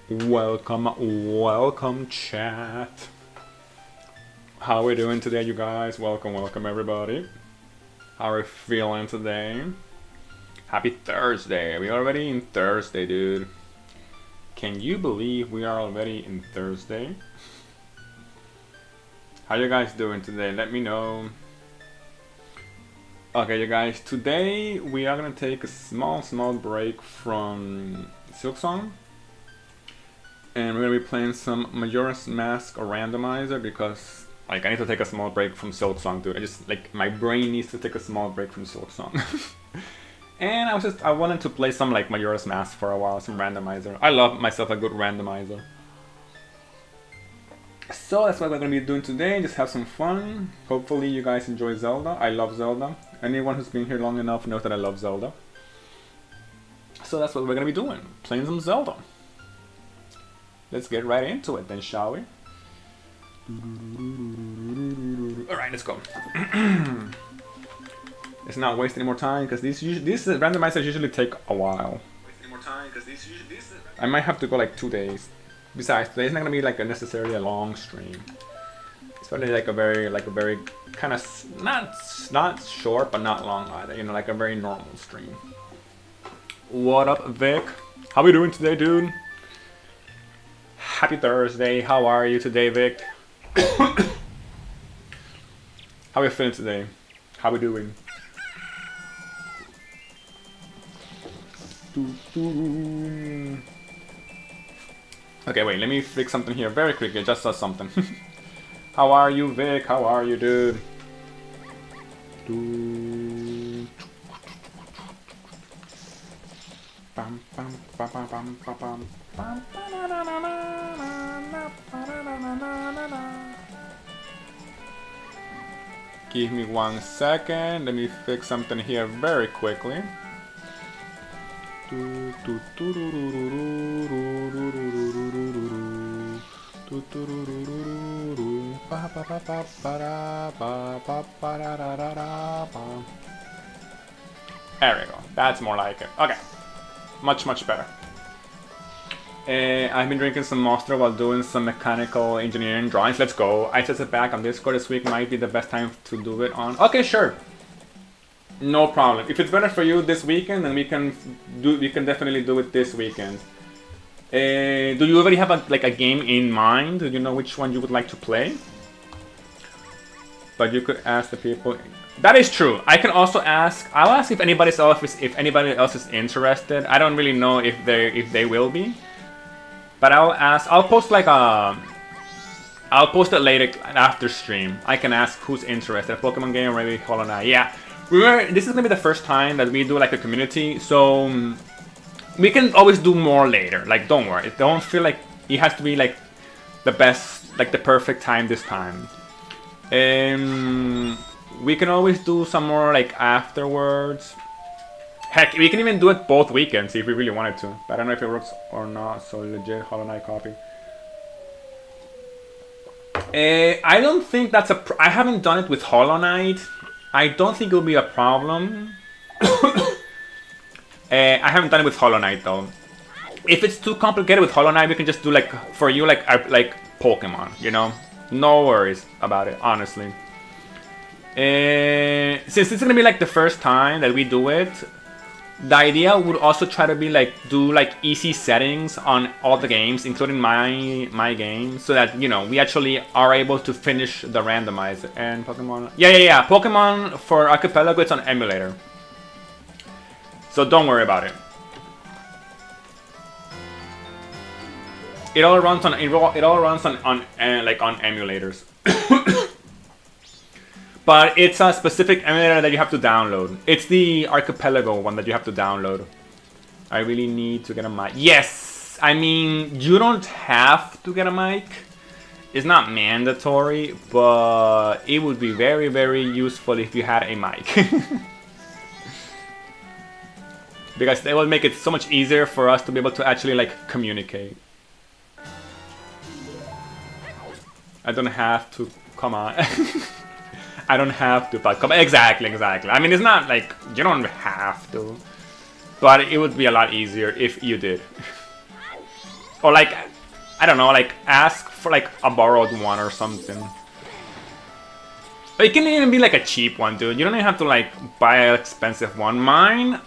Welcome chat. How are we doing today, you guys? Welcome everybody. How are we feeling today? Happy Thursday. We already in Thursday, dude. Can you believe we are already in Thursday? How you guys doing today? Let me know. Okay, you guys, today we are gonna take a small break from Silksong. And we're gonna be playing some Majora's Mask or randomizer because I need to take a small break from Silksong, dude. My brain needs to take a small break from Silksong. And I wanted to play some Majora's Mask for a while, some randomizer. I love myself a good randomizer. So that's what we're gonna be doing today, just have some fun. Hopefully you guys enjoy Zelda. I love Zelda. Anyone who's been here long enough knows that I love Zelda. So that's what we're gonna be doing, playing some Zelda. Let's get right into it then, shall we? Alright, let's go. Let's not waste any more time, because these randomizers usually take a while. I might have to go 2 days. Besides, today's not gonna be necessarily a long stream. It's probably a very kind of not short but not long either. You know, a very normal stream. What up, Vic? How we doing today, dude? Happy Thursday. How are you today, Vic? How are you feeling today? How we doing? Okay, wait, let me fix something here very quickly. Just saw something. How are you, Vic? How are you, dude? Bam, bam, bam, bam, bam, bam, bam. Give me 1 second. Let me fix something here very quickly. There we go. That's more like it. Okay. Much better. I've been drinking some Monster while doing some mechanical engineering drawings. Let's go. I tested back on Discord this week. Might be the best time to do it on. Okay, sure. No problem. If it's better for you this weekend, then we can definitely do it this weekend. Do you already have a game in mind? Do you know which one you would like to play? But you could ask the people. That is true. I can also ask. I'll ask if anybody else is interested. I don't really know if they will be. But I'll ask. I'll post I'll post it later after stream. I can ask who's interested. Pokemon game, or maybe Hollow Knight. Yeah. Remember, this is gonna be the first time that we do a community, so we can always do more later. Don't worry. Don't feel like it has to be the best, the perfect time this time. We can always do some more afterwards. Heck, we can even do it both weekends if we really wanted to. But I don't know if it works or not. So legit Hollow Knight copy. I don't think that's I haven't done it with Hollow Knight. I don't think it'll be a problem. I haven't done it with Hollow Knight though. If it's too complicated with Hollow Knight, we can just do for you Pokemon, you know? No worries about it, honestly. Since it's gonna be the first time that we do it, the idea would also try to be do easy settings on all the games, including my game, so that we actually are able to finish the randomizer. And Pokemon, yeah. Pokemon for Archipelago, it's on emulator, so don't worry about it. It all runs on emulators. But it's a specific emulator that you have to download. It's the Archipelago one that you have to download. I really need to get a mic. Yes! I mean, you don't have to get a mic. It's not mandatory, but it would be very useful if you had a mic. Because they will make it so much easier for us to be able to actually communicate. I don't have to, come on. I don't have to, but exactly. I mean, it's not you don't have to, but it would be a lot easier if you did. Or like, I don't know, like ask for like a borrowed one or something. But it can even be like a cheap one, dude. You don't even have to like buy an expensive one. Mine,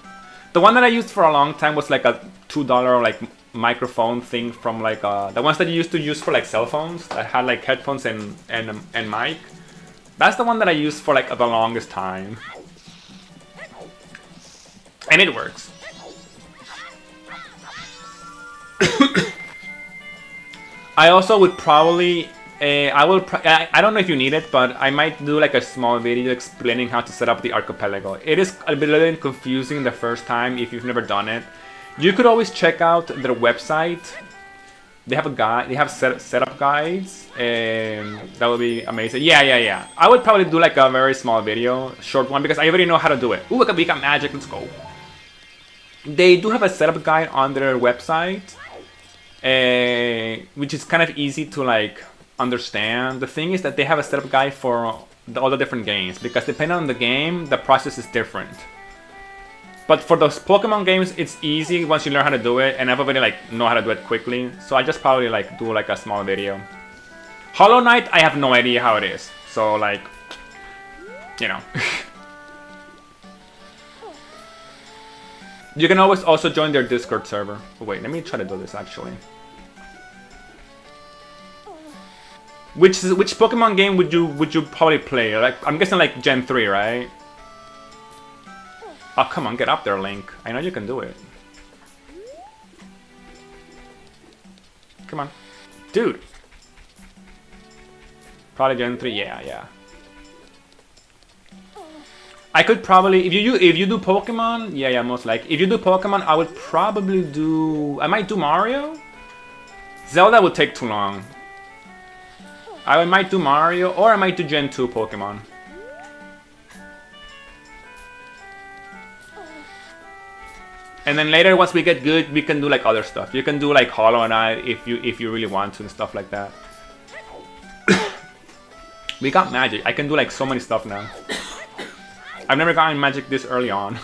the one that I used for a long time was like a $2 like microphone thing from like the ones that you used to use for like cell phones that had like headphones and mic. That's the one that I used for like the longest time. And it works. I also would probably, I don't know if you need it, but I might do like a small video explaining how to set up the archipelago. It is a little confusing the first time if you've never done it. You could always check out their website. They have a guide, they have setup guides, and that would be amazing. Yeah. I would probably do like a very small video, short one, because I already know how to do it. Ooh, we got magic, let's go. They do have a setup guide on their website, which is kind of easy to like understand. The thing is that they have a setup guide for all the different games, because depending on the game, the process is different. But for those Pokemon games, it's easy once you learn how to do it, and everybody like know how to do it quickly. So I just probably like do like a small video. Hollow Knight, I have no idea how it is. So like, you know. You can always also join their Discord server. Oh, wait, let me try to do this actually. Which Pokemon game would you probably play? Like, I'm guessing like Gen 3, right? Oh, come on, get up there, Link. I know you can do it. Come on. Dude. Probably Gen 3, yeah. I could probably, if you do Pokemon, yeah, most likely. If you do Pokemon, I would probably do, I might do Mario. Zelda would take too long. I might do Mario, or I might do Gen 2 Pokemon. And then later, once we get good, we can do like other stuff. You can do like Hollow Knight if you really want to and stuff like that. We got magic. I can do like so many stuff now. I've never gotten magic this early on.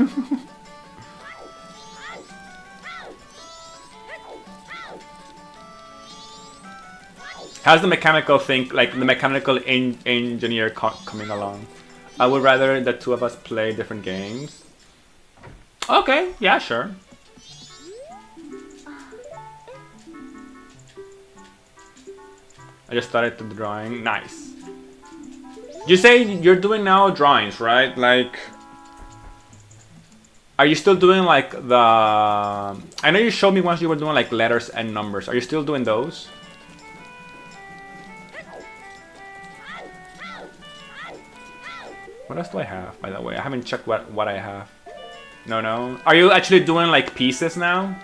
How's the mechanical thing, like the mechanical engineer coming along? I would rather the two of us play different games. Okay, yeah, sure. I just started the drawing. Nice. You say you're doing now drawings, right? Like, are you still doing like the... I know you showed me once you were doing like letters and numbers. Are you still doing those? What else do I have, by the way? I haven't checked what I have. No. Are you actually doing like pieces now?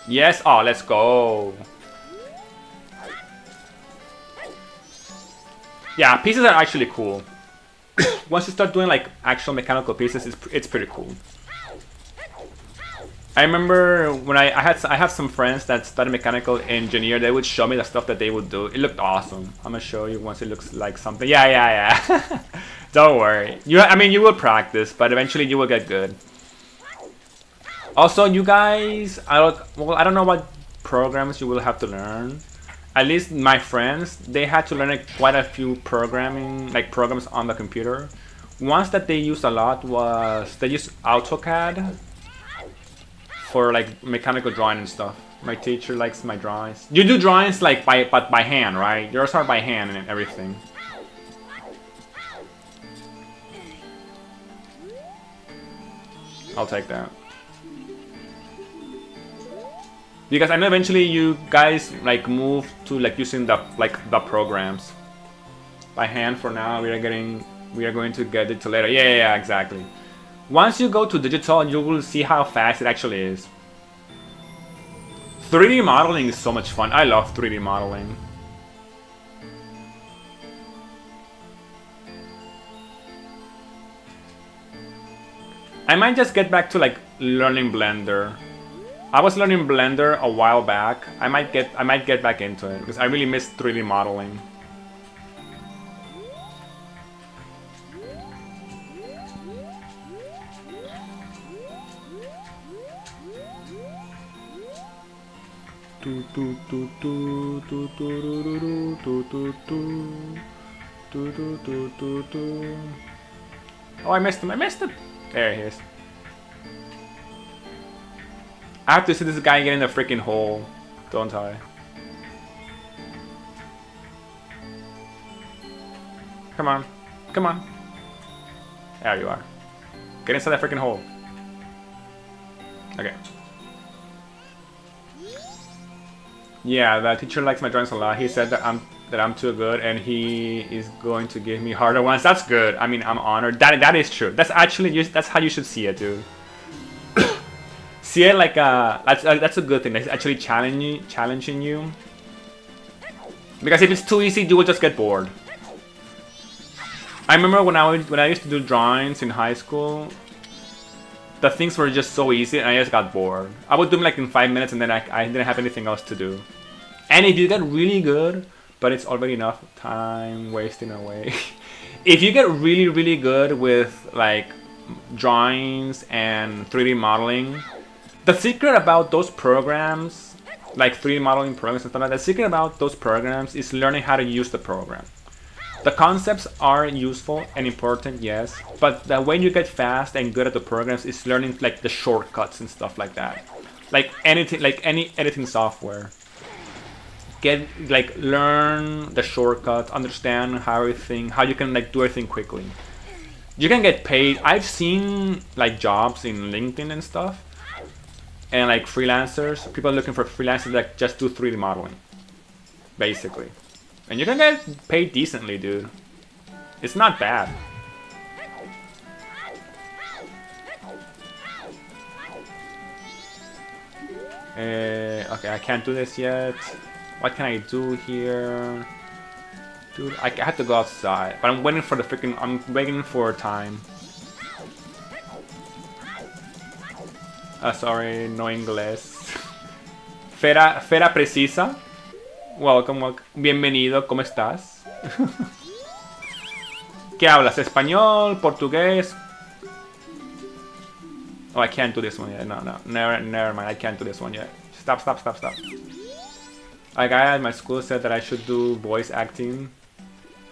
Yes? Oh, let's go. Yeah, pieces are actually cool. Once you start doing like actual mechanical pieces, it's pretty cool. I remember when I have some friends that study mechanical engineer. They would show me the stuff that they would do. It looked awesome. I'm gonna show you once it looks like something. Yeah. Don't worry. I mean, you will practice, but eventually you will get good. Also, you guys, I don't know what programs you will have to learn. At least my friends, they had to learn like, quite a few programs on the computer. Ones that they used a lot was they used AutoCAD for like mechanical drawing and stuff. My teacher likes my drawings. You do drawings like by hand, right? Yours are by hand and everything. I'll take that. Because I know eventually you guys like move to like using the programs. By hand for now, we are going to get it to later. Yeah, exactly. Once you go to digital, you will see how fast it actually is. 3D modeling is so much fun. I love 3D modeling. I might just get back to like learning Blender. I was learning Blender a while back. I might get back into it because I really miss 3D modeling. Oh, I missed him. I missed it. There he is. I have to see this guy get in the freaking hole, don't I? Come on. Come on. There you are. Get inside that freaking hole. Okay. Yeah, the teacher likes my drawings a lot. He said that I'm too good and he is going to give me harder ones. That's good. I mean, I'm honored. That is true. That's actually that's how you should see it, dude. See it like that's a good thing. That's actually challenging you. Because if it's too easy, you will just get bored. I remember when I used to do drawings in high school, the things were just so easy and I just got bored. I would do them like in 5 minutes and then I didn't have anything else to do. And if you get really good, but it's already enough time wasting away. If you get really, really good with like drawings and 3D modeling, the secret about those programs, like 3D modeling programs and stuff like that, the secret about those programs is learning how to use the program. The concepts are useful and important, yes, but the way you get fast and good at the programs is learning like the shortcuts and stuff like that. Like anything, like any editing software. Learn the shortcuts, understand how you can like do everything quickly. You can get paid. I've seen like jobs in LinkedIn and stuff, and like freelancers, people looking for freelancers that just do 3D modeling, basically. And you can get paid decently, dude. It's not bad. Okay, I can't do this yet. What can I do here? Dude, I have to go outside. But I'm waiting for the freaking... I'm waiting for time. Sorry, no inglés. Fera precisa. Welcome. Bienvenido, ¿cómo estás? ¿Qué hablas? ¿Español? ¿Portugués? Oh, I can't do this one yet. No. Never mind. I can't do this one yet. Stop. A guy at my school said that I should do voice acting.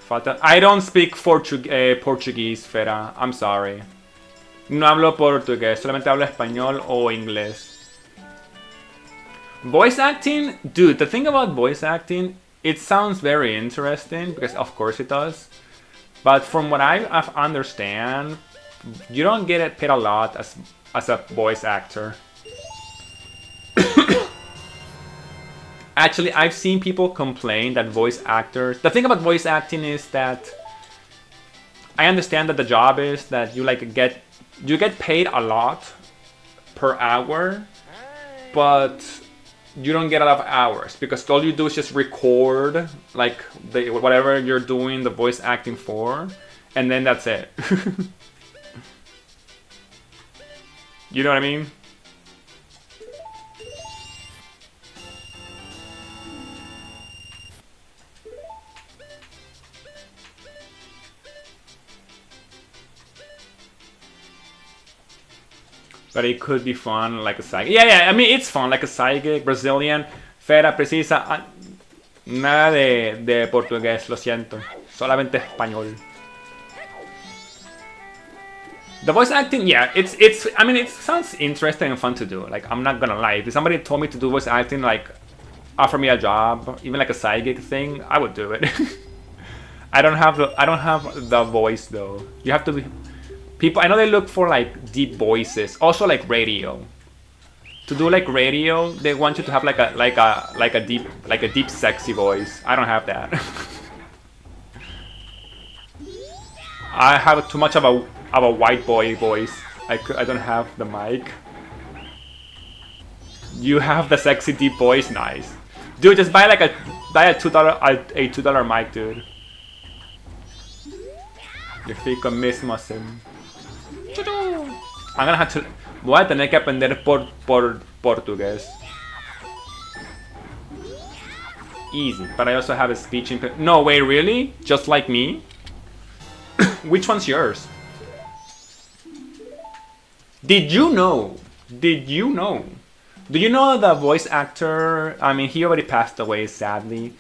I don't speak Portuguese, Fera. I'm sorry. No hablo portugués. Solamente hablo español o inglés. Voice acting, dude, the thing about voice acting, it sounds very interesting, because of course it does. But from what I understand, you don't get paid a lot as a voice actor. Actually, I've seen people complain that voice actors... The thing about voice acting is that I understand that the job is that you get paid a lot per hour, but you don't get a lot of hours because all you do is just record like whatever you're doing the voice acting for, and then that's it. You know what I mean? But it could be fun, like a psychic. Yeah, I mean, it's fun, like a psychic, Brazilian. Fera precisa. Nada de portugués, lo siento. Solamente español. The voice acting, yeah, I mean, it sounds interesting and fun to do. Like, I'm not gonna lie. If somebody told me to do voice acting, like, offer me a job, even like a psychic thing, I would do it. I don't have the voice though. You have to be... People, I know they look for like deep voices, also like radio. To do like radio, they want you to have like a deep sexy voice. I don't have that. I have too much of a white boy voice. I don't have the mic. You have the sexy deep voice, nice, dude. Just buy a $2 mic, dude. Yo estoy con mismo sim. I'm gonna have to... Voy a tener que aprender por portugués. Easy, but I also have a speech impediment. No way, really? Just like me? Which one's yours? Did you know Do you know the voice actor? I mean, he already passed away, sadly.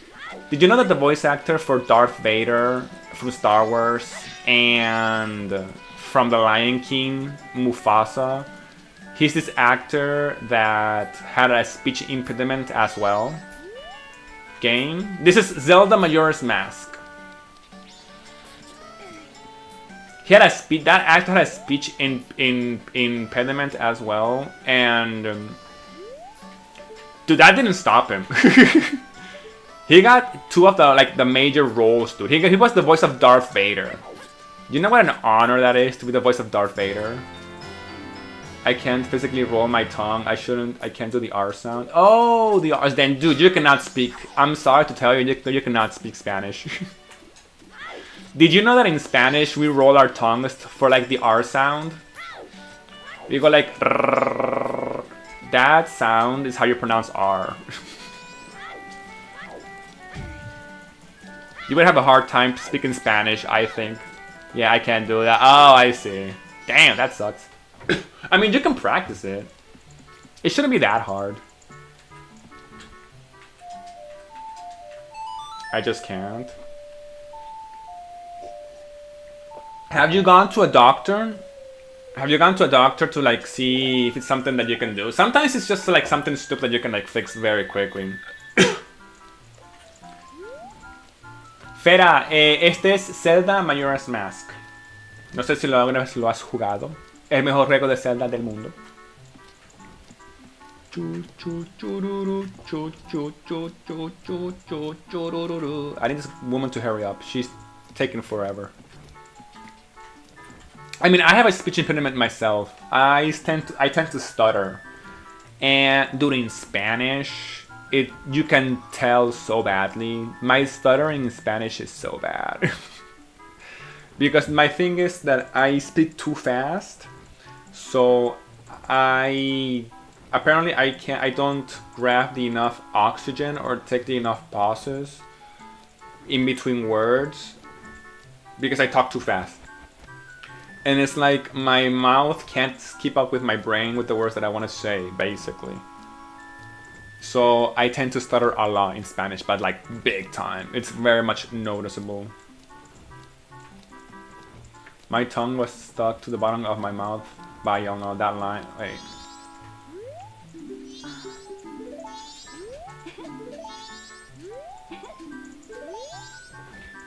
Did you know that the voice actor for Darth Vader from Star Wars and from The Lion King, Mufasa, he's this actor that had a speech impediment as well? Game. This is Zelda Majora's Mask. He had a that actor had a speech impediment as well, and dude, that didn't stop him. He got 2 of the major roles, dude. He was the voice of Darth Vader. You know what an honor that is to be the voice of Darth Vader? I can't physically roll my tongue. I can't do the R sound. Oh, the R's. Then, dude, you cannot speak. I'm sorry to tell you, you cannot speak Spanish. Did you know that in Spanish we roll our tongues for like the R sound? We go like... That sound is how you pronounce R. You would have a hard time speaking Spanish, I think. Yeah, I can't do that. Oh, I see. Damn, that sucks. I mean, you can practice it. It shouldn't be that hard. I just can't. Have you gone to a doctor? Have you gone to a doctor to like see if it's something that you can do? Sometimes it's just like something stupid that you can like fix very quickly. Fera, este es Zelda Majora's Mask. No sé si alguna vez lo has jugado. El mejor juego de Zelda del mundo. I need this woman to hurry up. She's taking forever. I mean, I have a speech impediment myself. I tend to stutter, and during Spanish, you can tell so badly. My stuttering in Spanish is so bad because my thing is that I speak too fast. So apparently I don't grab the enough oxygen or take the enough pauses in between words because I talk too fast. And it's like my mouth can't keep up with my brain with the words that I want to say, basically. So I tend to stutter a lot in Spanish, but like big time. It's very much noticeable. My tongue was stuck to the bottom of my mouth by yelling out that line. Wait.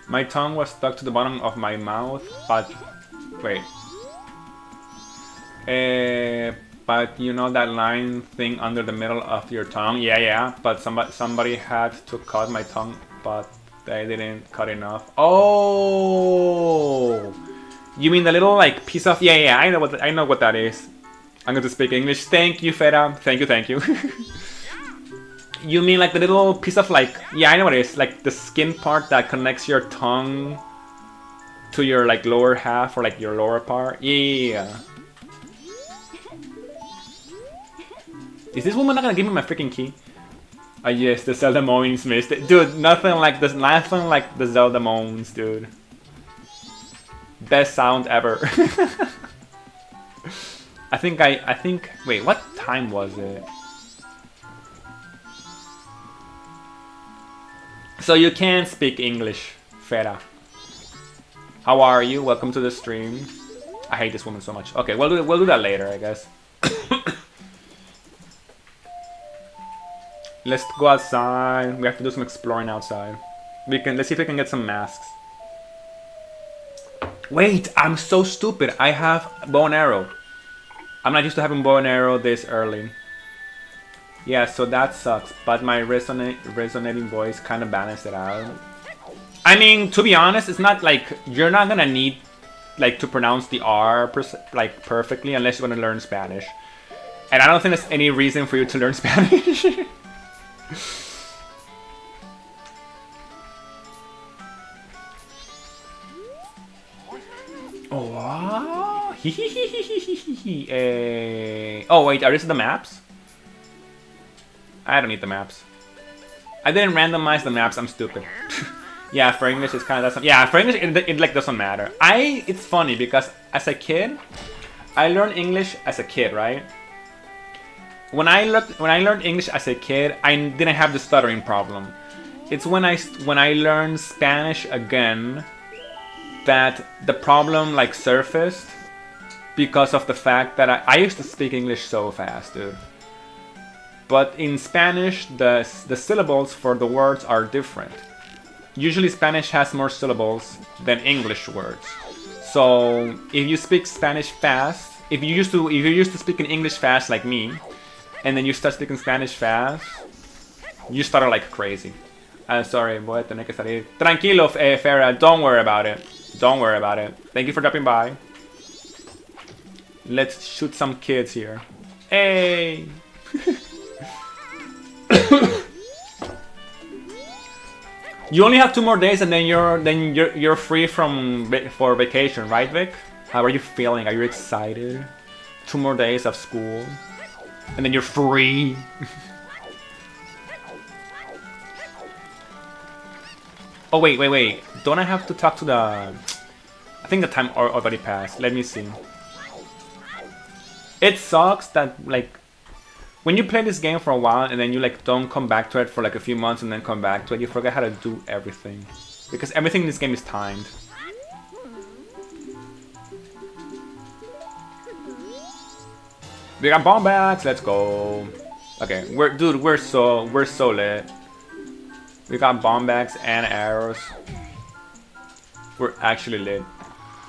My tongue was stuck to the bottom of my mouth, but... Wait. But you know that line thing under the middle of your tongue? Yeah. But somebody had to cut my tongue, but they didn't cut enough. Oh! You mean the little like piece of... Yeah. I know what that is. I'm going to speak English. Thank you, Fera. Thank you. You mean like the little piece of like... Yeah, I know what it is. Like the skin part that connects your tongue to your like lower half or like your lower part. Yeah. Is this woman not gonna give me my freaking key? Yes, the Zelda moans missed it. Dude, nothing like this, nothing like the Zelda moans, dude. Best sound ever. I think, wait, what time was it? So you can speak English, Fera. How are you? Welcome to the stream. I hate this woman so much. Okay, we'll do that later, I guess. Let's go outside. We have to do some exploring outside. Let's see if we can get some masks. Wait, I'm so stupid. I have bow and arrow. I'm not used to having bow and arrow this early. Yeah, so that sucks. But my resonating voice kind of balanced it out. I mean, to be honest, it's not like you're not gonna need like to pronounce the R like perfectly unless you want to learn Spanish. And I don't think there's any reason for you to learn Spanish. Oh, oh wait, are these the maps? I don't need the maps. I didn't randomize the maps. I'm stupid. Yeah, for English it's kind of yeah, for English it like doesn't matter. It's funny because as a kid, I learned English as a kid, right? when I learned English as a kid, I didn't have the stuttering problem. It's when I learned Spanish again that the problem like surfaced because of the fact that I used to speak English so fast, dude. But in Spanish, the syllables for the words are different. Usually Spanish has more syllables than English words. So if you speak Spanish fast, if you're used to speaking English fast like me, and then you start speaking Spanish fast, you stutter like crazy. Sorry, voy a tener que salir. Tranquilo, Farah, don't worry about it. Don't worry about it. Thank you for dropping by. Let's shoot some kids here. Hey! You only have 2 more days, and then you're free for vacation, right, Vic? How are you feeling? Are you excited? 2 more days of school, and then you're free. Oh wait! Don't I have to talk to the? I think the time already passed. Let me see. It sucks that like when you play this game for a while and then you like don't come back to it for like a few months and then come back to it, you forget how to do everything. Because everything in this game is timed. We got bomb bats, let's go. Okay, we're so lit. We got bomb bags and arrows. We're actually lit.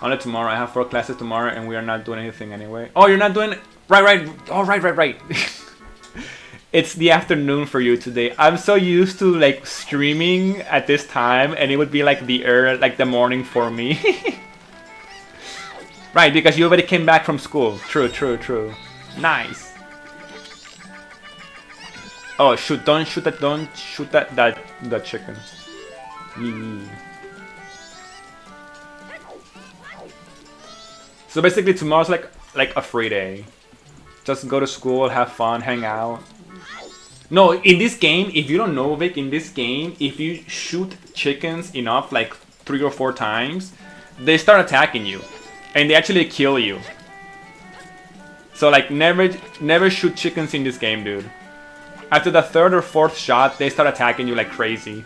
Only tomorrow. I have 4 classes tomorrow and we are not doing anything anyway. Oh, you're not doing it? Right. Oh, right. It's the afternoon for you today. I'm so used to like streaming at this time and it would be like the morning for me. Right, because you already came back from school. True. Nice. Oh shoot, don't shoot that chicken. Yee. So basically tomorrow's like a free day. Just go to school, have fun, hang out. No, in this game, if you don't know, Vic, in this game, if you shoot chickens enough, like 3 or 4 times, they start attacking you. And they actually kill you. So like never shoot chickens in this game, dude. After the 3rd or 4th shot, they start attacking you like crazy.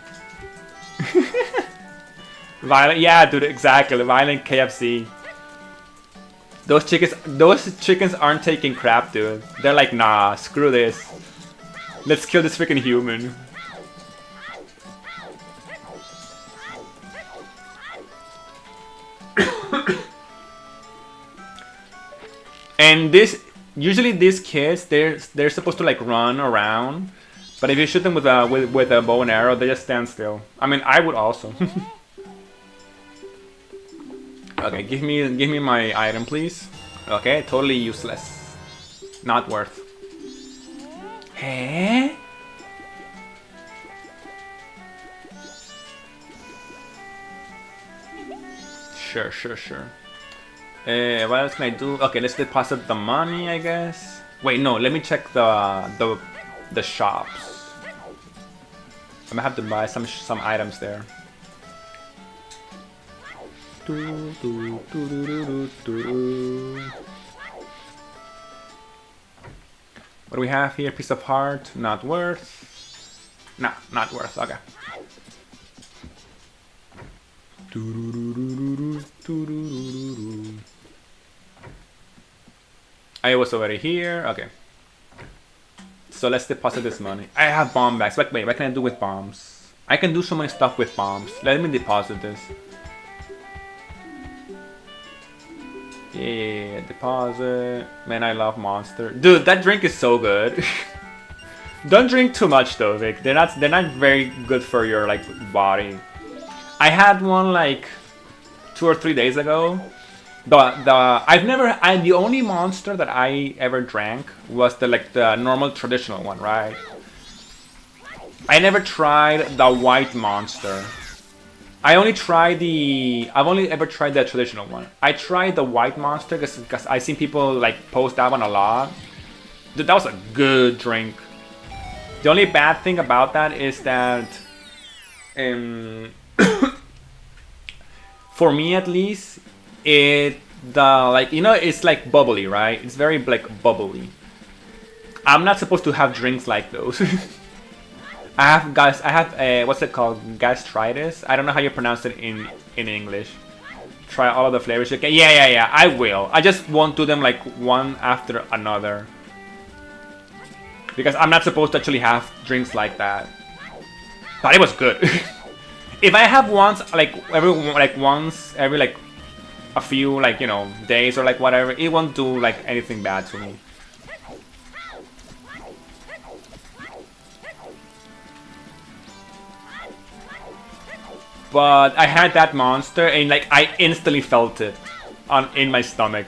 Violent, yeah, dude, exactly. Violent KFC. Those chickens aren't taking crap, dude. They're like, nah, screw this. Let's kill this freaking human. And usually these kids, they're supposed to like run around, but if you shoot them with a bow and arrow, they just stand still. I mean, I would also. Okay, give me my item, please. Okay, totally useless. Not worth. Eh? Sure. What else can I do? Okay, let's deposit the money, I guess. Wait, no, let me check the shops. I'm gonna have to buy some items there. What do we have here? Piece of heart, not worth. Nah, not worth, okay. I was already here, okay. So let's deposit this money. I have bomb bags, but wait, what can I do with bombs? I can do so many stuff with bombs. Let me deposit this. Yeah, deposit. Man, I love Monster. Dude, that drink is so good. Don't drink too much though, Vic. They're not very good for your like body. I had one like 2 or 3 days ago. The only Monster that I ever drank was the normal traditional one, right? I never tried the white Monster. I've only ever tried the traditional one. I tried the white Monster because I seen people like post that one a lot. Dude, that was a good drink. The only bad thing about that is that, for me at least, it's like bubbly, right? It's very like bubbly. I'm not supposed to have drinks like those. I have what's it called? Gastritis. I don't know how you pronounce it in English. Try all of the flavors you can. Yeah. I will. I just won't do them like one after another. Because I'm not supposed to actually have drinks like that. But it was good. If I have once, like once every like a few like, you know, days or like whatever, it won't do like anything bad to me. But I had that monster and like I instantly felt it in my stomach.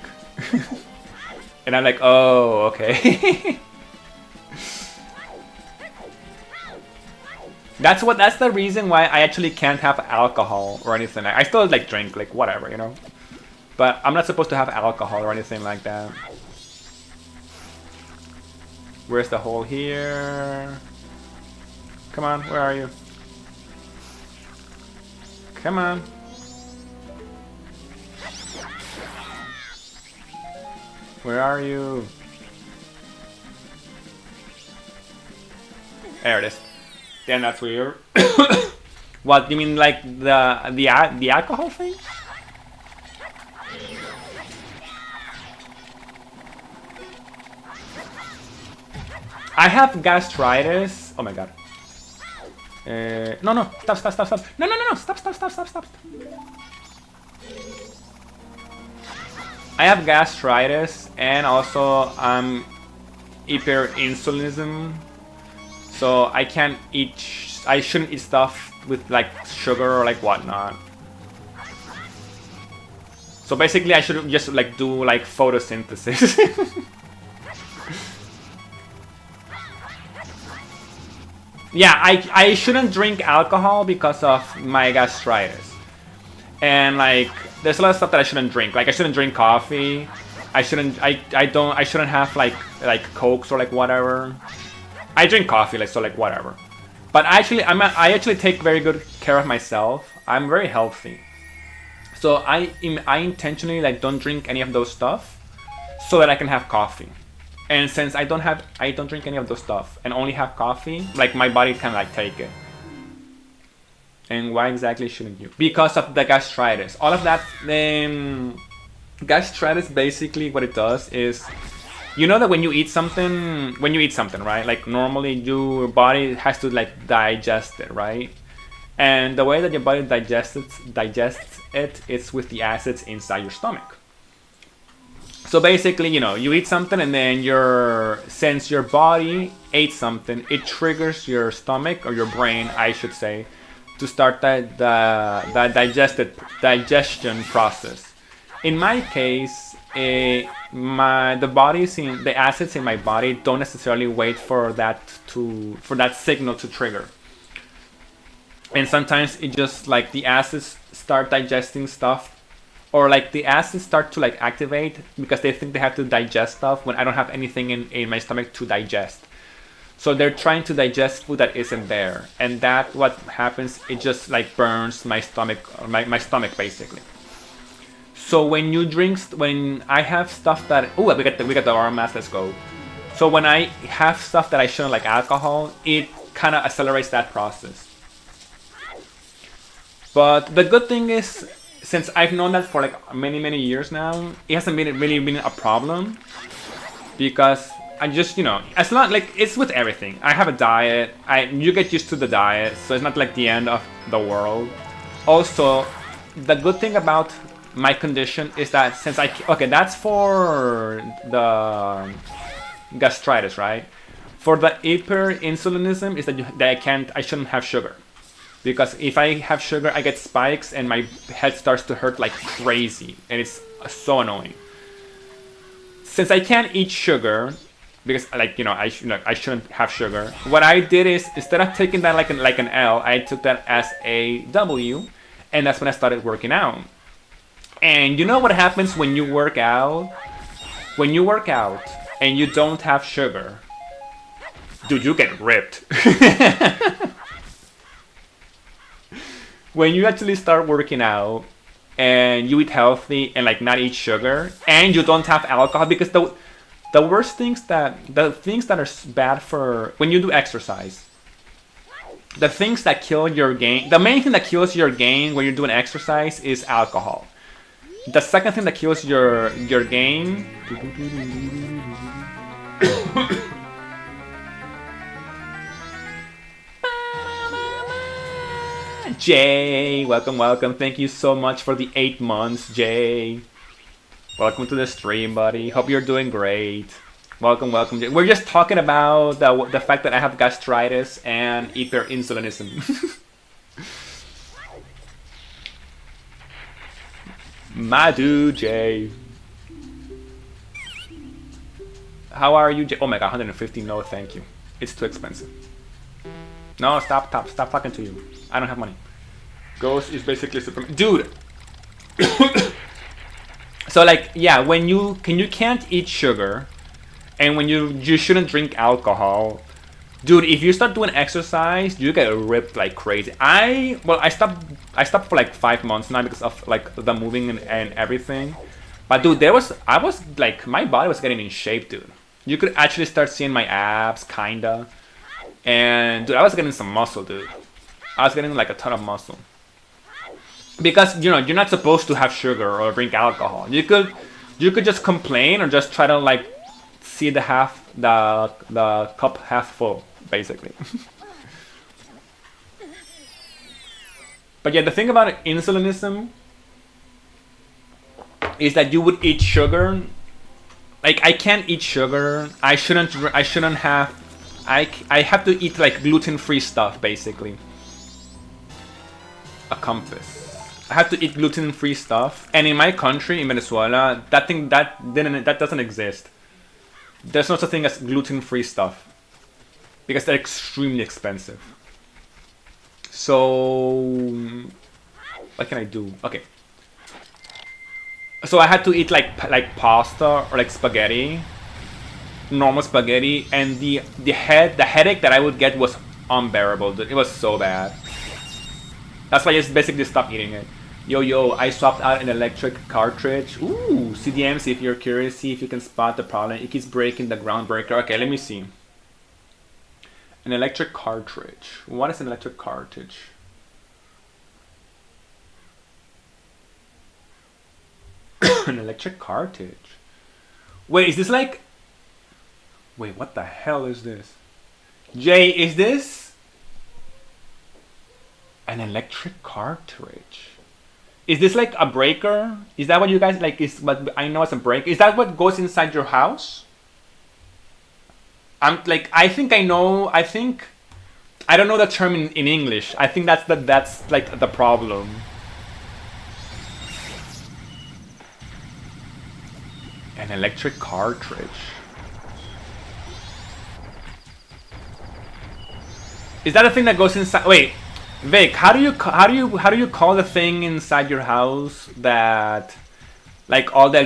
And I'm like, oh, okay. That's the reason why I actually can't have alcohol or anything. I still like drink, like whatever, you know. But I'm not supposed to have alcohol or anything like that. Where's the hole here? Come on, where are you? Come on. Where are you? There it is. Damn, that's weird. What, you mean like the alcohol thing? I have gastritis. Oh my god. No, stop. No, stop. I have gastritis and also hyperinsulinism. So I can't eat, I shouldn't eat stuff with like sugar or like whatnot. So basically I should just like do like photosynthesis. Yeah, I shouldn't drink alcohol because of my gastritis. And like there's a lot of stuff that I shouldn't drink. Like I shouldn't drink coffee. I shouldn't have like Cokes or like whatever. I drink coffee, like so, like whatever. But actually, I actually take very good care of myself. I'm very healthy, so I intentionally like don't drink any of those stuff, so that I can have coffee. And since I don't drink any of those stuff and only have coffee, like my body can like take it. And why exactly shouldn't you? Because of the gastritis. All of that. Gastritis basically what it does is. You know that when you eat something, right? Like normally your body has to like digest it, right? And the way that your body digests it is with the acids inside your stomach. So basically, you know, you eat something and then since your body ate something, it triggers your stomach or your brain, I should say, to start the digestion process. In my case, the acids in my body don't necessarily wait for that signal to trigger. And sometimes it just like the acids start digesting stuff, or like the acids start to like activate because they think they have to digest stuff when I don't have anything in my stomach to digest. So they're trying to digest food that isn't there, and that what happens, it just like burns my stomach, my stomach basically. So when I have stuff that, oh, we got the arm mask, let's go. So when I have stuff that I shouldn't, like alcohol, it kind of accelerates that process. But the good thing is, since I've known that for like many years now, it hasn't really been a problem. Because I just, you know, it's not like, it's with everything. I have a diet, you get used to the diet, so it's not like the end of the world. Also, the good thing about my condition is that since that's for the gastritis, right? For the hyperinsulinism is that I shouldn't have sugar. Because if I have sugar, I get spikes and my head starts to hurt like crazy. And it's so annoying. Since I can't eat sugar, because like, you know, I shouldn't have sugar. What I did is, instead of taking that like an L, I took that as a W. And that's when I started working out. And you know what happens when you work out? When you work out and you don't have sugar, dude, you get ripped. When you actually start working out and you eat healthy and like not eat sugar and you don't have alcohol, because The worst things the things that are bad for when you do exercise. The things that kill your gain, the main thing that kills your gain when you're doing exercise is alcohol. The second thing that kills your gain. Jay, welcome. Thank you so much for the 8 months, Jay. Welcome to the stream, buddy. Hope you're doing great. Welcome. We're just talking about the fact that I have gastritis and hyperinsulinism. Madu J. How are you, J? Oh my god, 150. No, thank you. It's too expensive. No, stop talking to you. I don't have money. Ghost is basically Superman. Dude. So like, yeah, when you can't eat sugar. And when you shouldn't drink alcohol, dude. If you start doing exercise, you get ripped like crazy. I stopped for like 5 months now because of like the moving and everything. But dude, I was like, my body was getting in shape, dude. You could actually start seeing my abs, kinda. And dude, I was getting some muscle, dude. I was getting like a ton of muscle. Because you know you're not supposed to have sugar or drink alcohol. You could just complain or just try to like. See the cup half full, basically. But yeah, the thing about insulinism is that you would eat sugar. Like I can't eat sugar. I shouldn't have. I have to eat like gluten-free stuff, basically. A compass. I have to eat gluten-free stuff, and in my country, in Venezuela, that doesn't exist. There's no such thing as gluten-free stuff because they're extremely expensive. So what can I do? Okay. So I had to eat like pasta or like spaghetti, normal spaghetti, and the headache that I would get was unbearable. It was so bad. That's why I just basically stopped eating it. Yo, I swapped out an electric cartridge. Ooh, CDMC, if you're curious, see if you can spot the problem. It keeps breaking the ground breaker. Okay, let me see. An electric cartridge. What is an electric cartridge? An electric cartridge. Wait, is this like... Wait, what the hell is this? Jay, is this... An electric cartridge? Is this like a breaker? Is that what you guys like? Is what I know as a breaker? Is that what goes inside your house? I'm like, I think I know. I don't know the term in English. I think that's like the problem. An electric cartridge. Is that a thing that goes inside? Wait. Vic, how do you call the thing inside your house that like all the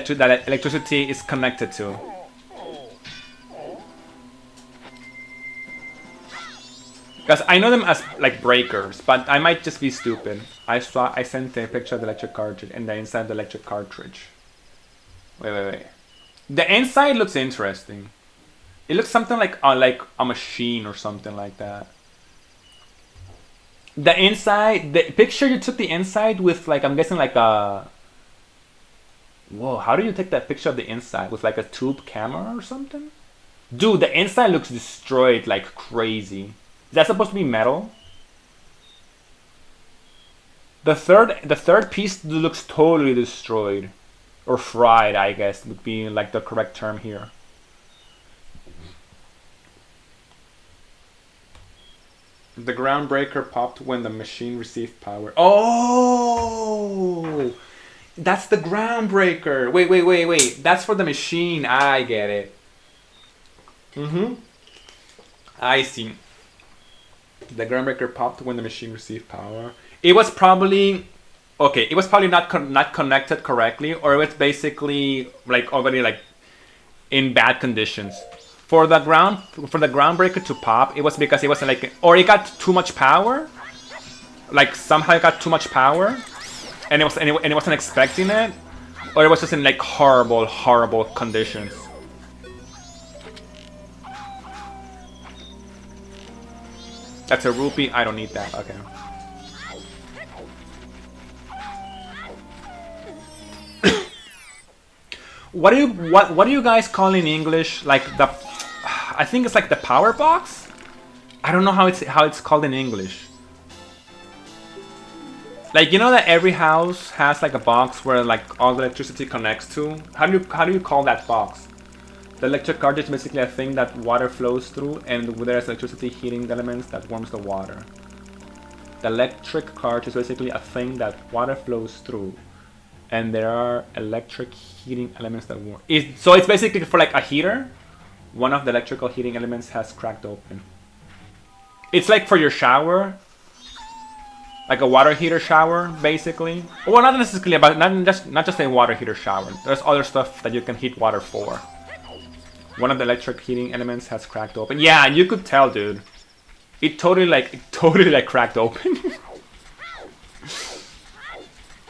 electricity is connected to? Because I know them as like breakers, but I might just be stupid. I sent a picture of the electric cartridge and the inside of the electric cartridge. Wait. The inside looks interesting. It looks something like a machine or something like that. The inside, the picture you took the inside with like, I'm guessing like a... Whoa, how do you take that picture of the inside? With like a tube camera or something? Dude, the inside looks destroyed like crazy. Is that supposed to be metal? The third piece looks totally destroyed. Or fried, I guess, would be like the correct term here. The ground breaker popped when the machine received power. Oh! That's the ground breaker. Wait. That's for the machine. I get it. I see. The ground breaker popped when the machine received power. It was probably... Okay, it was probably not connected correctly, or it was basically like already like in bad conditions. For the ground breaker to pop, it was because it wasn't like, or it got too much power. Like somehow it got too much power, and it wasn't expecting it, or it was just in like horrible conditions. That's a rupee. I don't need that. Okay. What do you guys call in English like the? I think it's like the power box. I don't know how it's called in English. Like, you know that every house has like a box where like all the electricity connects to. How do you call that box? The electric cart is basically a thing that water flows through, and there's electricity heating elements that warms the water. The electric cart is basically a thing that water flows through, and there are electric heating elements that warm. So it's basically for like a heater. One of the electrical heating elements has cracked open. It's like for your shower, like a water heater shower, basically. Well, not necessarily, but not just a water heater shower. There's other stuff that you can heat water for. One of the electric heating elements has cracked open. Yeah, you could tell, dude. It totally cracked open.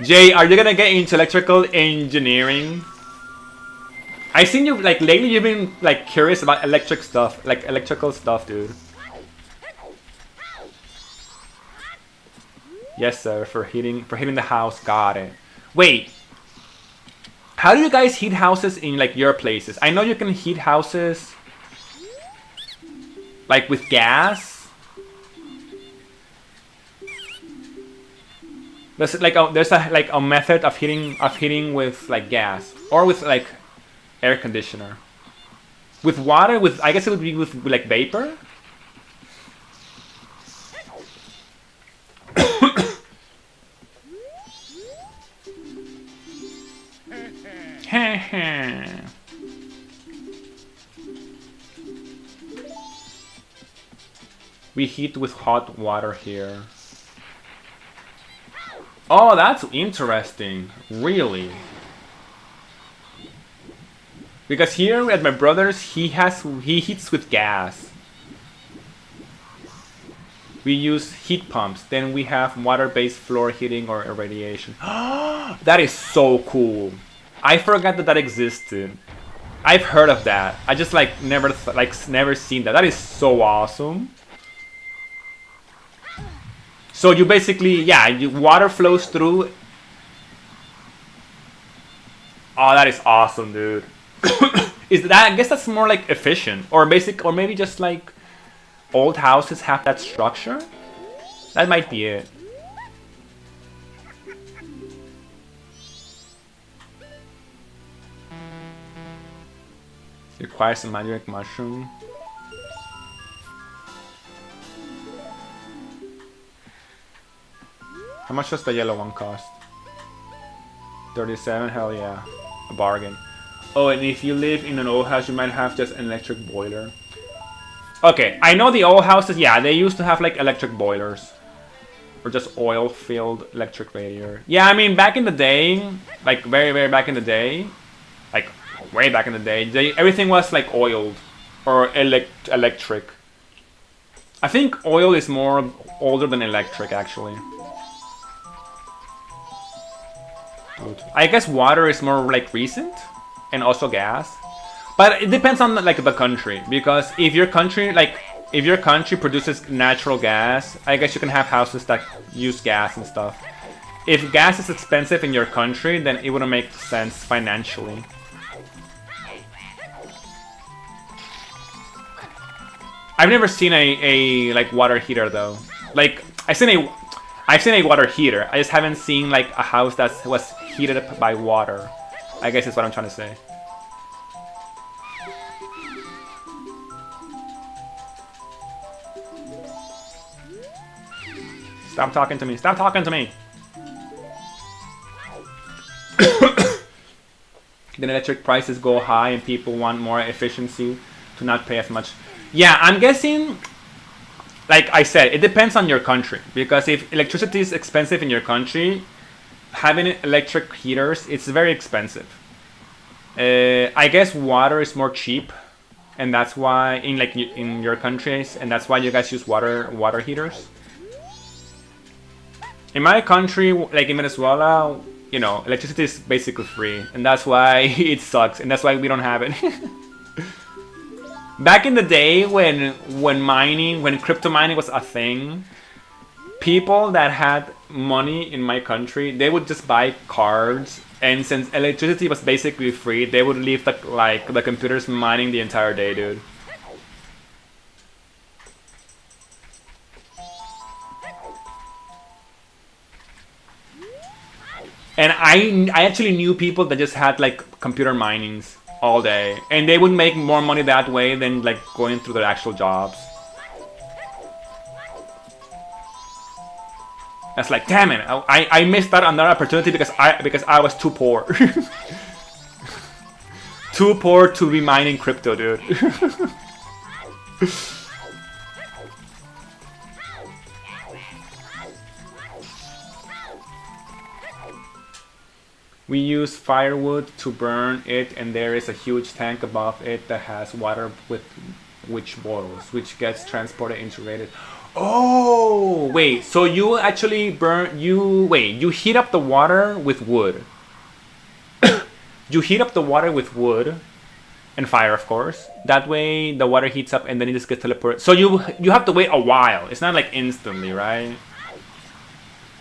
Jay, are you gonna get into electrical engineering? I seen you like lately. You've been like curious about electric stuff, like electrical stuff, dude. Yes, sir. For heating the house. Got it. Wait. How do you guys heat houses in like your places? I know you can heat houses like with gas. There's a method of heating with like gas or with like air conditioner. With water, I guess it would be with like vapor. We heat with hot water here. Oh, that's interesting. Really? Because here at my brother's, he heats with gas. We use heat pumps. Then we have water-based floor heating or irradiation. That is so cool. I forgot that existed. I've heard of that. I just like never seen that. That is so awesome. So you basically, yeah, water flows through. Oh, that is awesome, dude. Is that? I guess that's more like efficient, or maybe just like old houses have that structure. That might be it. Requires a magic mushroom. How much does the yellow one cost? 37, hell yeah. A bargain. Oh, and if you live in an old house, you might have just an electric boiler. Okay, I know the old houses, yeah, they used to have like electric boilers. Or just oil-filled electric radiator. Yeah, I mean, back in the day, like very back in the day, like way back in the day, everything was like oiled or electric. I think oil is more older than electric, actually. I guess water is more like recent, and also gas. But it depends on like the country, because if your country produces natural gas, I guess you can have houses that use gas and stuff. If gas is expensive in your country, then it wouldn't make sense financially. I've never seen a like water heater though. Like I've seen a water heater. I just haven't seen like a house that was heated up by water. I guess is what I'm trying to say. Stop talking to me. Stop talking to me. Then electric prices go high and people want more efficiency to not pay as much. Yeah, I'm guessing, like I said, it depends on your country. Because if electricity is expensive in your country, having electric heaters, it's very expensive. I guess water is more cheap, and that's why in your countries, and that's why you guys use water heaters. In my country, like in Venezuela, you know, electricity is basically free, and that's why it sucks, and that's why we don't have it. Back in the day when crypto mining was a thing, people that had money in my country, they would just buy cards, and since electricity was basically free, they would leave the computers mining the entire day, dude. And I actually knew people that just had like computer minings all day, and they would make more money that way than like going through their actual jobs. That's like, damn it, I missed out on that opportunity because I was too poor. Too poor to be mining crypto, dude. We use firewood to burn it, and there is a huge tank above it that has water with which boils, which gets transported into rated. Oh, wait, so you actually you heat up the water with wood. You heat up the water with wood and fire, of course. That way the water heats up and then it just gets teleported. So you have to wait a while. It's not like instantly, right?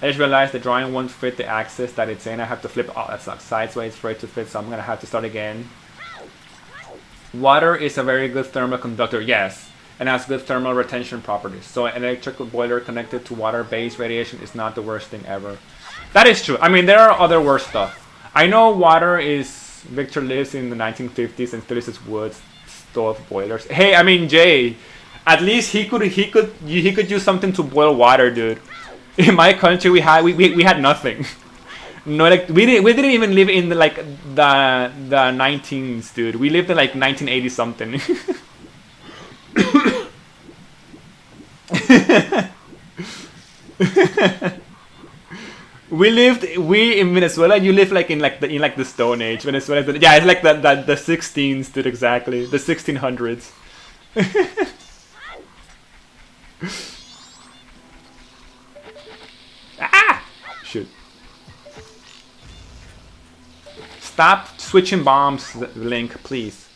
I just realized the drawing won't fit the axis that it's in. I have to flip. Oh, that sucks. Sideways for it to fit, so I'm gonna have to start again. Water is a very good thermal conductor, yes, and has good thermal retention properties. So an electrical boiler connected to water-based radiation is not the worst thing ever. That is true. I mean, there are other worse stuff. I know water is. Victor lives in the 1950s and still uses wood stove boilers. Hey, I mean, Jay, at least he could use something to boil water, dude. In my country, we had nothing. No, like we didn't even live in the 19s, dude. We lived in like 1980 something. We in Venezuela. You live like in the Stone Age. Venezuela, yeah, it's like the 16s, dude. Exactly, the 1600s. Ah! Shoot. Stop switching bombs, Link, please.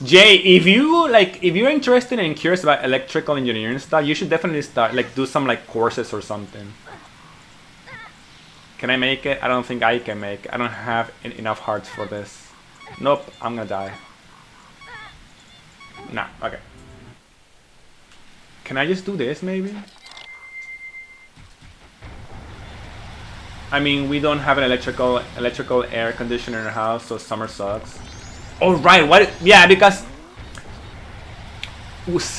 Jay, if you're interested and curious about electrical engineering stuff, you should definitely do some courses or something. Can I make it? I don't think I can make it. I don't have enough hearts for this. Nope, I'm gonna die. Nah, okay. Can I just do this maybe? I mean, we don't have an electrical air conditioner in our house, so summer sucks. Oh right, what? Yeah, because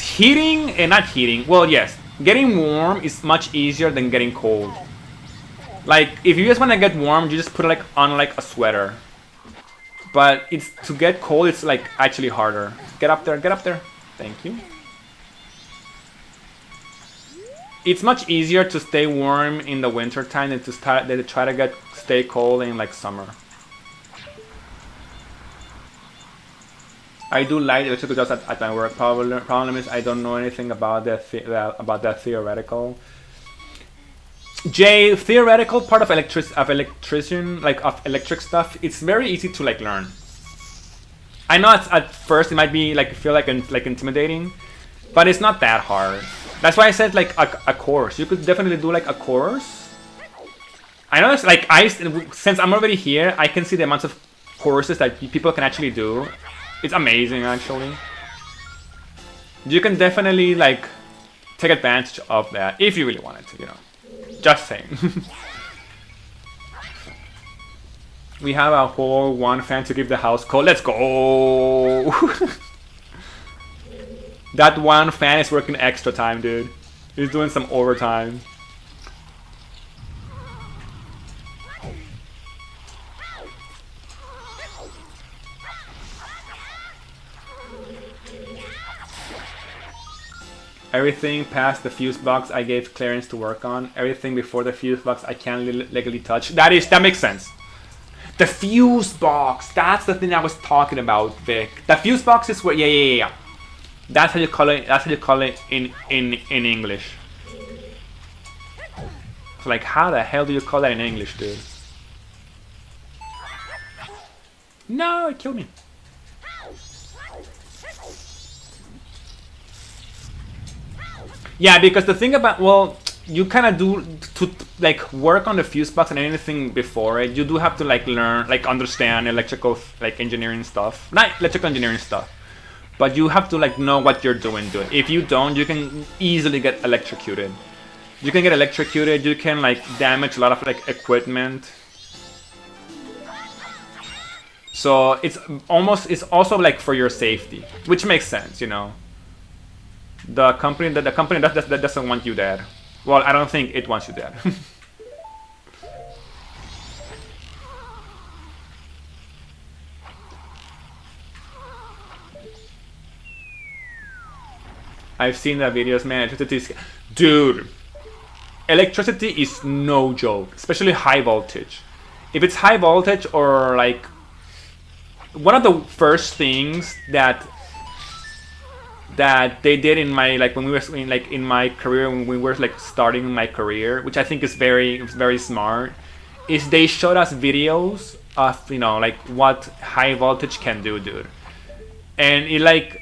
heating and not heating. Well, yes, getting warm is much easier than getting cold. Like, if you just want to get warm, you just put on a sweater. But to get cold, it's actually harder. Get up there, get up there. Thank you. It's much easier to stay warm in the winter time than to try to stay cold in summer. I do light electrical jobs at my work. Problem is I don't know anything about that theoretical. Jay, theoretical part of electric stuff, it's very easy to learn. I know at first it might be feel intimidating, but it's not that hard. That's why I said a course. You could definitely do a course. I know it's since I'm already here, I can see the amounts of courses that people can actually do. It's amazing, actually. You can definitely take advantage of that if you really wanted to, Just saying. We have a whole one fan to keep the house cold. Let's go! That one fan is working extra time, dude. He's doing some overtime. Everything past the fuse box I gave clearance to work on. Everything before the fuse box I can't legally touch. That makes sense. The fuse box. That's the thing I was talking about, Vic. The fuse box is where, yeah. That's how you call it. That's how you call it in English. So like, how the hell do you call that in English, dude? No, it killed me. Yeah, because the thing about, well, you kind of do to like work on the fuse box and anything before it. You do have to like learn, like understand electrical like engineering stuff, not electrical engineering stuff, but you have to like know what you're doing. If you don't, you can easily get electrocuted. You can get electrocuted. You can like damage a lot of like equipment. So it's also like for your safety, which makes sense, you know. The company that doesn't want you dead. Well, I don't think it wants you dead. I've seen the videos, man. Electricity is, dude. Electricity is no joke, especially high voltage. If it's high voltage or like one of the first things that they did in my like when we were in my career, when we were like starting my career, which I think is very smart, is they showed us videos of, you know, like what high voltage can do, dude. And it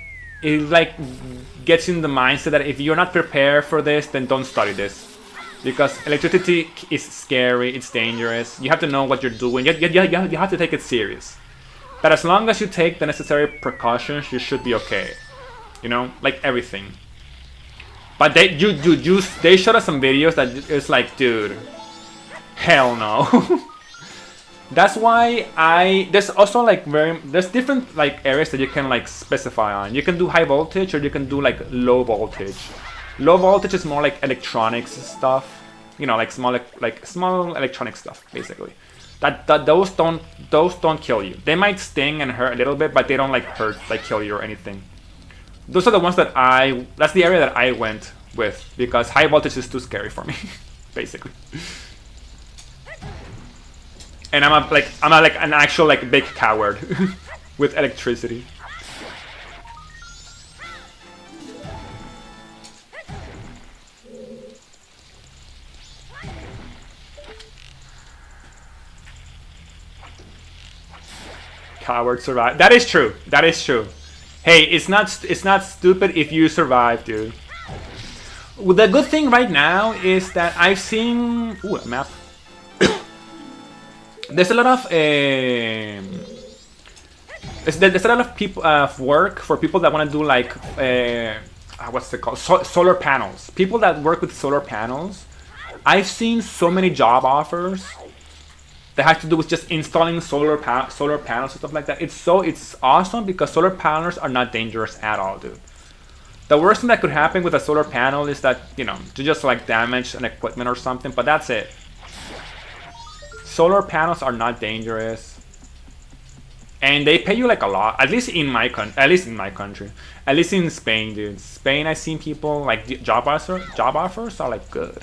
gets in the mindset that if you're not prepared for this, then don't study this, because electricity is scary, it's dangerous. You have to know what you're doing. You have to take it serious. But as long as you take the necessary precautions, you should be okay. You know, like everything. But they showed us some videos that it's like, dude, hell no. That's why there's also like there's different like areas that you can like specify on. You can do high voltage or you can do like low voltage. Low voltage is more like electronics stuff, you know, like small electronic stuff basically. Those don't kill you. They might sting and hurt a little bit, but they don't like hurt, like kill you or anything. Those are the ones that's the area that I went with, because high voltage is too scary for me, basically. And I'm an actual like big coward with electricity. Coward survive. That is true. That is true. Hey, it's not stupid if you survive, dude. Well, the good thing right now is that I've seen a map. There's a lot of there's a lot of people work for people that want to do like what's it called, solar panels. People that work with solar panels. I've seen so many job offers that has to do with just installing solar panels and stuff like that. It's awesome because solar panels are not dangerous at all, dude. The worst thing that could happen with a solar panel is that, you know, to just like damage an equipment or something, but that's it. Solar panels are not dangerous, and they pay you like a lot. At least in my country, at least in Spain, dude. Spain, I've seen people like job offers are like good.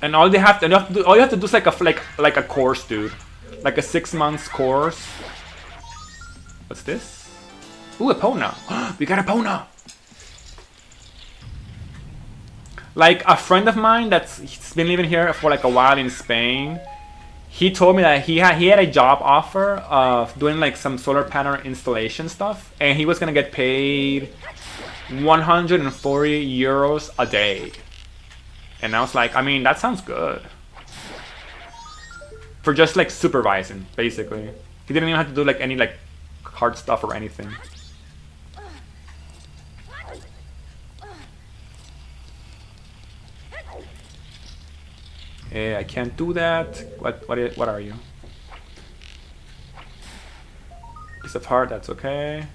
And all you have to do is like a course, dude, like a 6 months course. What's this? Ooh, a Pona. We got a Pona. Like a friend of mine he's been living here for like a while in Spain. He told me that he had a job offer of doing like some solar panel installation stuff, and he was gonna get paid 140 euros a day. And I was like, I mean, that sounds good. For just like supervising, basically. He didn't even have to do like any like hard stuff or anything. I can't do that. What are you? Piece of heart, that's okay.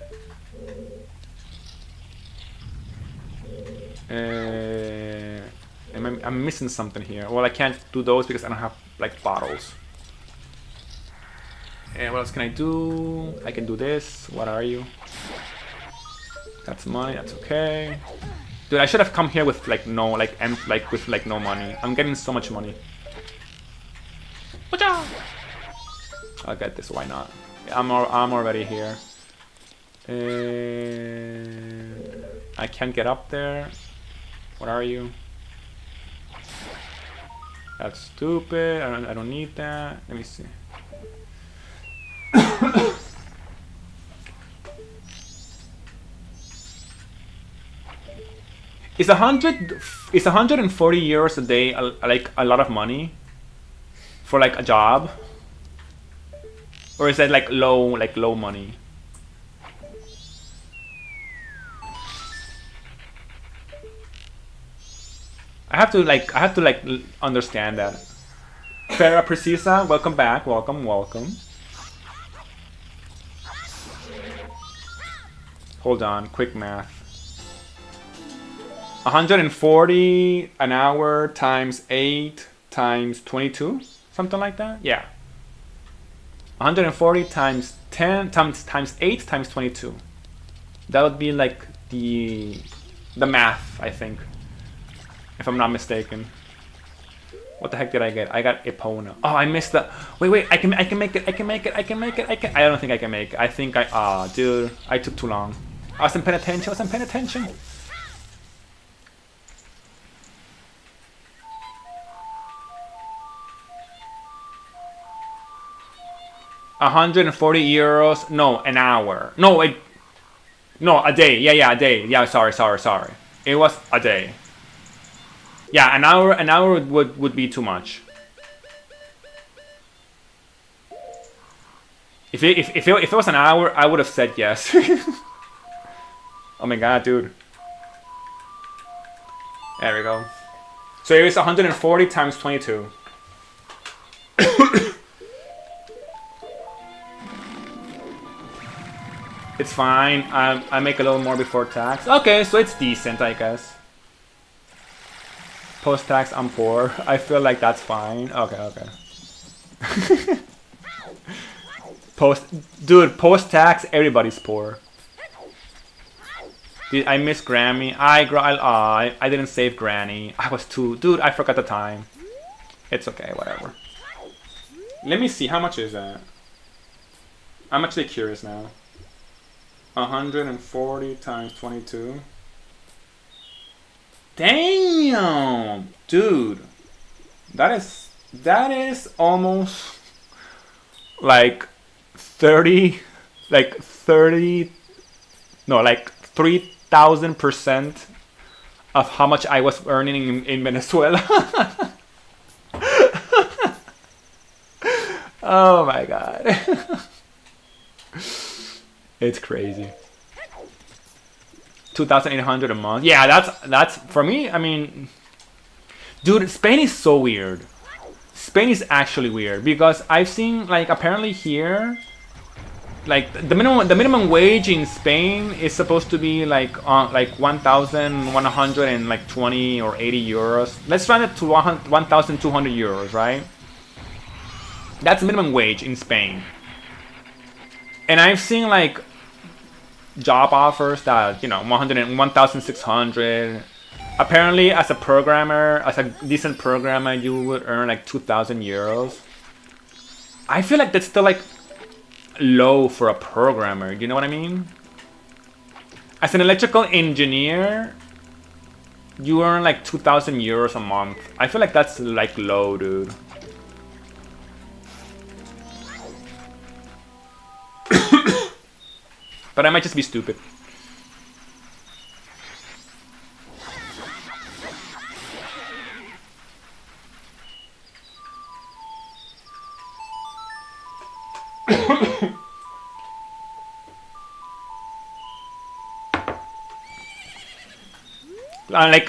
I'm missing something here. Well, I can't do those because I don't have like bottles. And what else can I do? I can do this. What are you? That's money. That's okay. Dude, I should have come here with like no no money. I'm getting so much money. I'll get this, why not? I'm already here. I can't get up there. What are you? That's stupid. I don't need that. Let me see. Is 140 euros a day like a lot of money for like a job, or is that like low money? I have to understand that. Farah Precisa, welcome back. Welcome. Hold on, quick math. 140 an hour times 8 times 22, something like that. Yeah. 140 times 10 times 8 times 22. That would be like the math, I think, if I'm not mistaken. What the heck did I get? I got Epona. Oh, I missed the. Wait. I can make it. I don't think I can make it. I think dude, I took too long. I wasn't paying attention. 140 euros. No, an hour. No, a day. Yeah, a day. Yeah, sorry. It was a day. Yeah, an hour would be too much. If it was an hour, I would have said yes. Oh my god, dude. There we go. So it was 140 times 22. It's fine. I make a little more before tax. Okay, so it's decent, I guess. Post-tax, I'm poor. I feel like that's fine. Okay. Post-tax, everybody's poor. Dude, I miss Grammy. I didn't save Granny. I was too... Dude, I forgot the time. It's okay, whatever. Let me see, how much is that? I'm actually curious now. 140 times 22. Damn! Dude. That is almost like 30, no, like 3,000% of how much I was earning in Venezuela. Oh my god. It's crazy. 2,800 a month. Yeah, that's for me. I mean, dude, Spain is so weird. Spain is actually weird because I've seen, like, apparently here, like the minimum wage in Spain is supposed to be like 1,120 or 80 euros. Let's run it to 1,200 euros, right? That's minimum wage in Spain. And I've seen like job offers that, you know, 1,600. Apparently, as a programmer, as a decent programmer, you would earn like 2,000 euros. I feel like that's still like low for a programmer. You know what I mean? As an electrical engineer, you earn like 2,000 euros a month. I feel like that's like low, dude. But I might just be stupid.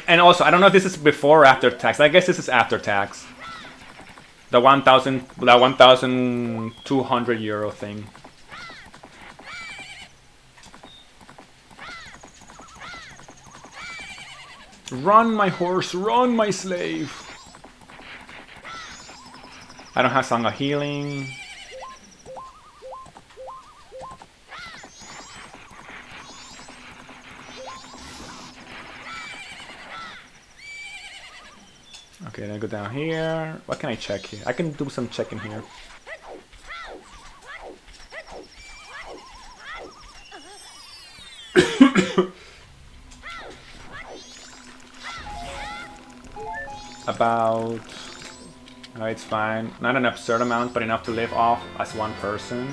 And also, I don't know if this is before or after tax. I guess this is after tax. The 1,200 euro thing. Run, my horse, run, my slave. I don't have Song of Healing. Okay, then I go down here. What can I check here? I can do some checking here. About... it's fine. Not an absurd amount, but enough to live off as one person.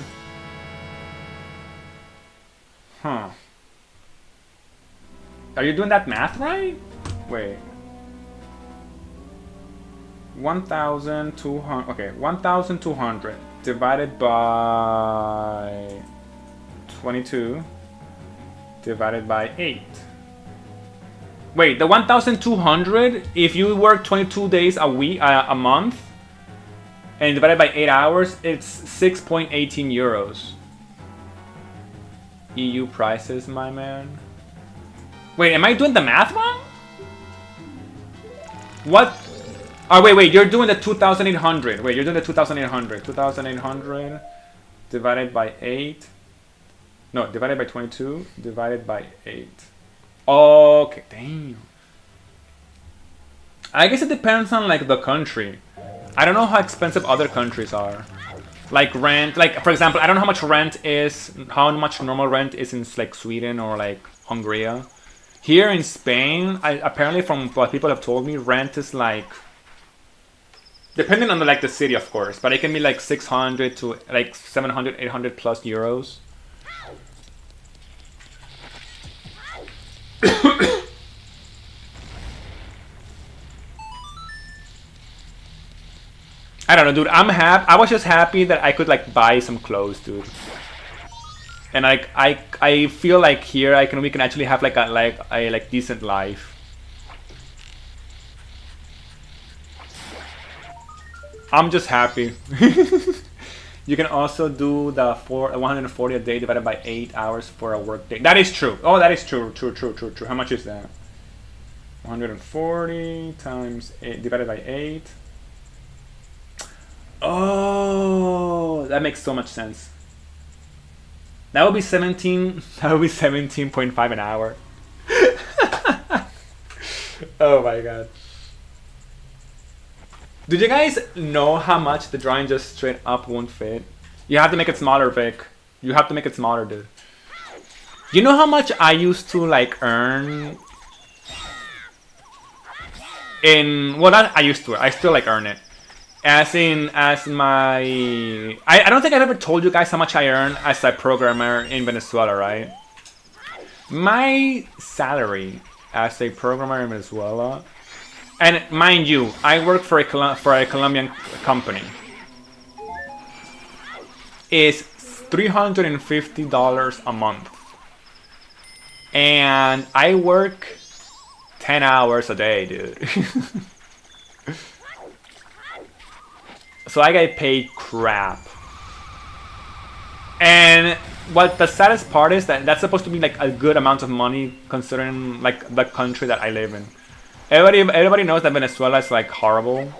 Huh. Are you doing that math right? Wait. 1,200. Okay, 1,200 divided by 22 divided by 8. Wait, the 1,200, if you work 22 days a week, a month, and divided by 8 hours, it's 6.18 euros. EU prices, my man. Wait, am I doing the math wrong? What? Oh, wait, you're doing the 2,800. Wait, you're doing the 2,800. 2,800 divided by 8. No, divided by 22, divided by 8. Okay, damn. I guess it depends on like the country. I don't know how expensive other countries are. Like rent, like for example, I don't know how much rent is, how much normal rent is in like Sweden or like Hungary. Here in Spain, apparently from what people have told me, rent is like, depending on the city of course, but it can be like 600 to like 700, 800 plus euros. I don't know, dude. I was just happy that I could like buy some clothes, dude. And like I feel like here we can actually have like a decent life. I'm just happy. You can also do the 140 a day divided by 8 hours for a work day. That is true. Oh, that is true. True. How much is that? 140 times 8 divided by 8. Oh, that makes so much sense. That would be 17. That would be 17.5 an hour. Oh my god. Did you guys know how much the drawing just straight up won't fit? You have to make it smaller, Vic. You have to make it smaller, dude. You know how much I used to like earn in, well, not I used to, I still like earn it. As my, I don't think I've ever told you guys how much I earn as a programmer in Venezuela, right? My salary as a programmer in Venezuela, and mind you, I work for a Colombian company, is $350 a month. And I work 10 hours a day, dude. So I get paid crap. And what the saddest part is that that's supposed to be like a good amount of money considering like the country that I live in. Everybody knows that Venezuela is like horrible.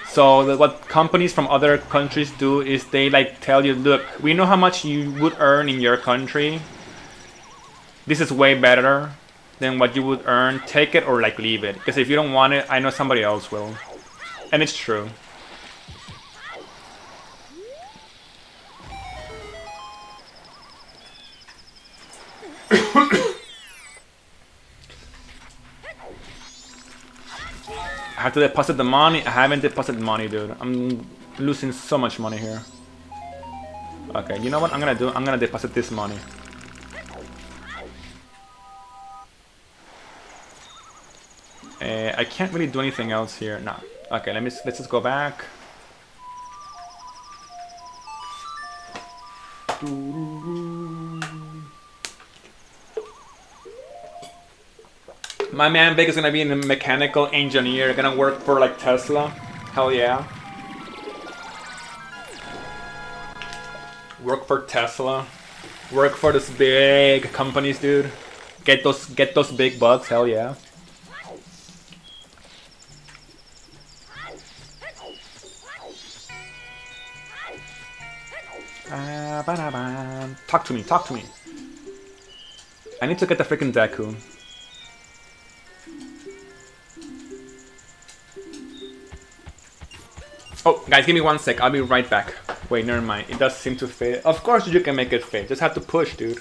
So what companies from other countries do is they like tell you, look, we know how much you would earn in your country. This is way better than what you would earn. Take it or like leave it. Because if you don't want it, I know somebody else will. And it's true. I have to deposit the money. I haven't deposited money, dude. I'm losing so much money here. Okay, you know what I'm gonna do? I'm gonna deposit this money. I can't really do anything else here. Nah. Okay, let's just go back. My man Vic is gonna be a mechanical engineer, gonna work for like Tesla. Hell yeah. Work for Tesla. Work for those big companies, dude. Get those big bucks, hell yeah. Talk to me, talk to me. I need to get the freaking Deku. Oh, guys, give me 1 sec. I'll be right back. Wait, never mind. It does seem to fit. Of course you can make it fit. Just have to push, dude.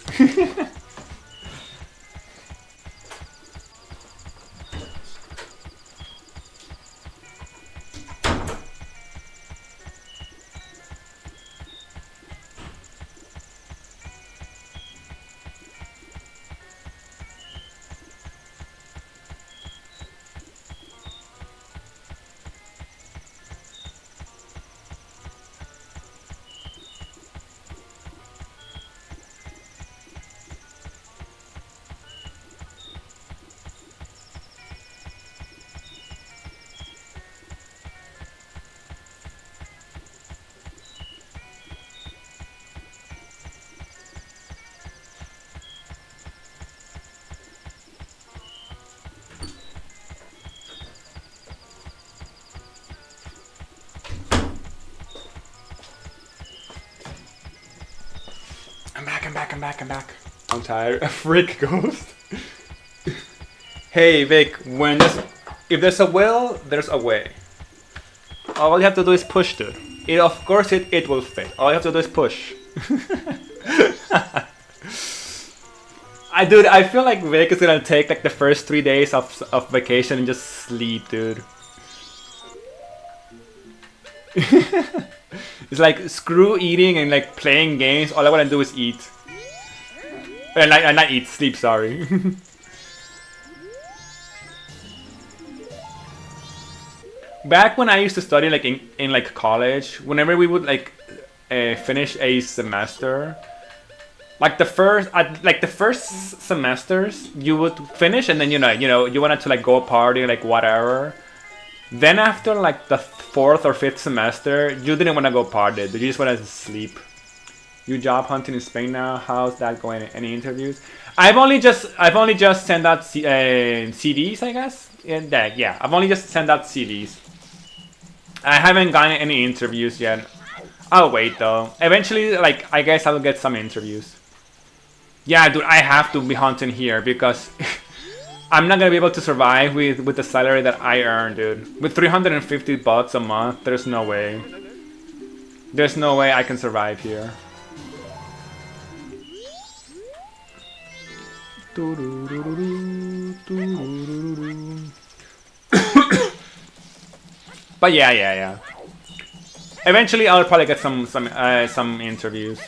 back. I'm tired. A freak ghost. Hey Vic, if there's a will, there's a way. All you have to do is push, dude. Of course it will fit. All you have to do is push. I feel like Vic is gonna take like the first 3 days of vacation and just sleep, dude. It's like screw eating and like playing games. All I wanna do is eat. And not eat, sleep. Sorry. Back when I used to study like in like college, whenever we would like finish a semester, like the first semesters you would finish and then you wanted to like go party like whatever. Then after like the 4th or 5th semester, you didn't want to go party. You just wanted to sleep. You job hunting in Spain now. How's that going? Any interviews? I've only just sent out CDs, I guess. Yeah, I've only just sent out CDs. I haven't gotten any interviews yet. I'll wait though. Eventually, like, I guess I'll get some interviews. Yeah, dude, I have to be hunting here because I'm not gonna be able to survive with the salary that I earn, dude. With $350 a month, there's no way. There's no way I can survive here. But yeah. Eventually, I'll probably get some interviews.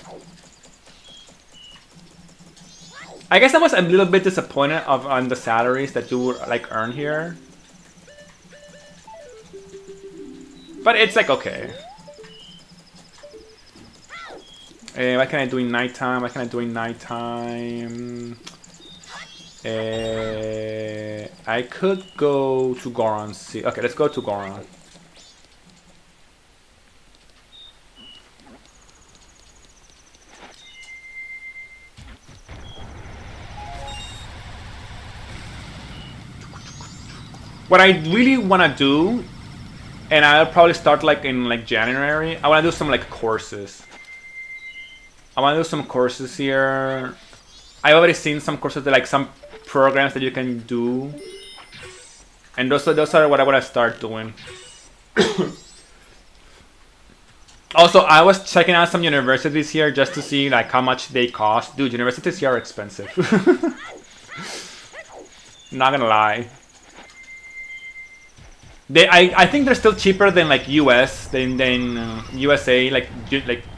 I guess I was a little bit disappointed on the salaries that you like earn here, but it's like okay. What can I do in nighttime? I could go to Goron. See, okay, let's go to Goron. What I really want to do, and I'll probably start like in like January, I want to do some like courses. I want to do some courses here. I already seen some courses that like some programs that you can do, and those are what I want to start doing. Also, I was checking out some universities here just to see like how much they cost. Dude, universities here are expensive. Not gonna lie. I think they're still cheaper than like USA like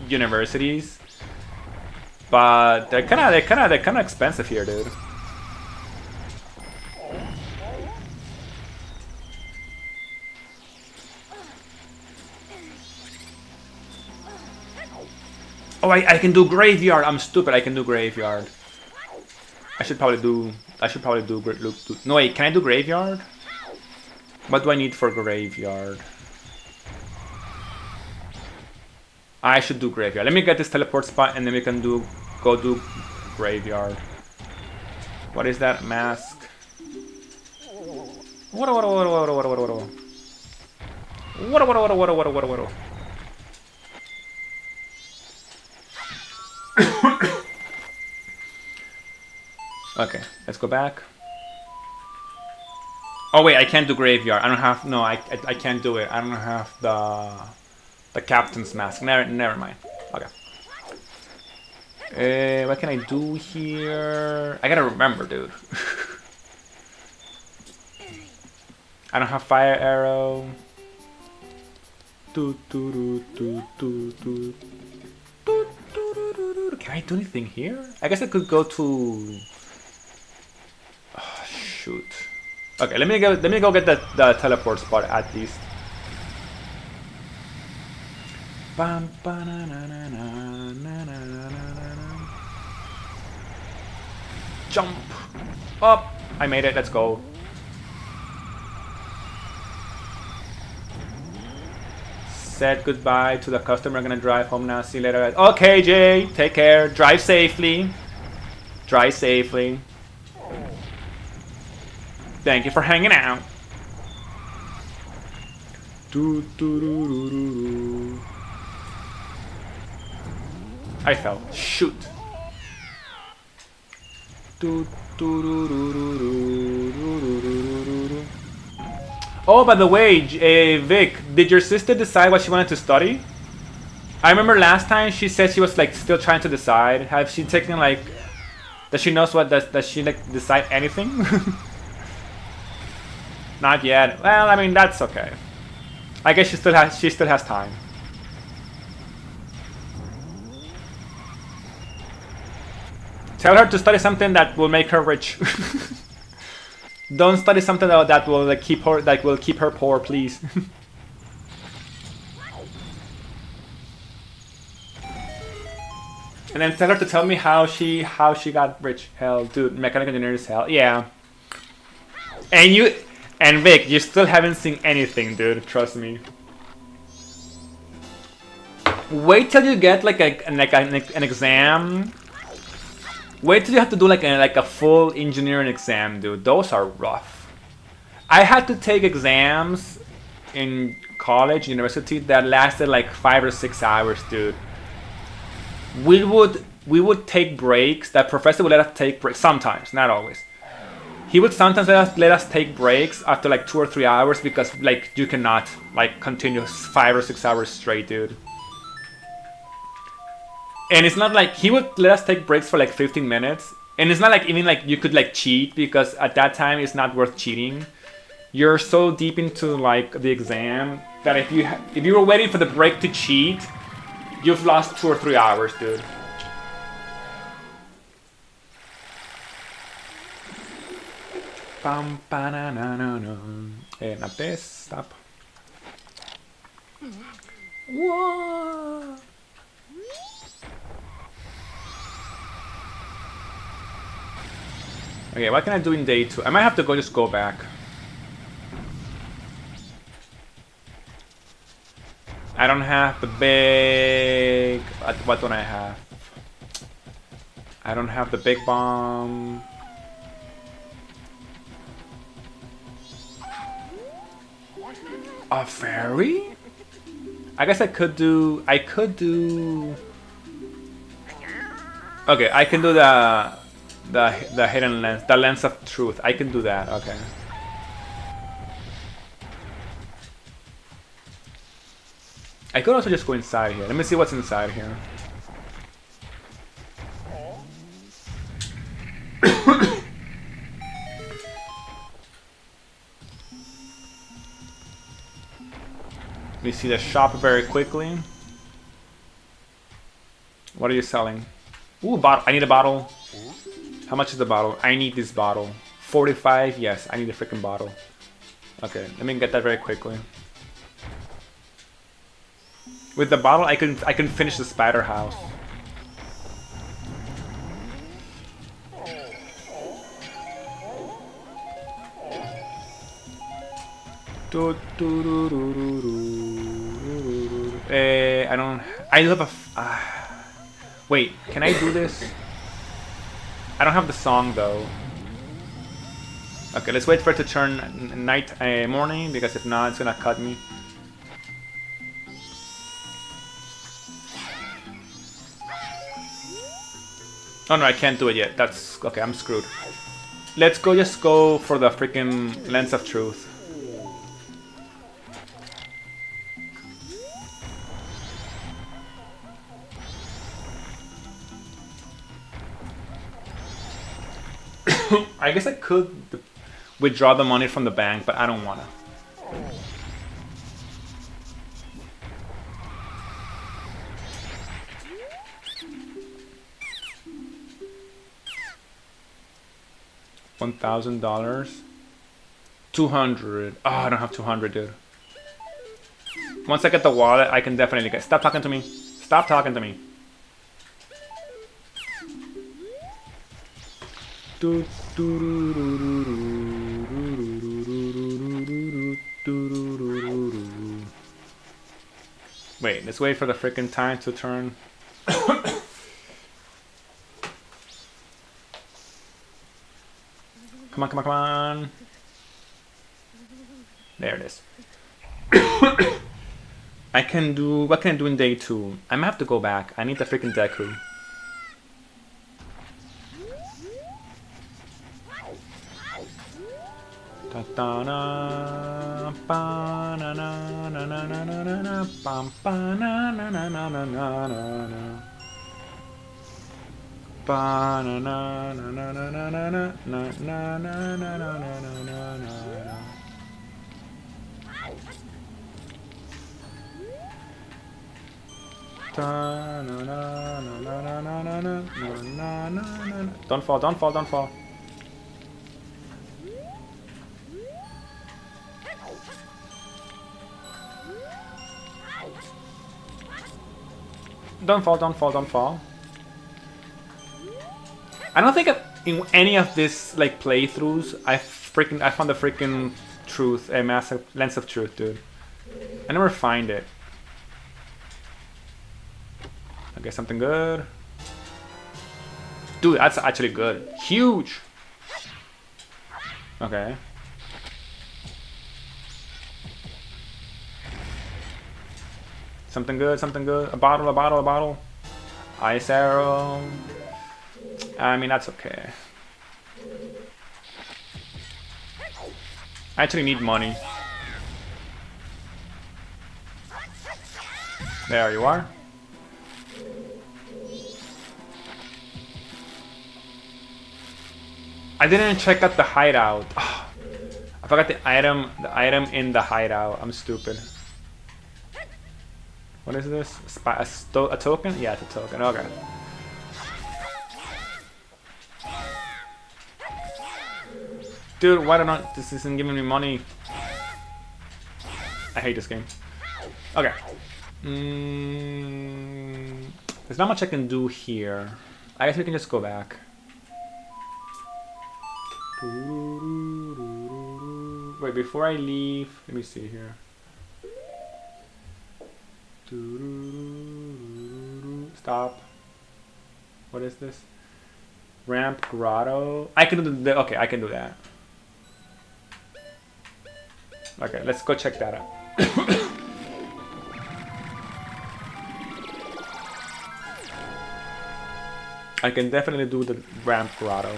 universities, but they're kind of expensive here, dude. Oh, I can do graveyard. I'm stupid. I can do graveyard. I should probably do. No wait, can I do graveyard? What do I need for graveyard? I should do graveyard. Let me get this teleport spot and then we can go do graveyard. What is that mask? What? Okay, let's go back. Oh wait, I can't do graveyard. I don't have. No, I can't do it. I don't have the captain's mask. Never mind. Okay. What can I do here? I gotta remember, dude. I don't have fire arrow. Can I do anything here? I guess I could go to. Oh, shoot. Okay, let me go get the teleport spot at least. Jump up. I made it. Let's go. Said goodbye to the customer. I'm gonna drive home now. See you later. Okay, Jay. Take care. Drive safely. Drive safely. Thank you for hanging out. I fell. Shoot. Oh, by the way, Vic, did your sister decide what she wanted to study? I remember last time she said she was like still trying to decide. Have she taken like? Does she knows what does she like decide anything? Not yet. Well, I mean that's okay. I guess she still has time. Tell her to study something that will make her rich. Don't study something that will like keep her poor, please. And then tell her to tell me how she got rich. Hell, dude, mechanical engineer is hell. Yeah. And Vic, you still haven't seen anything, dude. Trust me. Wait till you get like an exam. Wait till you have to do like a full engineering exam, dude. Those are rough. I had to take exams in college, university that lasted like 5 or 6 hours, dude. We would take breaks. That professor would let us take breaks sometimes, not always. He would sometimes let us take breaks after like 2 or 3 hours because like you cannot like continue 5 or 6 hours straight, dude. And it's not like he would let us take breaks for like 15 minutes. And it's not like even like you could like cheat because at that time it's not worth cheating. You're so deep into like the exam that if you were waiting for the break to cheat, you've lost 2 or 3 hours, dude. Bam, ba-na-na-na-na. Not this. Stop. Whoa. Okay, what can I do in day 2? I might have to just go back. I don't have the big... What don't I have? I don't have the big bomb. A fairy? I guess I could do... Okay, I can do the hidden lens, the lens of truth. I can do that. Okay. I could also just go inside here. Let me see what's inside here. Let me see the shop very quickly. What are you selling? Ooh, bottle. I need a bottle. How much is the bottle? I need this bottle. 45? Yes, I need a freaking bottle. Okay, let me get that very quickly. With the bottle, I can finish the spider house. I don't. I have a. Wait, can I do this? I don't have the song though. Okay, let's wait for it to turn morning because if not, it's gonna cut me. Oh no, I can't do it yet. That's okay. I'm screwed. Let's go. Just go for the freaking lens of truth. I guess I could withdraw the money from the bank, but I don't wanna. $1,000. 200. Oh, I don't have 200, dude. Once I get the wallet, I can definitely get. Stop talking to me. Stop talking to me. Wait, let's wait for the freaking time to turn. Come on, come on, come on. There it is. I can do... What can I do in day 2? I might have to go back. I need the freaking Deku. Don't fall, don't fall, don't fall. Don't fall, don't fall, don't fall. I don't think in any of this like playthroughs I found the freaking truth, a massive lens of truth, dude. I never find it. Okay, something good. Dude, that's actually good. Huge. Okay. Something good, something good. A bottle, a bottle, a bottle. Ice arrow. I mean, that's okay. I actually need money. There you are. I didn't check out the hideout. Oh, I forgot the item in the hideout. I'm stupid. What is this? A token? Yeah, it's a token. Okay. Dude, why don't this isn't giving me money? I hate this game. Okay. There's not much I can do here. I guess we can just go back. Wait, before I leave, let me see here. Stop. What is this? Ramp grotto. I can do the, okay, I can do that. Okay, let's go check that out. I can definitely do the ramp grotto.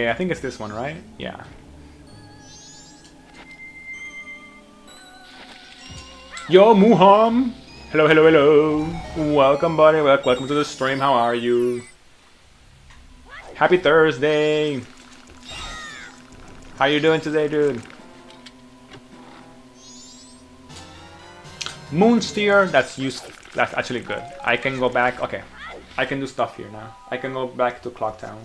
I think it's this one, right? Yeah. Yo, Muham! Hello, hello, hello! Welcome, buddy. Welcome to the stream. How are you? Happy Thursday! How you doing today, dude? Moonsteer, that's useful. That's actually good. I can go back. Okay, I can do stuff here now. I can go back to Clock Town.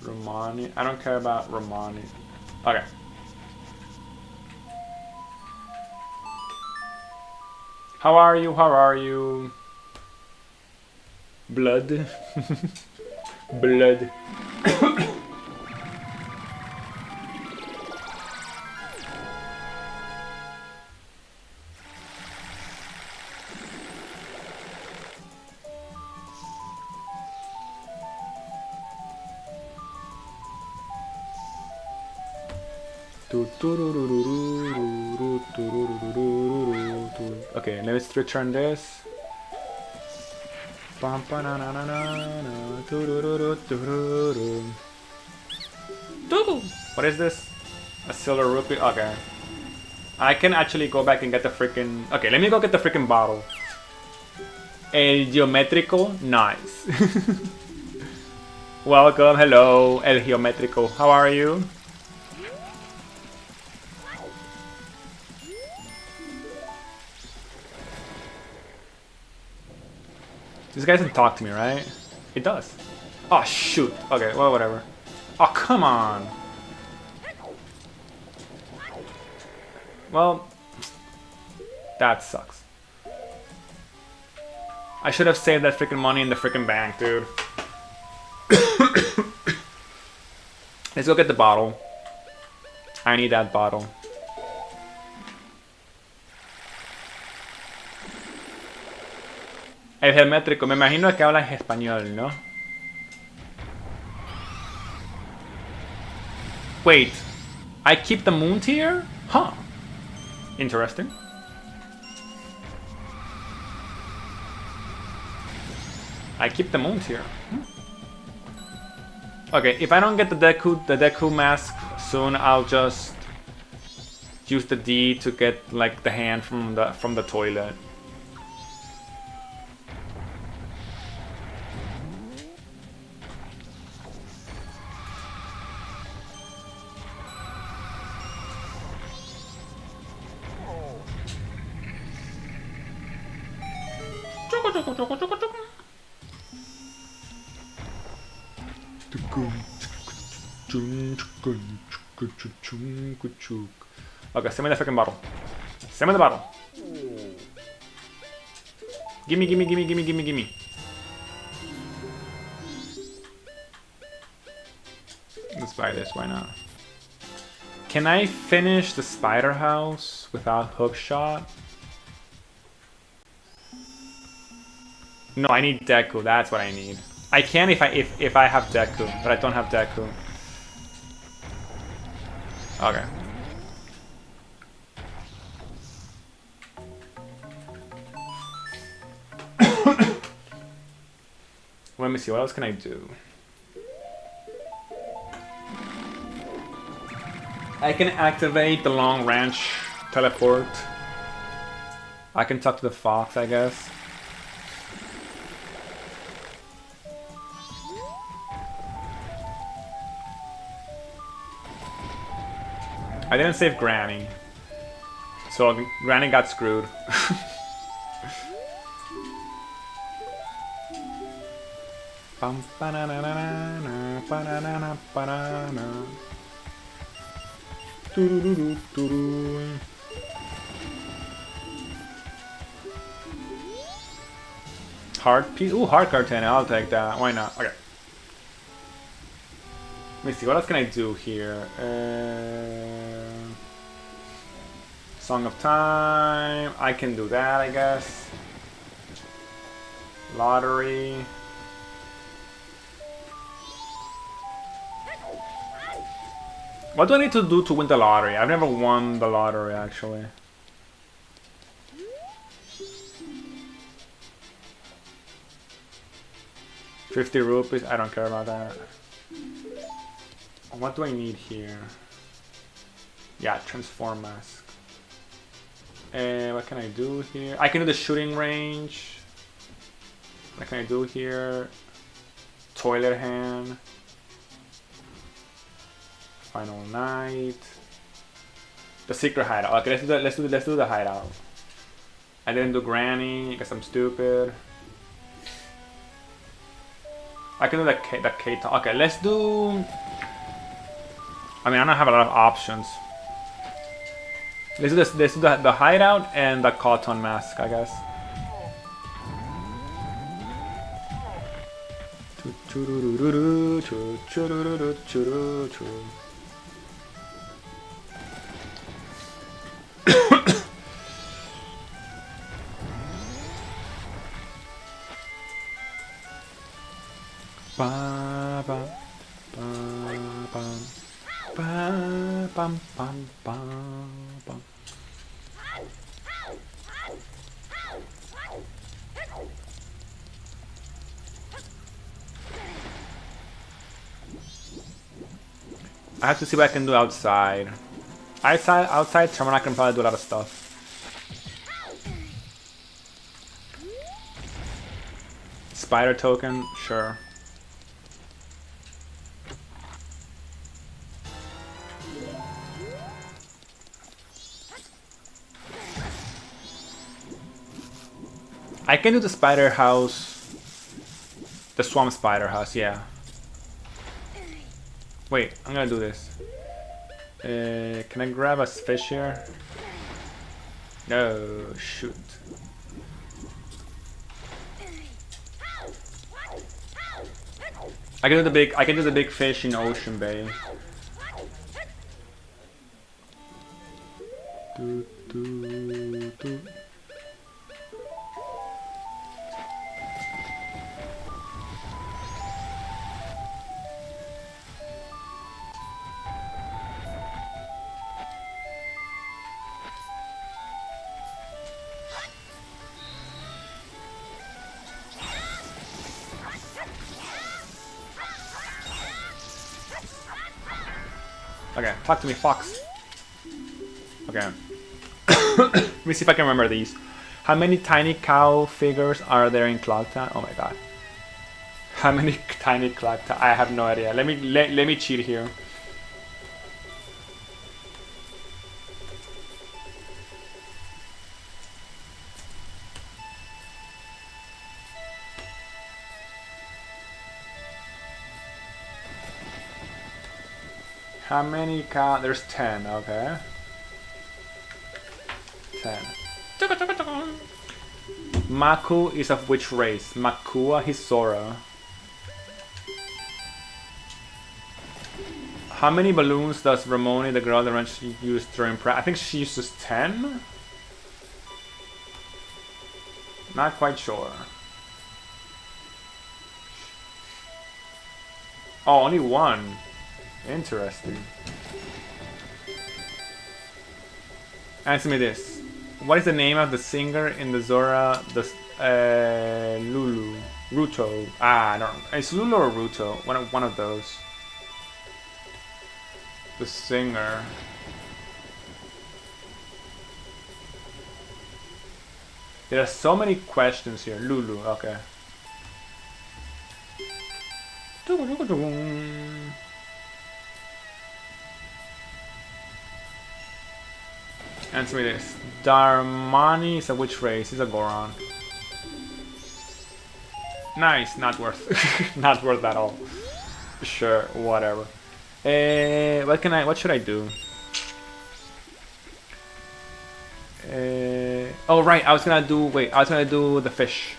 Romani. I don't care about Romani. Okay. How are you? How are you? Blood. Blood. Okay, let's return this. What is this? A silver rupee? Okay. I can actually go back and get the freaking... Okay, let me go get the freaking bottle. El Geometrico? Nice. Welcome, hello, El Geometrico. How are you? This guy doesn't talk to me, right? It does. Oh, shoot. Okay, well, whatever. Oh, come on. Well, that sucks. I should have saved that freaking money in the freaking bank, dude. Let's go get the bottle. I need that bottle. Es geométrico. Me imagino que hablas español, ¿no? Wait. I keep the moon tier? Huh. Interesting. I keep the moon tier. Okay, if I don't get the Deku mask soon, I'll just use the D to get like the hand from the toilet. Okay, send me the freaking bottle. Send me the bottle. Gimme, gimme, gimme, gimme, gimme, gimme. Let's buy this, why not? Can I finish the spider house without hook shot? No, I need Deku, that's what I need. I can if I have Deku, but I don't have Deku. Okay. Let me see, what else can I do? I can activate the long ranch teleport. I can talk to the fox, I guess. I didn't save Granny. So Granny got screwed. Heart piece? Ooh, heart carton. I'll take that. Why not? Okay. Let me see. What else can I do here? Song of Time. I can do that, I guess. Lottery. What do I need to do to win the lottery? I've never won the lottery, actually. ₹50. I don't care about that. What do I need here? Yeah, transform mask. What can I do here? I can do the shooting range. What can I do here? Toilet hand. Final night. The secret hideout. Okay, let's do the hideout. I didn't do Granny because I'm stupid. I can do the K. Okay, let's do. I mean, I don't have a lot of options. Let's do this. Let's do the hideout and the cotton mask, I guess. Ba ba ba ba ba bum bum bum bum. I have to see what I can do outside. Outside, Terminal can probably do a lot of stuff. Spider token, sure. I can do the spider house. The swamp spider house, yeah. Wait, I'm gonna do this. Can I grab a fish here? No, shoot. I can do the big fish in Ocean Bay. Okay, talk to me, Fox. Okay. Let me see if I can remember these. How many tiny cow figures are there in Cloudtown? Oh my god. How many tiny Cloudtown? I have no idea. Let me cheat here. How many cow? There's 10, okay. 10. Maku is of which race? Makua Hisora. How many balloons does Ramoni, the girl that runs, use during practice? I think she uses 10? Not quite sure. Oh, only one. Interesting. Answer me this. What is the name of the singer in the Zora, the Lulu? Ruto. Ah, no. It's Lulu or Ruto. One of those. The singer. There are so many questions here. Lulu, okay. Answer me this. Darmani is a which race? He's a Goron. Nice, not worth not worth at all. Sure, whatever. What should I do? Oh right, I was gonna do the fish.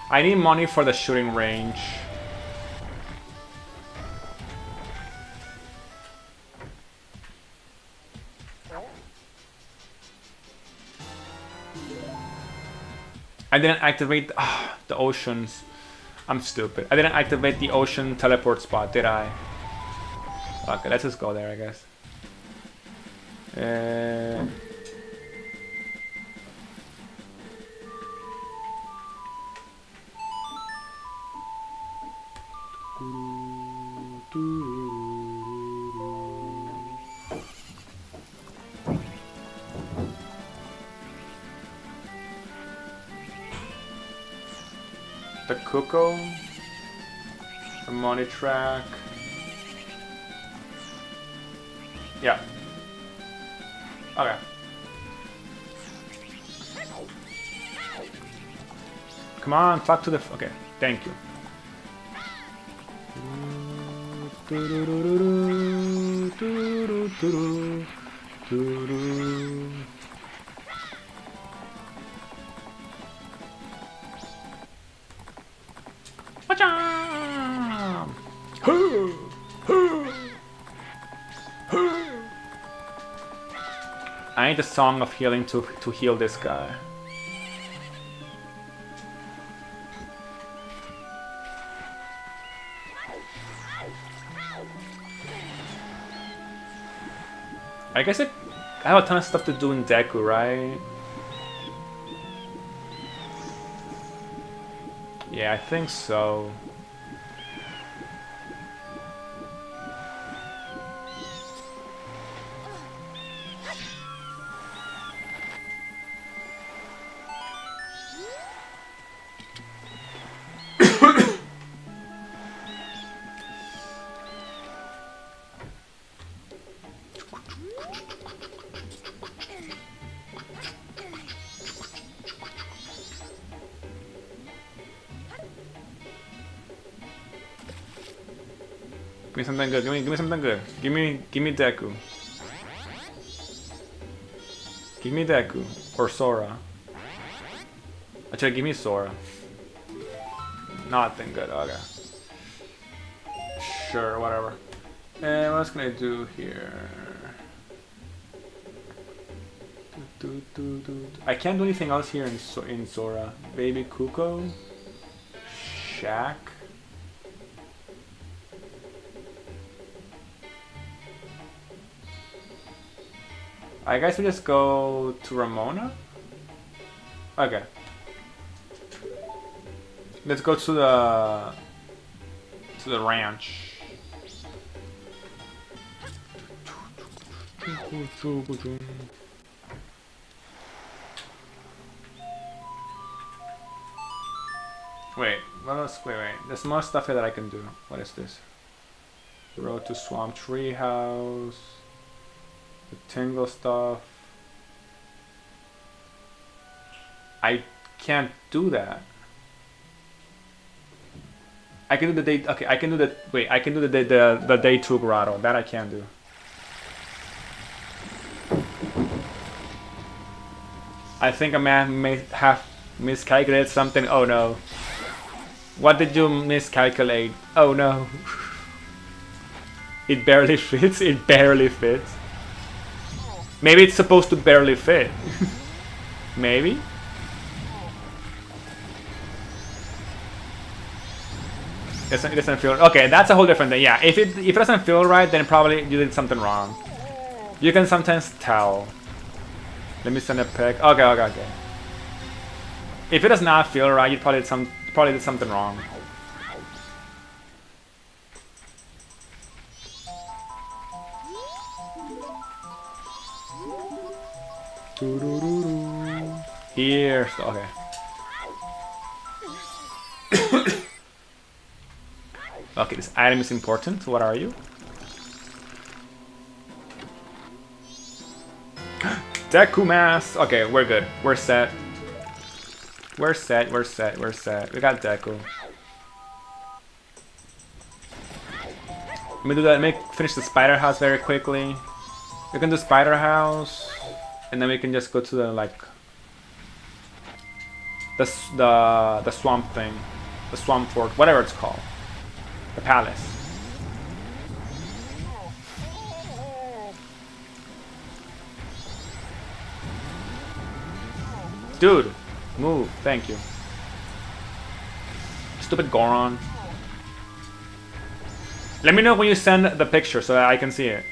I need money for the shooting range. I didn't activate the oceans. I'm stupid. I didn't activate the ocean teleport spot, did I? Okay, let's just go there, I guess. The Cuckoo, the money track. Yeah. Okay. Come on, talk to the. Okay, thank you. I need a song of healing to heal this guy. I guess I have a ton of stuff to do in Deku, right? Yeah, I think so. Give me something good. Give me something good. Give me Deku. Give me Deku or Sora. Actually, give me Sora. Nothing good. Okay. Sure, whatever. And what else can I do here? I can't do anything else here in Sora. Baby Kuko, Shaq. I guess we just go to Ramona. Okay. Let's go to the ranch. Wait, wait. There's more stuff here that I can do. What is this? Road to Swamp Treehouse. The Tingle stuff. I can't do that. I can do the day. Okay, I can do the. Wait, I can do the day 2 grotto. That I can do. I think a man may have miscalculated something. Oh no. What did you miscalculate? Oh no. It barely fits. It barely fits. Maybe it's supposed to barely fit. Maybe. It doesn't feel. Okay, that's a whole different thing. Yeah, if it doesn't feel right, then probably you did something wrong. You can sometimes tell. Let me send a pic. Okay. If it does not feel right, you probably did something wrong. Here, okay. Okay, this item is important. What are you? Deku Mask! Okay, we're good. We're set. We're set. We got Deku. Let me do that. Let me finish the Spider House very quickly. We can do Spider House. And then we can just go to the, like... The swamp thing. The swamp fort. Whatever it's called. The palace. Dude, move. Thank you. Stupid Goron. Let me know when you send the picture so that I can see it.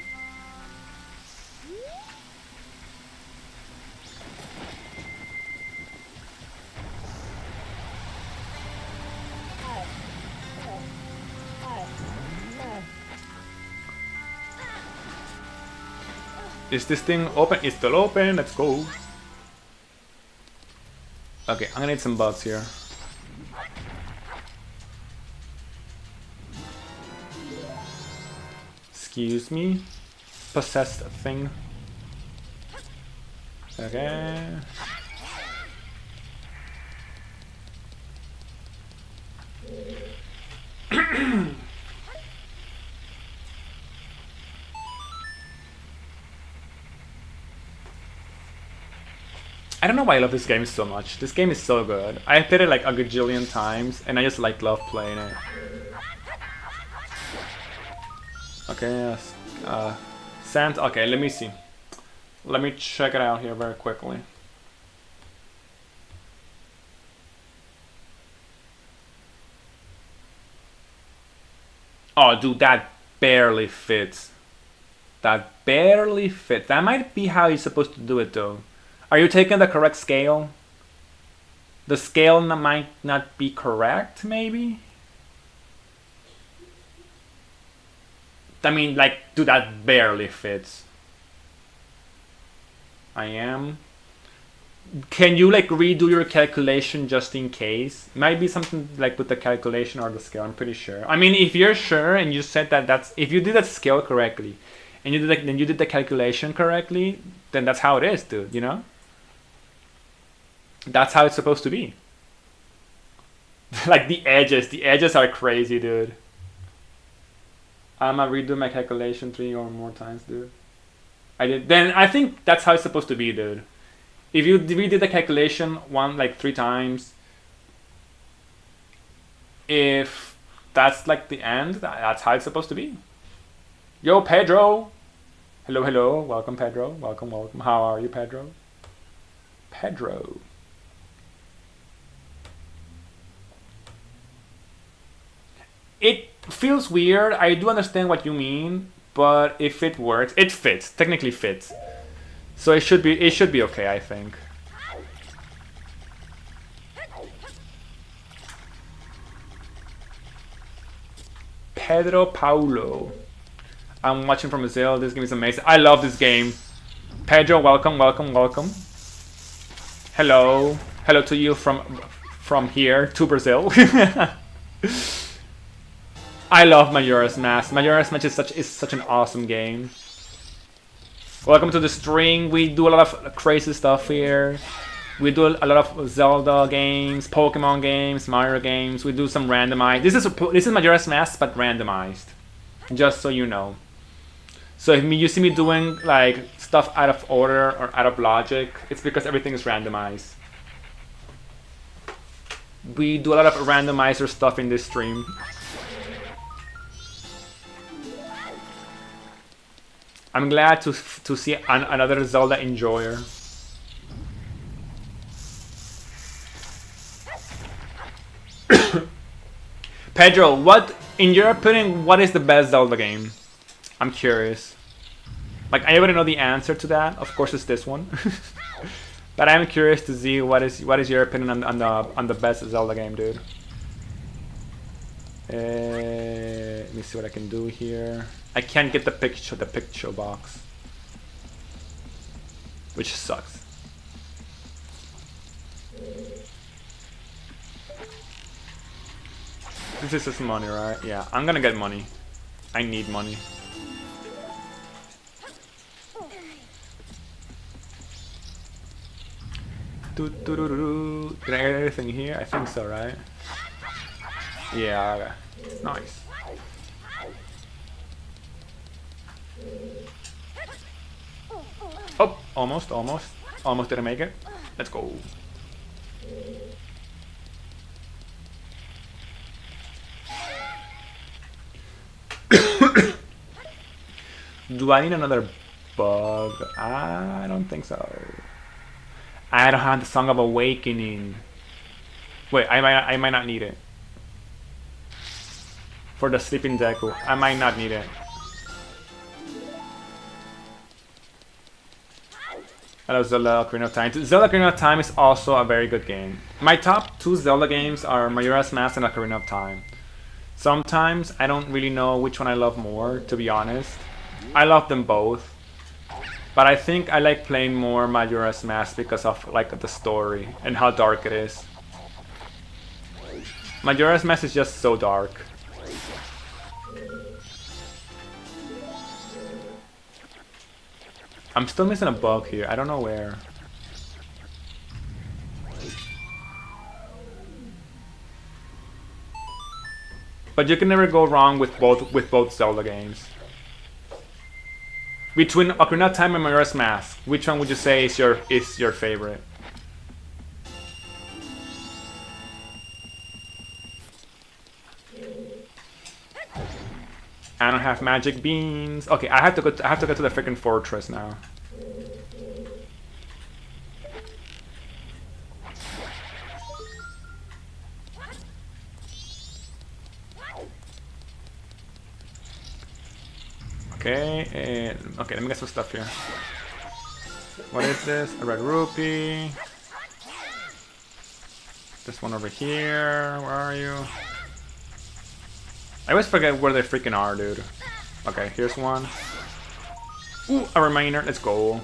Is this thing open? It's still open. Let's go. Okay, I'm gonna need some bugs here. Excuse me. Possessed thing. Okay. I don't know why I love this game so much. This game is so good. I played it like a gajillion times, and I just like love playing it. Okay, Sand. Okay, let me see. Let me check it out here very quickly. Oh, dude, that barely fits. That barely fits. That might be how you're supposed to do it, though. Are you taking the correct scale? The scale might not be correct, maybe? I mean, like, dude, that barely fits. I am. Can you, like, redo your calculation just in case? Might be something, like, with the calculation or the scale, I'm pretty sure. I mean, if you're sure and you said that that's... If you did that scale correctly, and then you did the calculation correctly, then that's how it is, dude, you know? That's how it's supposed to be. Like the edges are crazy, dude. I'ma redo my calculation 3 or more times, dude. I did. Then I think that's how it's supposed to be, dude. If you redid the calculation 3 times, if that's like the end, that's how it's supposed to be. Yo, Pedro. Hello. Welcome, Pedro. Welcome. How are you, Pedro? Pedro. It feels weird. I do understand what you mean, but if it works, it fits. Technically fits. So it should be okay, I think. Pedro Paulo. I'm watching from Brazil. This game is amazing. I love this game. Pedro, welcome, welcome, welcome. Hello. Hello to you from here to Brazil. I love Majora's Mask. Majora's Mask is such an awesome game. Welcome to the stream. We do a lot of crazy stuff here. We do a lot of Zelda games, Pokemon games, Mario games. We do some randomized. This is Majora's Mask, but randomized. Just so you know. So if you see me doing like stuff out of order or out of logic, it's because everything is randomized. We do a lot of randomizer stuff in this stream. I'm glad to see another Zelda enjoyer. Pedro, what, in your opinion, what is the best Zelda game? I'm curious. Like, I already know the answer to that. Of course, it's this one. But I'm curious to see what is your opinion on the best Zelda game, dude. Let me see what I can do here. I can't get the picture box, which sucks. This is just money, right? Yeah, I'm gonna get money. I need money. Did I get everything here? I think so, right? Yeah, okay. Nice. Oh, almost didn't make it. Let's go. Do I need another bug? I don't think so. I don't have the Song of Awakening. Wait, I might not need it. For the Sleeping Deku, I might not need it. Hello, Zelda Ocarina of Time. Zelda Ocarina of Time is also a very good game. My top 2 Zelda games are Majora's Mask and Ocarina of Time. Sometimes I don't really know which one I love more, to be honest. I love them both. But I think I like playing more Majora's Mask because of like the story and how dark it is. Majora's Mask is just so dark. I'm still missing a bug here. I don't know where. But you can never go wrong with both Zelda games. Between Ocarina of Time and Majora's Mask, which one would you say is your favorite? I don't have magic beans. Okay, I have to go to the freaking fortress now. Okay, okay, let me get some stuff here. What is this? A red rupee. This one over here. Where are you? I always forget where they freaking are, dude. Okay, here's one. Ooh, a remainder. Let's go.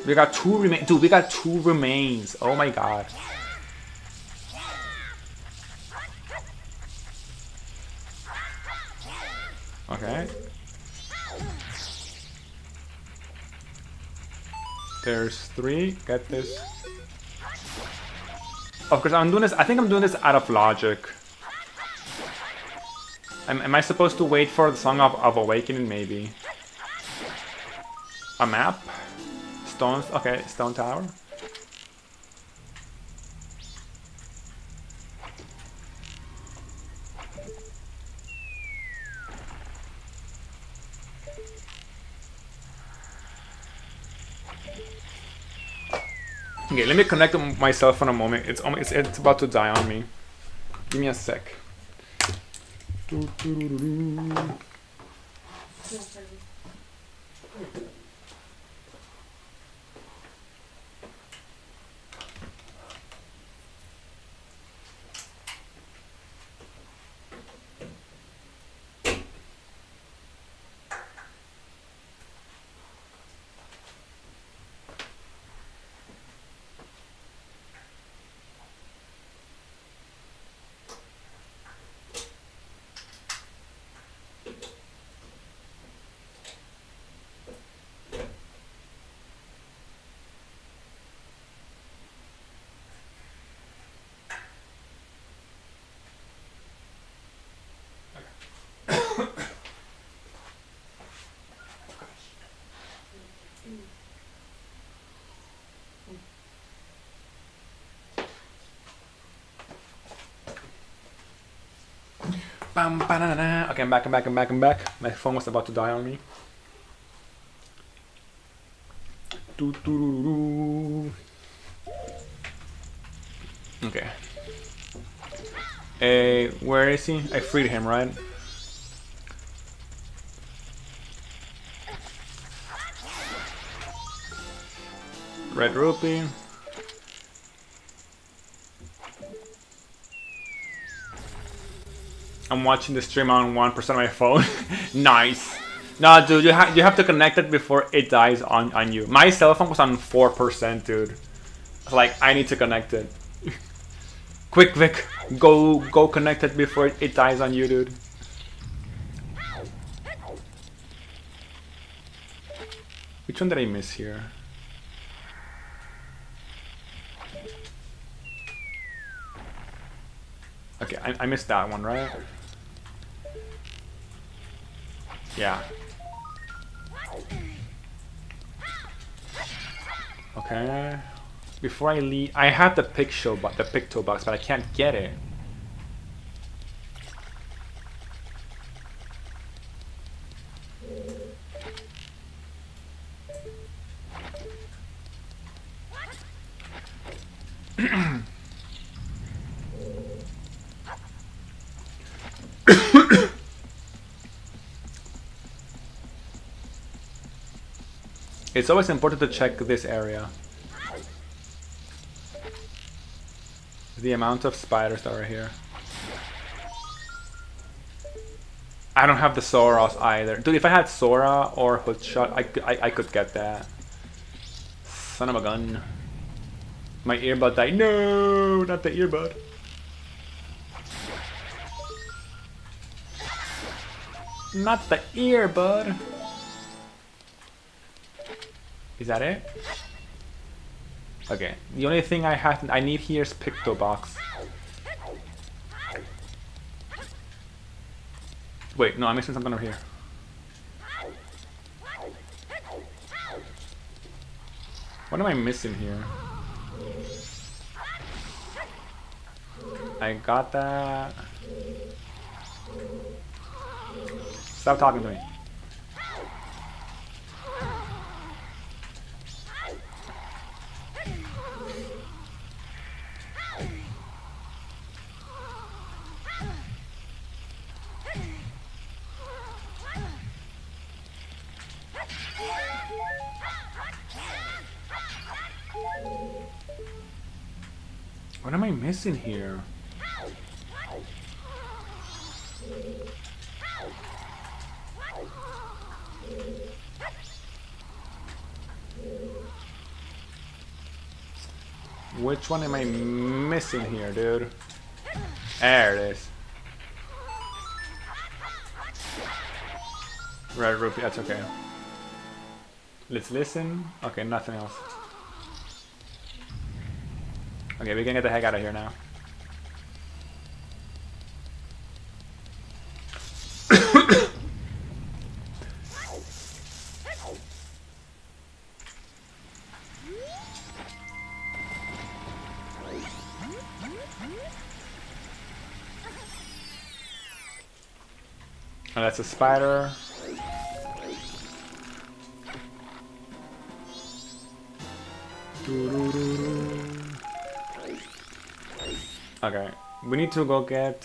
We got 2 remains. Dude, we got 2 remains. Oh my god. Okay. There's 3. Get this. Of course, I'm doing this. I think I'm doing this out of logic. Am I supposed to wait for the Song of Awakening? Maybe. A map? Stones? Okay, stone tower. Okay, let me connect myself for a moment. It's about to die on me. Give me a sec. Okay, I'm back, I'm back, I'm back, I'm back. My phone was about to die on me. Okay. Where is he? I freed him, right? Red rupee. I'm watching the stream on 1% of my phone. Nice. No, dude, you have to connect it before it dies on you. My cell phone was on 4%, dude. So, like, I need to connect it. Quick, Vic, go connect it before it dies on you, dude. Which one did I miss here? Okay, I missed that one, right? Yeah. Okay. Before I leave, I have the picto box, but I can't get it. It's always important to check this area. The amount of spiders that are here. I don't have the Soras either. Dude, if I had Sora or Hoodshot, I could get that. Son of a gun. My earbud died. No, not the earbud. Not the earbud. Is that it? Okay. The only thing I need here is Picto Box. Wait, no, I'm missing something over here. What am I missing here? I got that. Stop talking to me. What am I missing here? Which one am I missing here, dude? There it is. Red rupee, that's okay. Let's listen. Okay, nothing else. Okay, we can get the heck out of here now. Oh, that's a spider. Okay, we need to go get...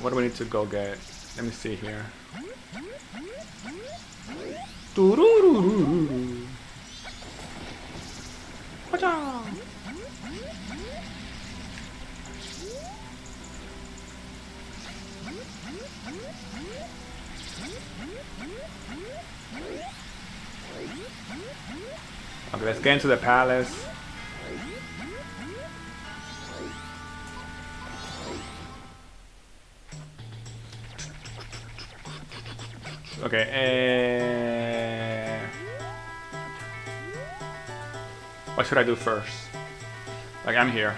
What do we need to go get? Let me see here. Okay, let's get into the palace. Okay, what should I do first? Like, I'm here.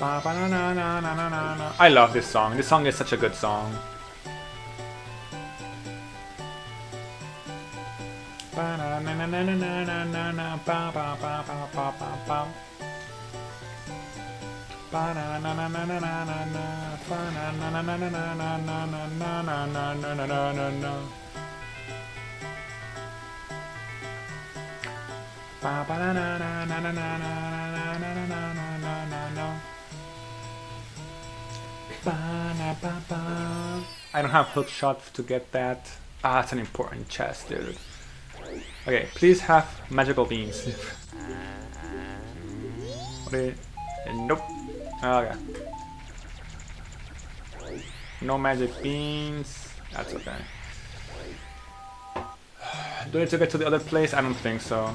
I love this song. This song is such a good song. I don't have hook shot to get that. Ah, that's an important chest, dude. Okay, please have magical beans. Nope. Okay. No magic beans. That's okay. Do I need to get to the other place? I don't think so.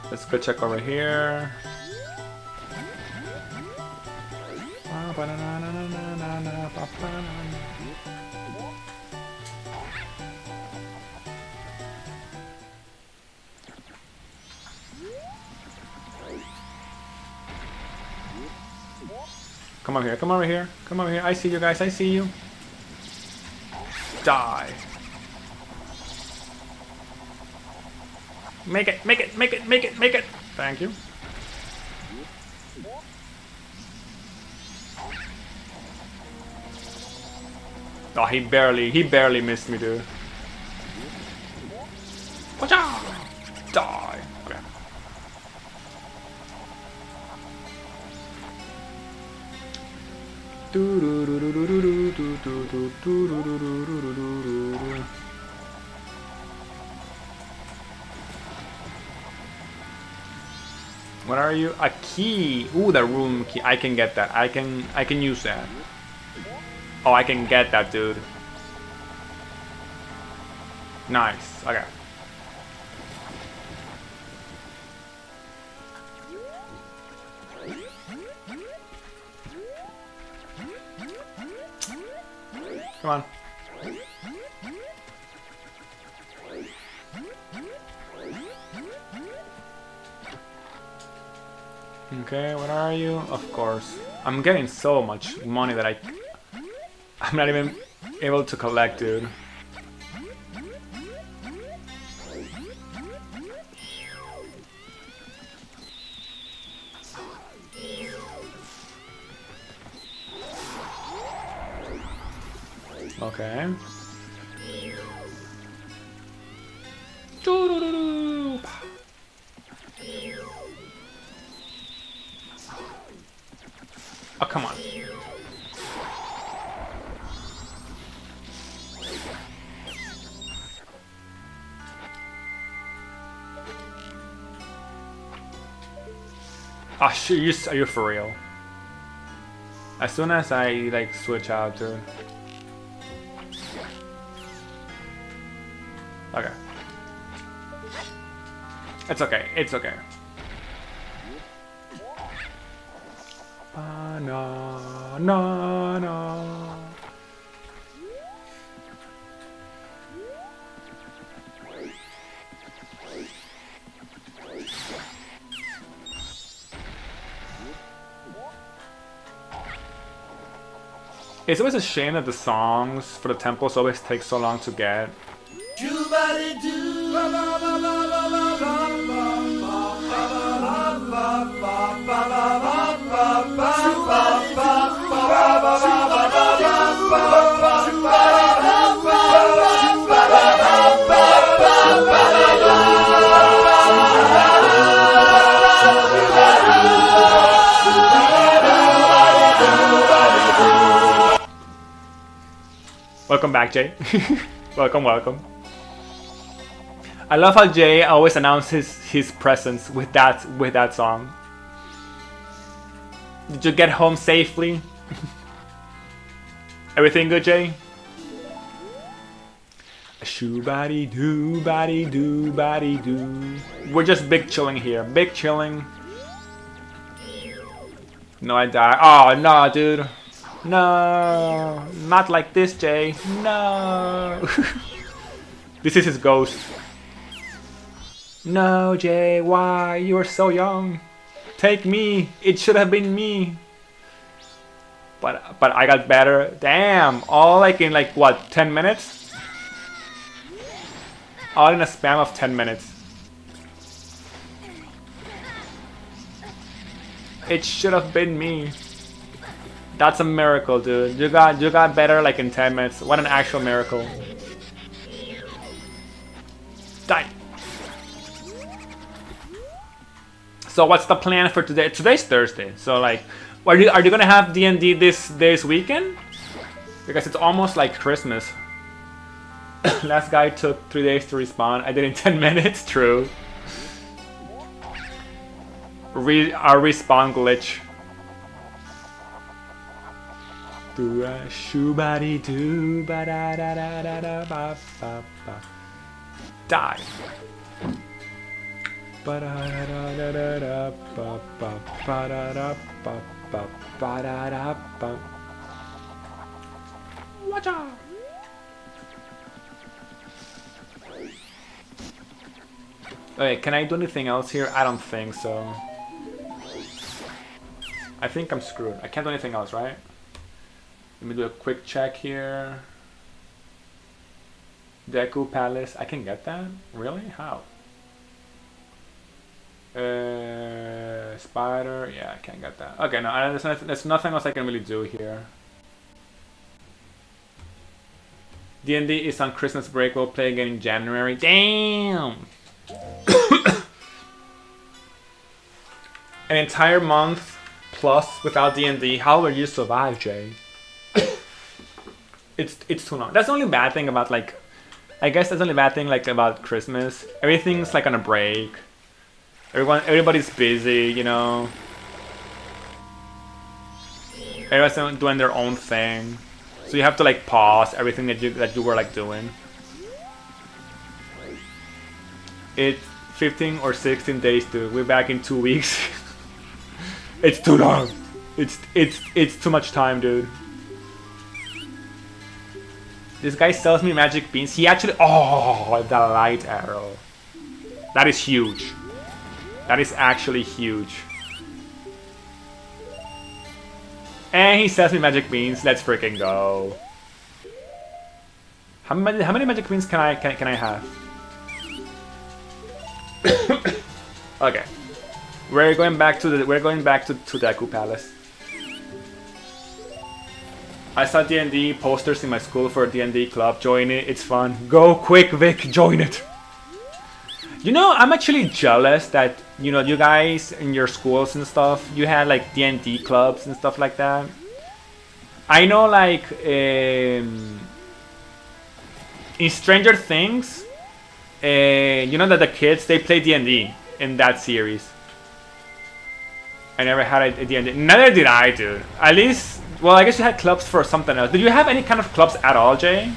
Let's go check over here. Come over here, come over here, come over here. I see you guys, I see you. Die. Make it, make it, make it, make it, make it. Thank you. Oh, he barely missed me, dude. Watch out! Die. Okay. What are you? A key. Ooh, the room key. I can get that. I can use that. Oh, I can get that, dude. Nice. Okay. Come on. Okay, what are you? Of course. I'm getting so much money that I'm not even able to collect, dude. Okay. Oh, come on. Ah, shit, are you for real? As soon as I, like, switch out, dude. Okay. It's okay, it's okay. No, no, no. It's always a shame that the songs for the temples always take so long to get. Welcome back, Jay. Welcome, welcome. I love how Jay always announces his presence with that song. Did you get home safely? Everything good, Jay? Shoo-body doo body doo body doo. We're just big chilling here. Big chilling. No, I died. Oh no, dude. No, not like this, Jay. No. This is his ghost. No, Jay, why? You are so young. Take me. It should have been me. But I got better. Damn. All like in like what? 10 minutes? All in a span of 10 minutes. It should have been me. That's a miracle, dude. You got better like in 10 minutes. What an actual miracle. Die. So what's the plan for today? Today's Thursday. So like, are you gonna have D&D this weekend? Because it's almost like Christmas. Last guy took 3 days to respawn. I did in 10 minutes. True. Our respawn glitch. Do a shoobody doo ba da da da da da ba ba ba. Die. Ba da da da da da ba ba ba da da ba ba ba da da ba. Watch out. Okay, can I do anything else here? I don't think so. I think I'm screwed. I can't do anything else, right? Let me do a quick check here. Deku Palace. I can get that? Really? How? Spider. Yeah, I can't get that. Okay, no, there's nothing else I can really do here. D&D is on Christmas break. We'll play again in January. Damn! An entire month plus without D&D. How will you survive, Jay? It's too long. That's the only bad thing about like, I guess that's the only bad thing like about Christmas. Everything's like on a break. Everybody's busy, you know. Everyone's doing their own thing, so you have to like pause everything that you were like doing. It's 15 or 16 days, dude. We're back in 2 weeks. It's too long. It's too much time, dude. This guy sells me magic beans. He actually... Oh, the light arrow. That is huge. That is actually huge. And he sells me magic beans. Let's freaking go. How many magic beans can I have? Okay. We're going back to Deku Palace. I saw D&D posters in my school for a D&D club. Join it, it's fun. Go quick, Vic, join it. You know, I'm actually jealous that, you know, you guys in your schools and stuff, you had like D&D clubs and stuff like that. I know like in Stranger Things, you know that the kids, they play D&D in that series. I never had a D&D. Neither did I, dude. At least... Well, I guess you had clubs for something else. Did you have any kind of clubs at all, Jay?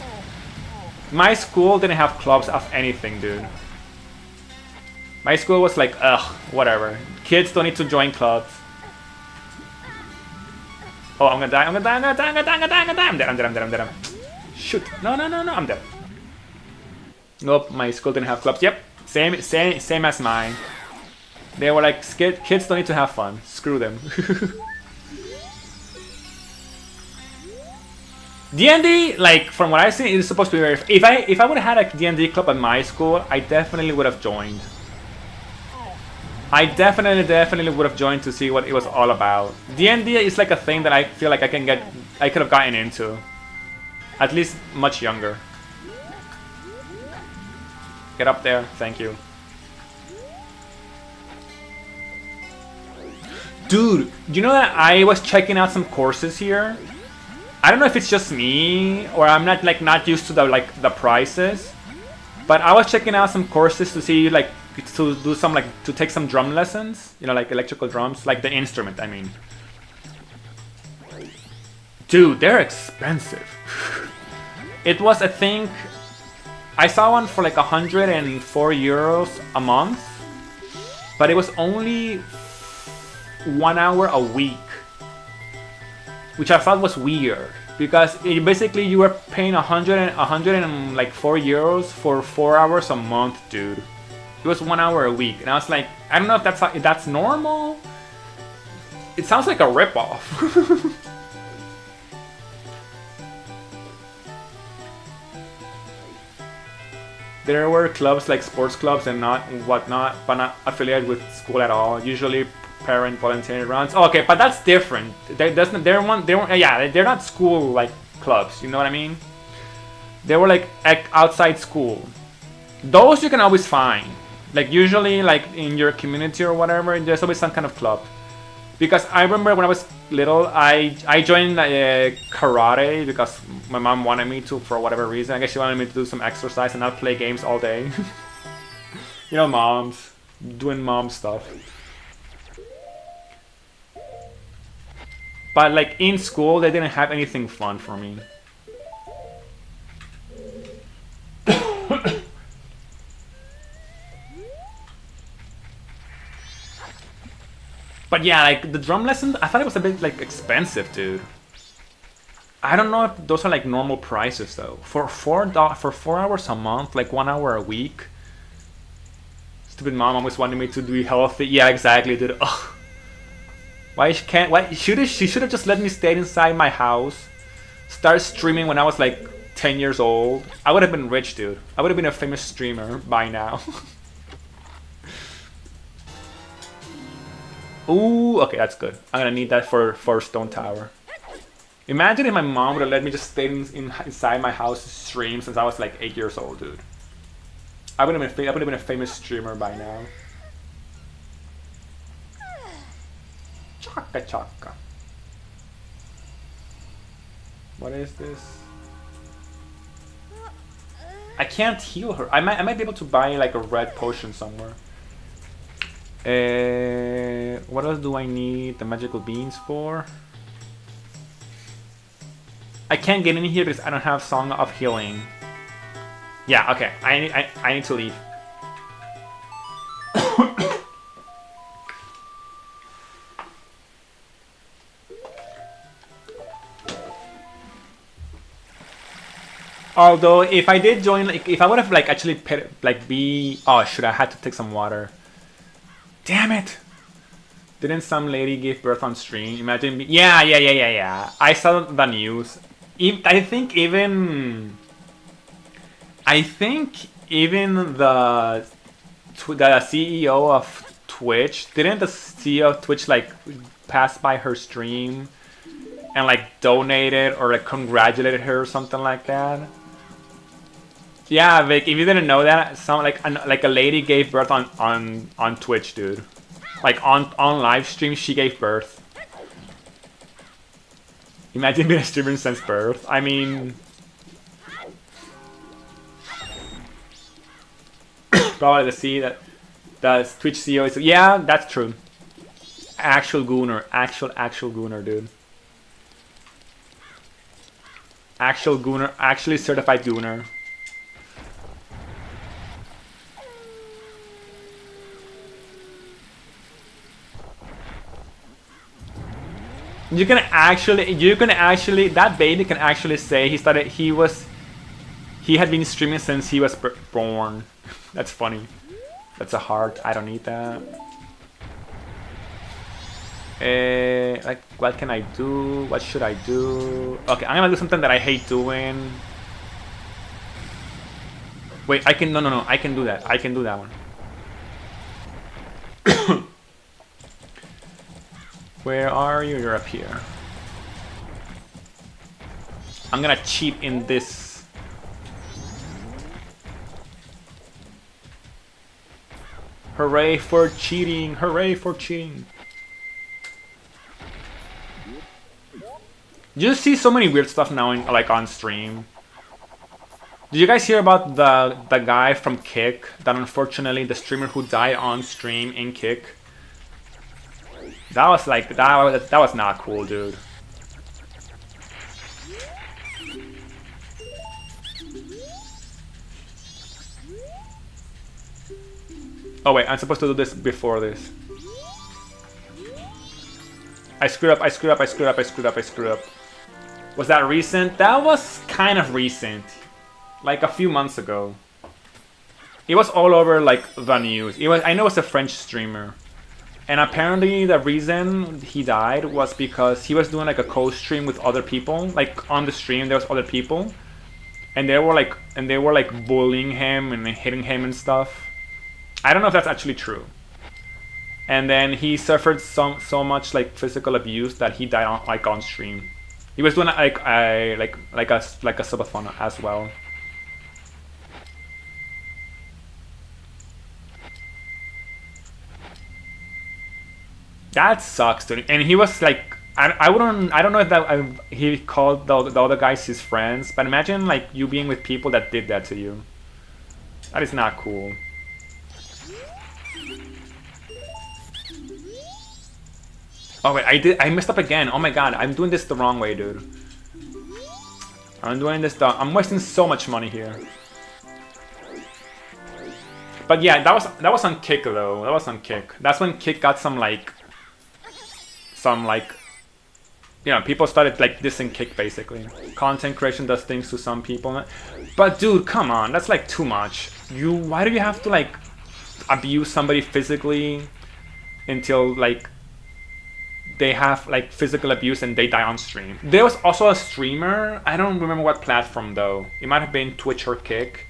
My school didn't have clubs of anything, dude. My school was like, ugh, whatever. Kids don't need to join clubs. Oh, I'm gonna die, I'm dead. I'm dead. Shoot. No, I'm dead. Nope, my school didn't have clubs. Yep, same as mine. They were like, kids don't need to have fun. Screw them. D&D, like from what I've seen, is supposed to be very. If I would have had a D&D club at my school, I definitely would have joined. I definitely would have joined to see what it was all about. D&D is like a thing that I feel like I could have gotten into, at least much younger. Get up there, thank you. Dude, you know that I was checking out some courses here? I don't know if it's just me or I'm not used to the prices, but I was checking out some courses to see like to do some to take some drum lessons, you know, like electrical drums, like the instrument, I mean. Dude, they're expensive. It was, I think, I saw one for like 104 euros a month, but it was only 1 hour a week. Which I thought was weird, because basically you were paying 104 euros for 4 hours a month, dude. It was 1 hour a week, and I was like, I don't know if that's normal. It sounds like a ripoff. There were clubs like sports clubs and whatnot, but not affiliated with school at all. Usually parent volunteer runs. Oh, okay, but that's different. They're not school like clubs. You know what I mean? They were like outside school. Those you can always find. Like usually like in your community or whatever, there's always some kind of club. Because I remember when I was little, I joined karate because my mom wanted me to for whatever reason. I guess she wanted me to do some exercise and not play games all day. You know, moms doing mom stuff. But like in school, they didn't have anything fun for me. But yeah, like the drum lesson, I thought it was a bit like expensive, dude. I don't know if those are like normal prices though. For $4 for 4 hours a month, like 1 hour a week. Stupid mom always wanted me to be healthy. Yeah, exactly, dude. Ugh. Why she should have just let me stay inside my house. Start streaming when I was like 10 years old. I would have been rich, dude. I would have been a famous streamer by now. Ooh, okay, that's good. I'm gonna need that for Stone Tower. Imagine if my mom would have let me just stay inside my house to stream since I was like 8 years old, dude. I would have been a famous streamer by now. Chaka chaka. What is this? I can't heal her. I might be able to buy like a red potion somewhere. What else do I need the magical beans for? I can't get in here because I don't have Song of Healing. Yeah, okay. I need to leave. Although if I did join, like if I would have like actually oh shoot, I had to take some water. Damn it! Didn't some lady give birth on stream? Imagine me. Yeah. I saw the news. I think even the CEO of Twitch, didn't the CEO of Twitch like pass by her stream and like donated or like congratulated her or something like that? Yeah, Vic, if you didn't know that, like a lady gave birth on Twitch, dude. Like on live stream, she gave birth. Imagine being a streamer since birth. I mean, probably the Twitch CEO is. Yeah, that's true. Actual gooner, actual gooner, dude. Actual gooner, actually certified gooner. You can actually, that baby can actually say he had been streaming since he was born. That's funny. That's a heart. I don't need that. Like, what can I do? What should I do? Okay, I'm gonna do something that I hate doing. Wait, I can, no, I can do that. I can do that one. Where are you? You're up here. I'm gonna cheat in this. Hooray for cheating! Hooray for cheating! You see so many weird stuff now like on stream. Did you guys hear about the guy from Kick? That unfortunately the streamer who died on stream in Kick. That was like that was not cool, dude. Oh wait, I'm supposed to do this before this. I screwed up. Was that recent? That was kind of recent. Like a few months ago. It was all over like the news. I know it's a French streamer. And apparently the reason he died was because he was doing like a co-stream with other people. Like on the stream there was other people. And they were like bullying him and hitting him and stuff. I don't know if that's actually true. And then he suffered so much like physical abuse that he died on stream. He was doing like a subathon as well. That sucks, dude. And he was like, I don't know if he called the other guys his friends, but imagine like you being with people that did that to you. That is not cool. Oh wait, I messed up again. Oh my god, I'm doing this the wrong way, dude. I'm wasting so much money here. But yeah, that was on Kick though. That was on Kick. That's when Kick got some you know, people started like dissing Kick basically. Content creation does things to some people. But dude, come on, that's like too much. Why do you have to like abuse somebody physically until like they have like physical abuse and they die on stream? There was also a streamer, I don't remember what platform though. It might have been Twitch or Kick.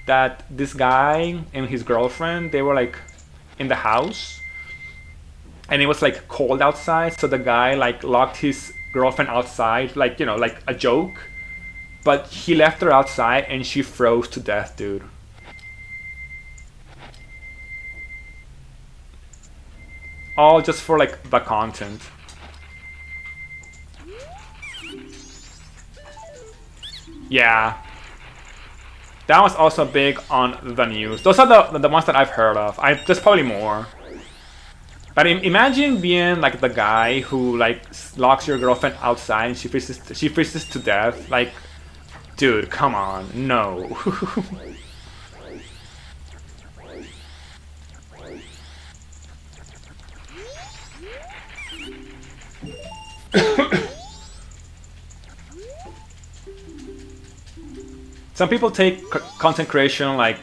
That this guy and his girlfriend, they were like in the house. And it was like cold outside, so the guy like locked his girlfriend outside, like, you know, like a joke. But he left her outside and she froze to death, dude. All just for like the content. Yeah. That was also big on the news. Those are the ones that I've heard of. There's probably more. But imagine being like the guy who like locks your girlfriend outside and she freezes to death. Like, dude, come on, no. Some people take content creation like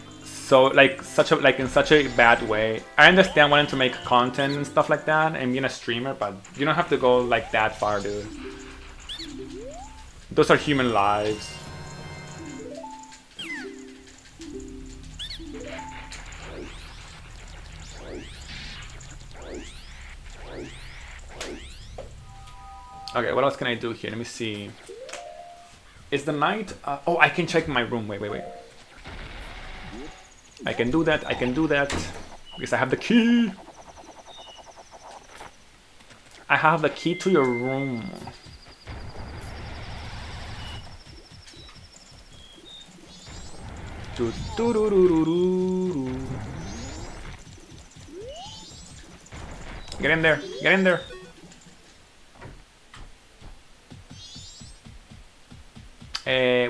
in such a bad way. I understand wanting to make content and stuff like that and being a streamer, but you don't have to go like that far, dude. Those are human lives. Okay, what else can I do here? Let me see. Is the night? Oh, I can check my room. Wait. I can do that. Because I have the key. I have the key to your room. Get in there. Get in there.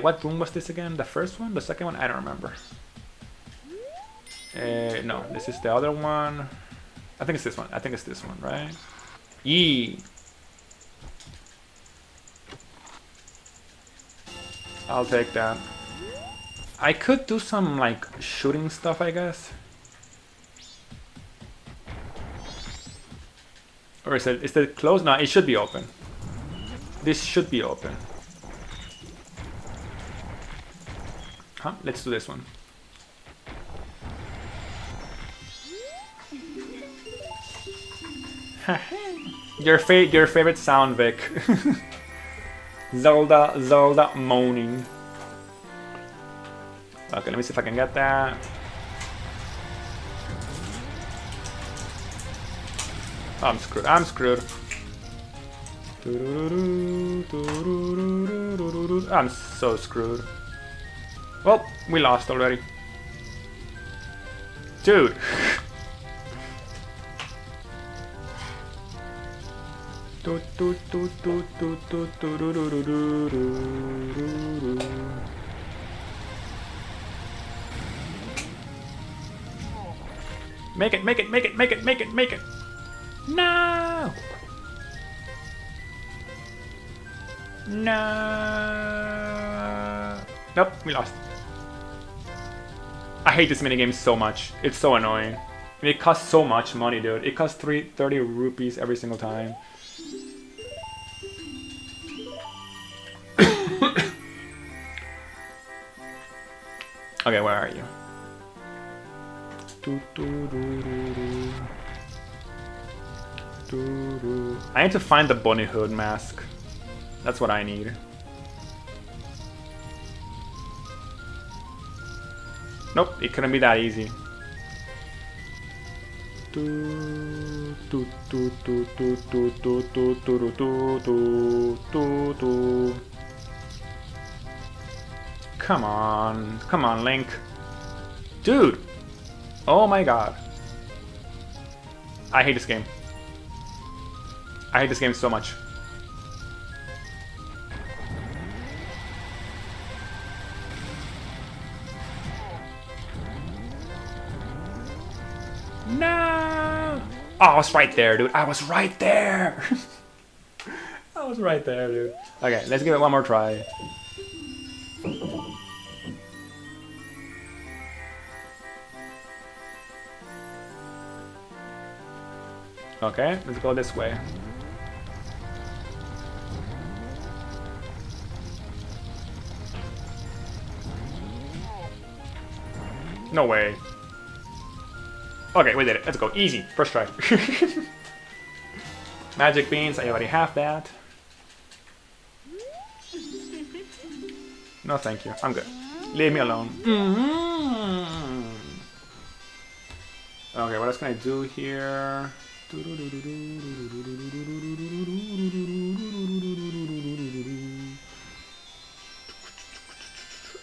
What room was this again? The first one? The second one? I don't remember. No, this is the other one. I think it's this one. I think it's this one, right? Yee. I'll take that. I could do some like shooting stuff, I guess. Or is it closed? No, it should be open. This should be open. Huh? Let's do this one. Your favorite sound, Vic. Zelda moaning. Okay, let me see if I can get that. I'm screwed. I'm screwed. I'm so screwed. Well, we lost already. Dude. Make it, make it, make it, make it, make it, make it. No! No! Nope, we lost. I hate this minigame so much. It's so annoying. And it costs so much money, dude. It costs 30 rupees every single time. Okay, where are you? I need to find the bunny hood mask. That's what I need. Nope, it couldn't be that easy. Come on, Link. Dude! Oh my god. I hate this game. I hate this game so much. No! Oh, I was right there, dude. I was right there! I was right there, dude. Okay, let's give it one more try. Okay, let's go this way. No way. Okay, we did it. Let's go. Easy. First try. Magic beans. I already have that. No, thank you. I'm good. Leave me alone. Okay, what else can I do here?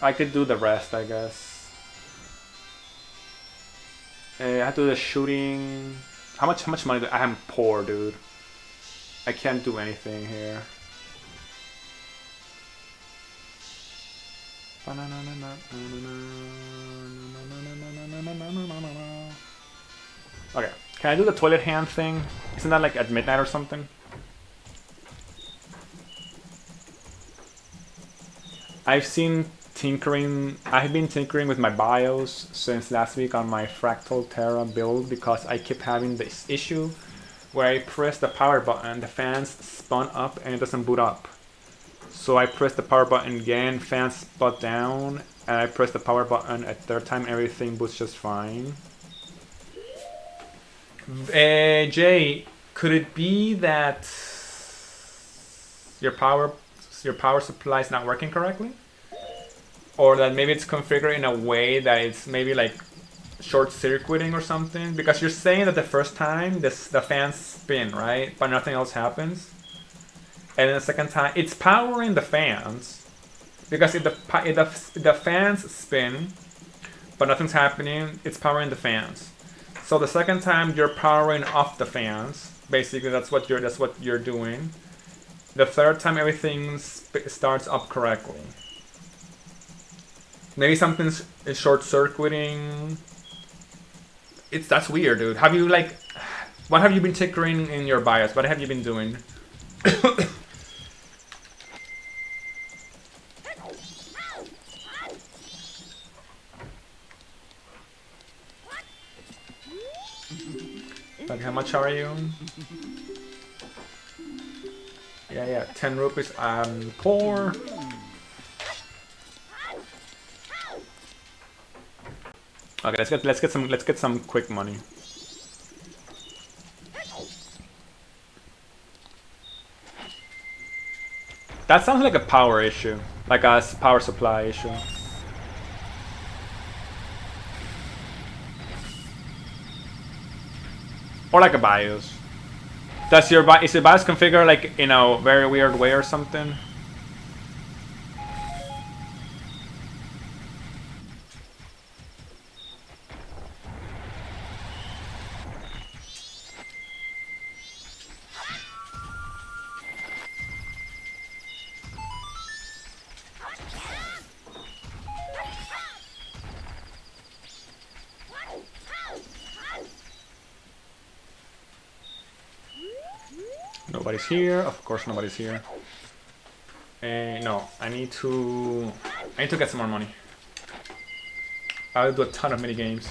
I could do the rest, I guess. I have to do the shooting. How much money do I am poor, dude. I can't do anything here. Okay, can I do the toilet hand thing? Isn't that like at midnight or something? I've been tinkering with my BIOS since last week on my Fractal Terra build because I keep having this issue where I press the power button, the fans spun up and it doesn't boot up. So I press the power button again, fans spun down, and I press the power button a third time, everything boots just fine. Jay, could it be that your power supply is not working correctly? Or that maybe it's configured in a way that it's maybe like short-circuiting or something? Because you're saying that the first time the fans spin, right? But nothing else happens. And then the second time, it's powering the fans. Because if the fans spin, but nothing's happening, it's powering the fans. So the second time you're powering off the fans, basically that's what you're doing. The third time everything starts up correctly. Maybe something's short-circuiting. That's weird, dude. Have you like, what have you been tinkering in your BIOS? What have you been doing? Like, how much are you? Yeah, 10 rupees. I'm poor. Okay, let's get some quick money. That sounds like a power issue, like a power supply issue. Or like a BIOS. Is your BIOS configured like in a very weird way or something? Nobody's here. Of course, nobody's here. No, I need to get some more money. I'll do a ton of mini games.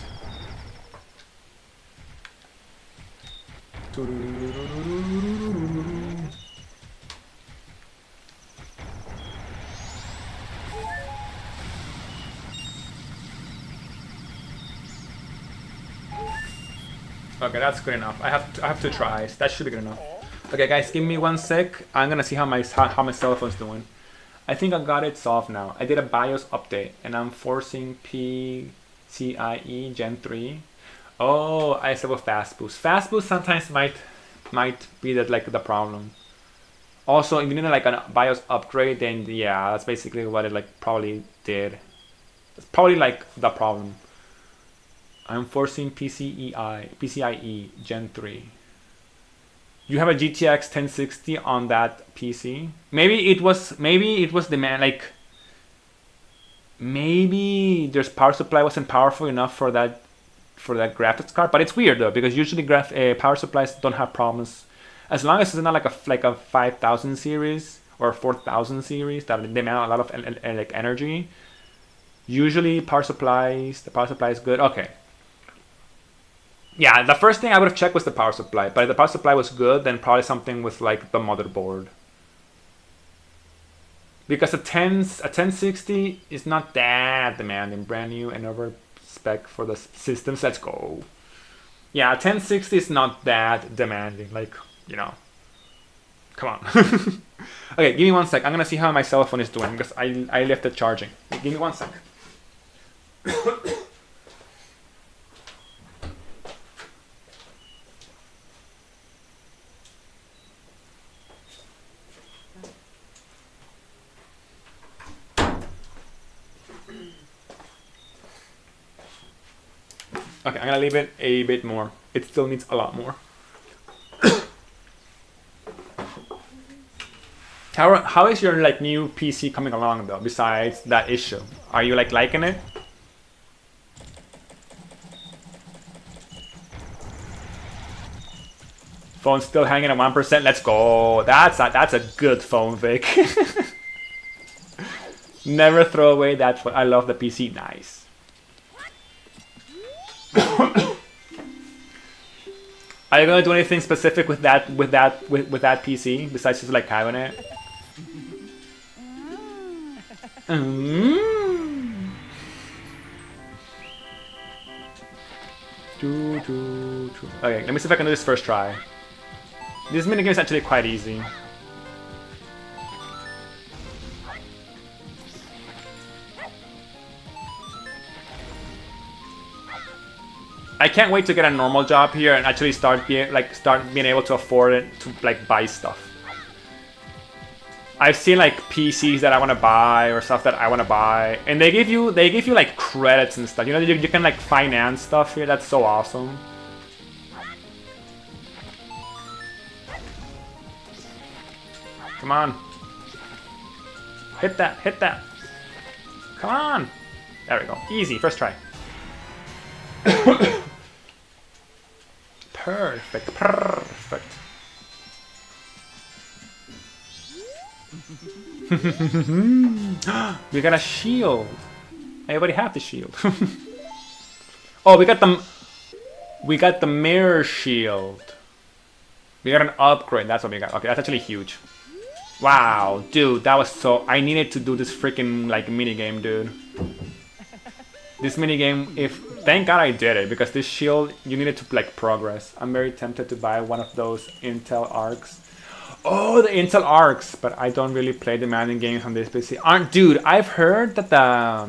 Okay, that's good enough. I have 2 tries. That should be good enough. Okay, guys, give me 1 sec. I'm gonna see how my cell phone's doing. I think I got it solved now. I did a BIOS update, and I'm forcing PCIe Gen 3. Oh, I said with fast boost. Fast boost sometimes might be the problem. Also, if you need like a BIOS upgrade, then yeah, that's basically what it like probably did. It's probably like the problem. I'm forcing PCIe Gen 3. You have a GTX 1060 on that PC? Maybe it was demand, like maybe their power supply wasn't powerful enough for that graphics card. But it's weird though, because usually power supplies don't have problems as long as it's not like a 5000 series or 4000 series that demand a lot of like energy. Usually the power supply is good. Okay. Yeah, the first thing I would have checked was the power supply, but if the power supply was good, then probably something with like the motherboard. Because a 1060 is not that demanding, brand new and over spec for the systems. Let's go. Yeah, a 1060 is not that demanding, like, you know. Come on. Okay, give me 1 sec. I'm gonna see how my cell phone is doing because I left it charging. Give me 1 sec. Okay, I'm gonna leave it a bit more. It still needs a lot more. How is your like new PC coming along though? Besides that issue, are you like liking it? Phone's still hanging at 1%. Let's go. That's a good phone, Vic. Never throw away that phone. I love the PC. Nice. Are you gonna do anything specific with that PC besides just like having it? Okay, let me see if I can do this first try. This minigame is actually quite easy. I can't wait to get a normal job here and actually start being able to afford it to like buy stuff. I've seen like PCs that I want to buy or stuff that I want to buy, and they give you like credits and stuff. You know, you can like finance stuff here. That's so awesome. Come on. Hit that, hit that. Come on. There we go. Easy, first try. Perfect, perfect. We got a shield. Everybody have the shield. Oh, we got the mirror shield. We got an upgrade. That's what we got. Okay, that's actually huge. Wow, dude, that was so. I needed to do this freaking like mini game, dude. This minigame, thank God I did it, because this shield, you needed to like progress. I'm very tempted to buy one of those Intel Arcs. Oh, the Intel Arcs, but I don't really play demanding games on this PC. Dude, I've heard that the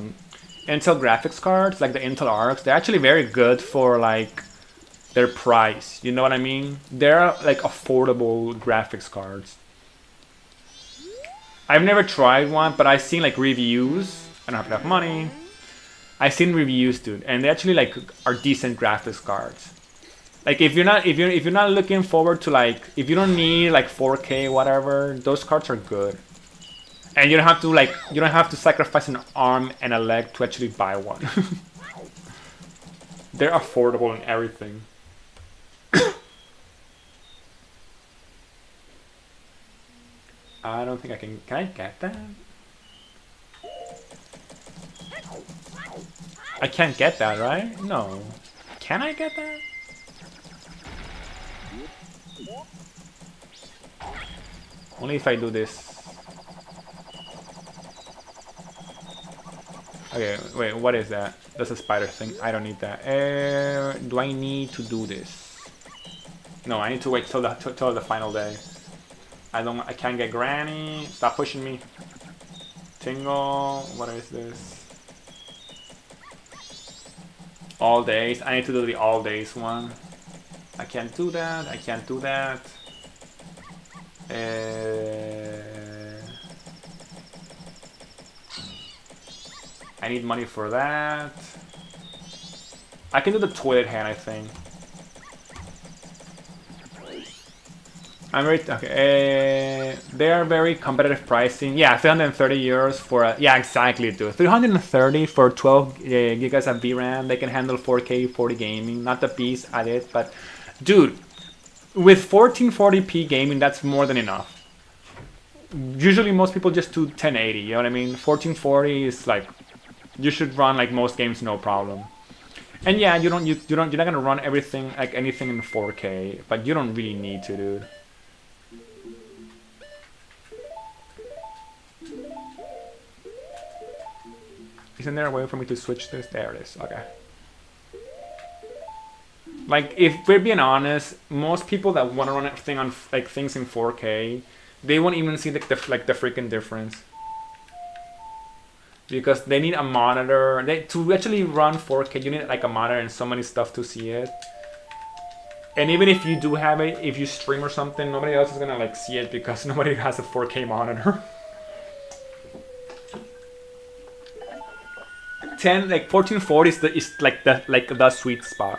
Intel graphics cards, like the Intel Arcs, they're actually very good for like their price. You know what I mean? They're like affordable graphics cards. I've never tried one, but I've seen like reviews. I don't have enough money. I've seen reviews, dude, and they actually like are decent graphics cards. Like if you're not looking forward to like, if you don't need like 4K whatever, those cards are good. And you don't have to sacrifice an arm and a leg to actually buy one. They're affordable and everything. I don't think I can I get that? I can't get that, right? No. Can I get that? Only if I do this. Okay, wait, what is that? That's a spider thing. I don't need that. Do I need to do this? No, I need to wait till the final day. I can't get Granny. Stop pushing me. Tingle. What is this? All days. I need to do the all days one. I can't do that. I can't do that. I need money for that. I can do the toilet hand, I think. I'm very okay. They are very competitive pricing. Yeah, 330 euros for a, yeah, exactly, dude. 330 for 12 gigas of VRAM. They can handle 4K 40 gaming. Not the piece at it, but dude, with 1440p gaming, that's more than enough. Usually, most people just do 1080. You know what I mean? 1440 is like you should run like most games, no problem. And yeah, you're not gonna run everything like anything in 4K, but you don't really need to, dude. Isn't there a way for me to switch this? There it is. Okay. Like, if we're being honest, most people that want to run everything on like things in 4K, they won't even see the freaking difference. Because they need a monitor. To actually run 4K, you need like a monitor and so many stuff to see it. And even if you do have it, if you stream or something, nobody else is gonna like see it because nobody has a 4K monitor. 1440 is the sweet spot.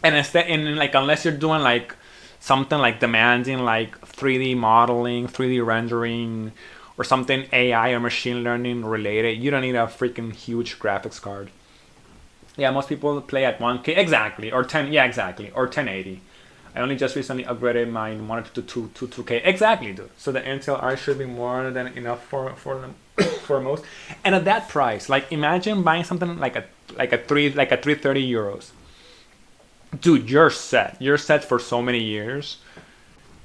And instead, unless you're doing like something like demanding like 3D modeling, 3D rendering, or something AI or machine learning related, you don't need a freaking huge graphics card. Yeah, most people play at 1K exactly, or 10. Yeah, exactly, or 1080. I only just recently upgraded my monitor to 2K. Exactly, dude. So the Intel R should be more than enough for them for most. And at that price, like imagine buying something like a 330 euros. Dude, you're set. You're set for so many years.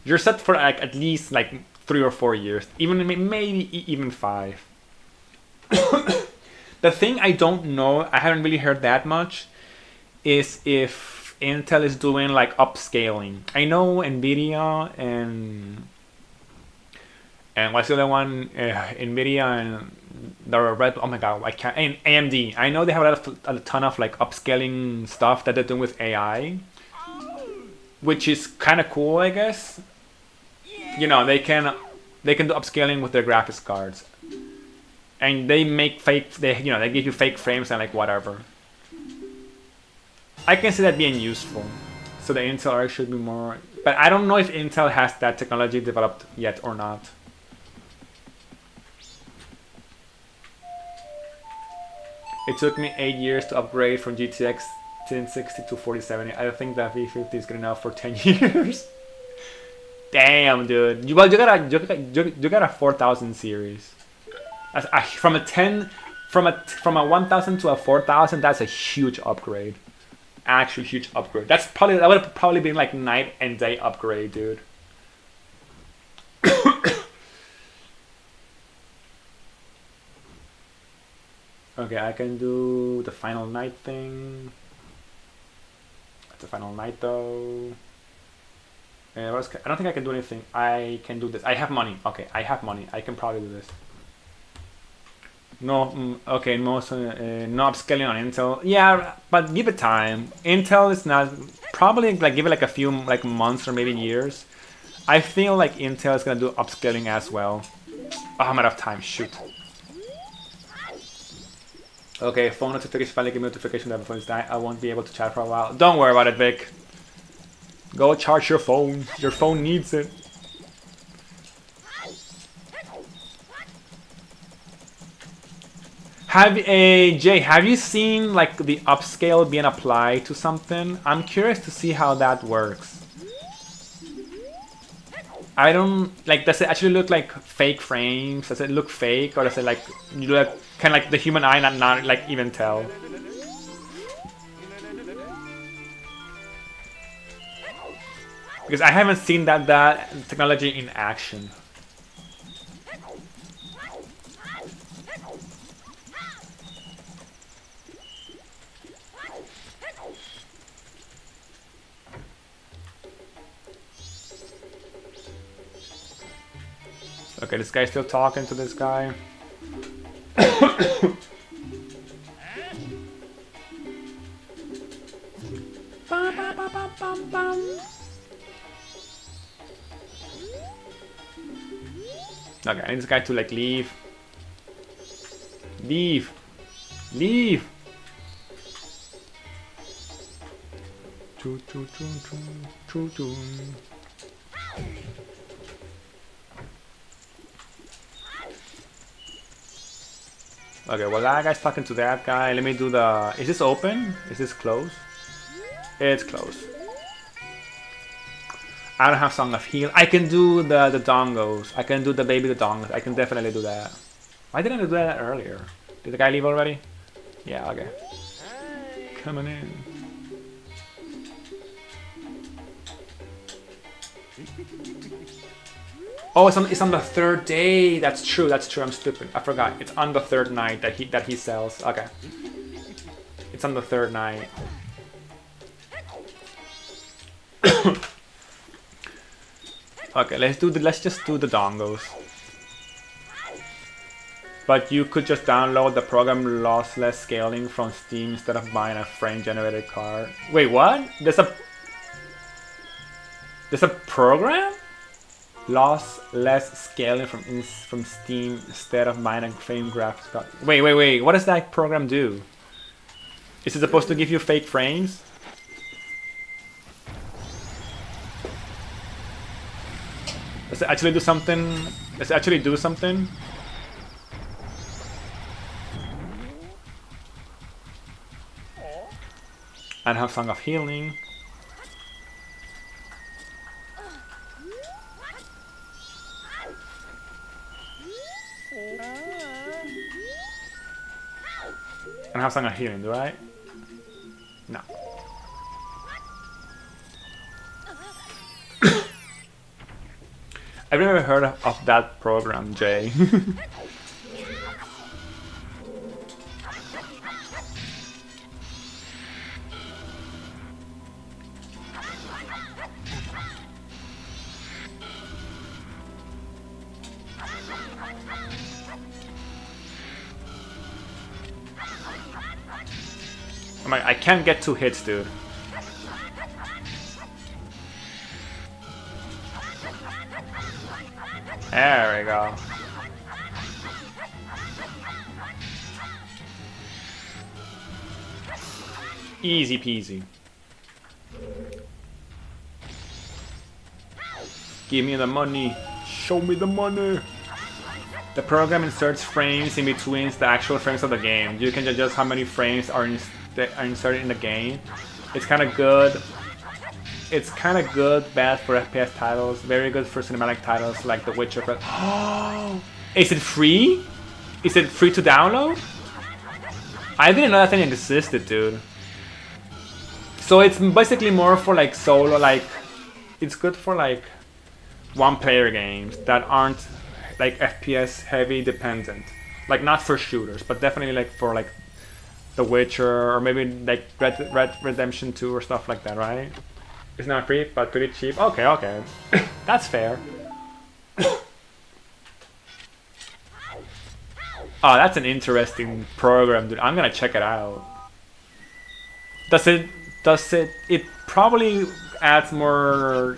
You're set for like at least like 3 or 4 years, even maybe even 5. The thing I don't know, I haven't really heard that much, is if Intel is doing like upscaling. I know Nvidia and what's the other one? Nvidia and the red. Oh my god, I can't. And AMD. I know they have a ton of like upscaling stuff that they're doing with AI, which is kind of cool, I guess. You know, they can do upscaling with their graphics cards, and they make fake. They give you fake frames and like whatever. I can see that being useful. So the Intel R should be more, but I don't know if Intel has that technology developed yet or not. It took me 8 years to upgrade from GTX 1060 to 4070. I don't think that V50 is good enough for 10 years. Damn, dude. You got a 4000 series. From a 1000 to a 4000, that's a huge upgrade. Actually, huge upgrade. That would have probably been like night and day upgrade, dude. Okay, I can do the final night thing. That's the final night though. I don't think I can do anything. I can do this. I have money. Okay, I have money. I can probably do this. No, okay, no upscaling on Intel. Yeah, but give it time. Intel is not, probably like give it like a few like months or maybe years. I feel like Intel is gonna do upscaling as well. Oh, I'm out of time. Shoot. Okay, phone notification, finally give me notification that my phone is dying. I won't be able to chat for a while. Don't worry about it, Vic. Go charge your phone. Your phone needs it. Jay, have you seen like the upscale being applied to something? I'm curious to see how that works. I don't like. Does it actually look like fake frames? Does it look fake, or does it like you look kind of like the human eye not like even tell? Because I haven't seen that technology in action. Okay, this guy's still talking to this guy. Okay, I need this guy to like leave. Leave. Leave. Choo choo choo choo choo choo. Okay, well that guy's talking to that guy. Let me do the... Is this open? Is this closed? It's closed. I don't have Song of Heal. I can do the dongos. I can do the baby the dongos. I can definitely do that. Why didn't I do that earlier? Did the guy leave already? Yeah, okay. Coming in. Oh, it's on the third day. That's true. That's true. I'm stupid. I forgot. It's on the third night that he sells. Okay. It's on the third night. Okay, let's just do the dongos. But you could just download the program lossless scaling from Steam instead of buying a frame generated card. Wait, what? There's a program? Lossless scaling from Steam instead of buying a frame graphics card. Wait. What does that program do? Is it supposed to give you fake frames? Does it actually do something? Does it actually do something? And have Song of Healing. And have Song of Healing, do I? No. I've never heard of that program, Jay. I can't get 2 hits, dude. There we go. Easy peasy. Give me the money. Show me the money. The program inserts frames in between the actual frames of the game. You can adjust how many frames are inserted in the game. It's kind of good. It's kind of good, bad for FPS titles. Very good for cinematic titles like The Witcher. Oh, is it free? Is it free to download? I didn't know that thing existed, dude. So it's basically more for like solo, like it's good for like one-player games that aren't like FPS heavy dependent. Like not for shooters, but definitely like for like The Witcher or maybe like Red Redemption 2 or stuff like that, right? It's not free, but pretty cheap. Okay. That's fair. Oh, that's an interesting program, dude. I'm gonna check it out. It probably adds more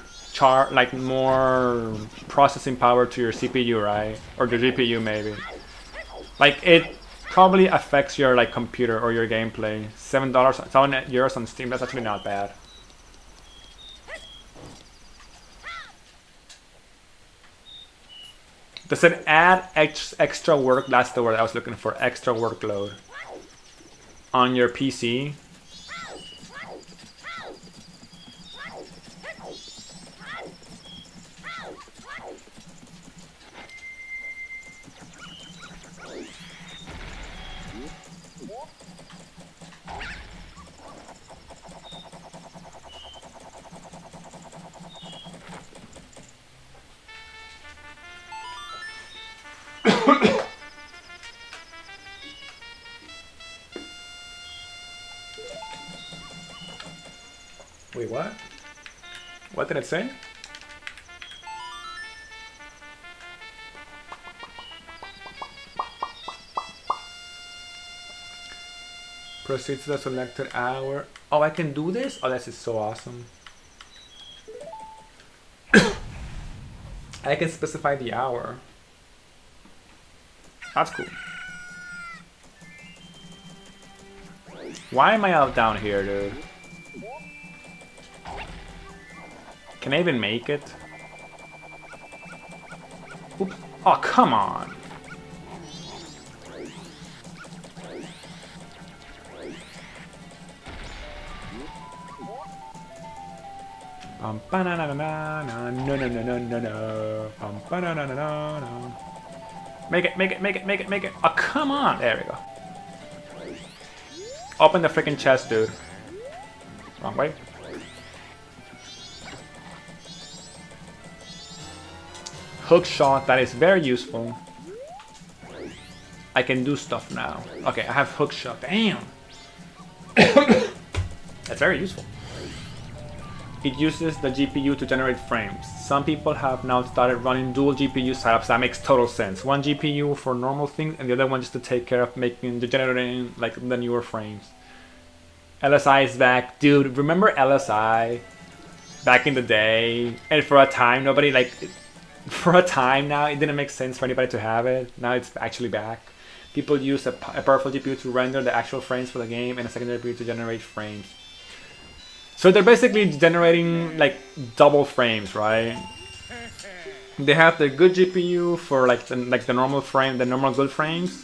more processing power to your CPU, right? Or the GPU maybe. Like it probably affects your like computer or your gameplay. €7 on Steam, that's actually not bad. Does it add extra work? That's the word I was looking for. Extra workload on your PC. Wait, what? What did it say? Proceed to the selected hour. Oh, I can do this? Oh, this is so awesome. I can specify the hour. That's cool. Why am I out down here, dude? Can I even make it? Oops. Oh, come on. No. Make it. Oh, come on. There we go. Open the freaking chest, dude. Wrong way. Hook shot, that is very useful. I can do stuff now. Okay, I have hook shot. Damn. That's very useful. It uses the GPU to generate frames. Some people have now started running dual GPU setups. That makes total sense. One GPU for normal things and the other one just to take care of making the generating like the newer frames. LSI is back. Dude, remember LSI? Back in the day. And for a time, nobody like... For a time now, it didn't make sense for anybody to have it. Now it's actually back. People use a powerful GPU to render the actual frames for the game and a secondary GPU to generate frames. So they're basically generating like double frames, right? They have the good GPU for like the normal frame, the normal good frames,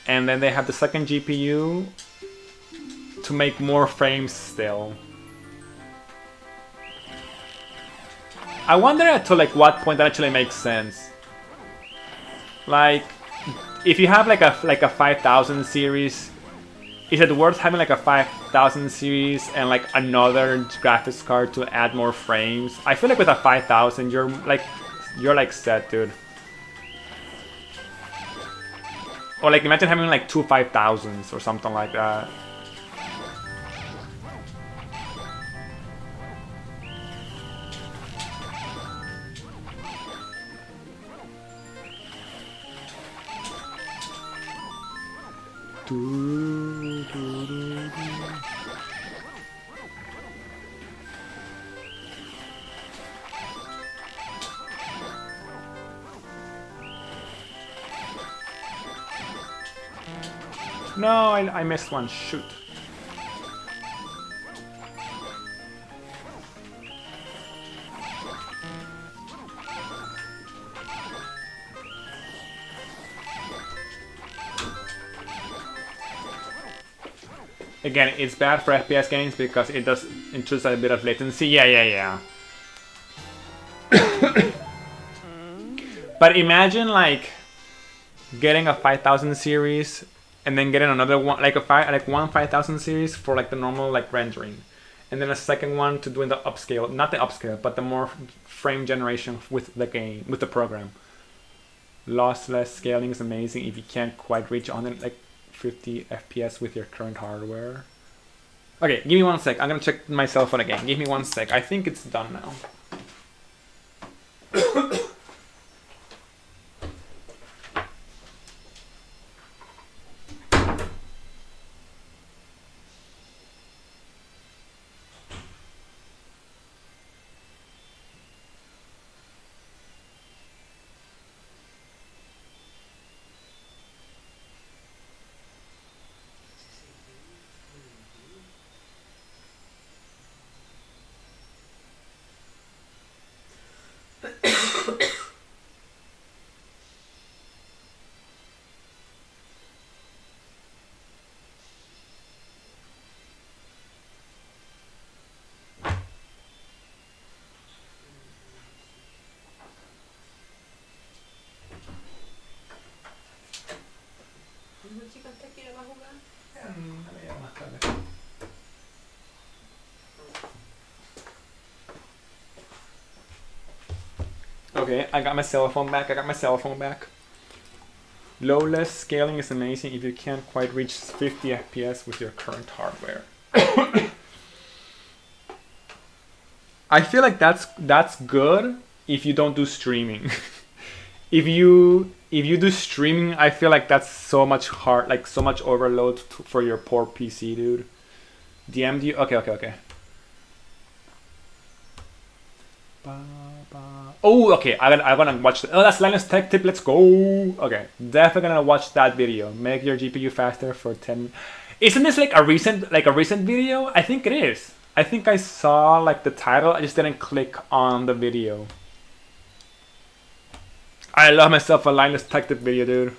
and then they have the second GPU to make more frames still. I wonder to like what point that actually makes sense. Like, if you have like a 5000 series, is it worth having like a 5000 series and like another graphics card to add more frames? I feel like with a 5000 you're like set, dude. Or like imagine having like two 5000s or something like that. No, I missed one. Shoot. Again, it's bad for FPS games because it does introduce a bit of latency. Yeah. But imagine like getting a 5000 series and then getting another one, like one 5000 series for like the normal like rendering, and then a second one to doing the upscale, not the upscale, but the more frame generation with the game, with the program. Lossless scaling is amazing if you can't quite reach on it like 50 FPS with your current hardware. Okay, give me 1 sec. I'm gonna check my cell phone again. Give me 1 sec. I think it's done now. Okay, I got my cell phone back. Lowless scaling is amazing if you can't quite reach 50 FPS with your current hardware. I feel like that's good if you don't do streaming. if you do streaming, I feel like that's so much hard, like so much overload for your poor PC, dude. DM'd you? Okay. Oh, okay. I'm gonna watch. Oh, that's Linus Tech Tip. Let's go. Okay, definitely gonna watch that video. Make your GPU faster for 10. Isn't this like a recent video? I think it is. I think I saw like the title. I just didn't click on the video. I love myself a Linus Tech Tip video, dude.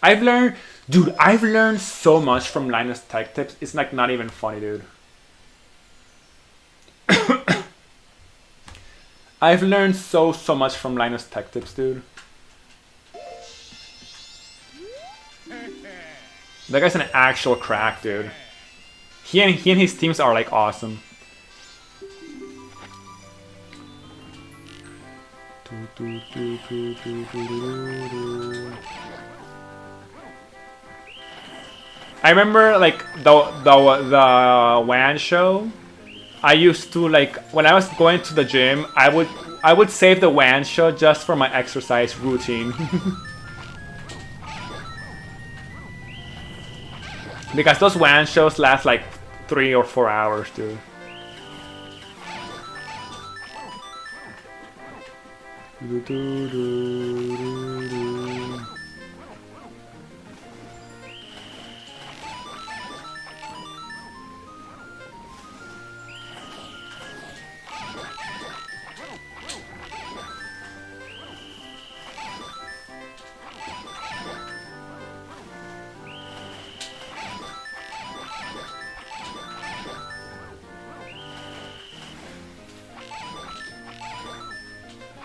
I've learned so much from Linus Tech Tips. It's like not even funny, dude. I've learned so much from Linus Tech Tips, dude. That guy's an actual crack, dude. He and his teams are like awesome. I remember like the WAN show. I used to like when I was going to the gym, I would save the WAN show just for my exercise routine. Because those WAN shows last like 3 or 4 hours, dude.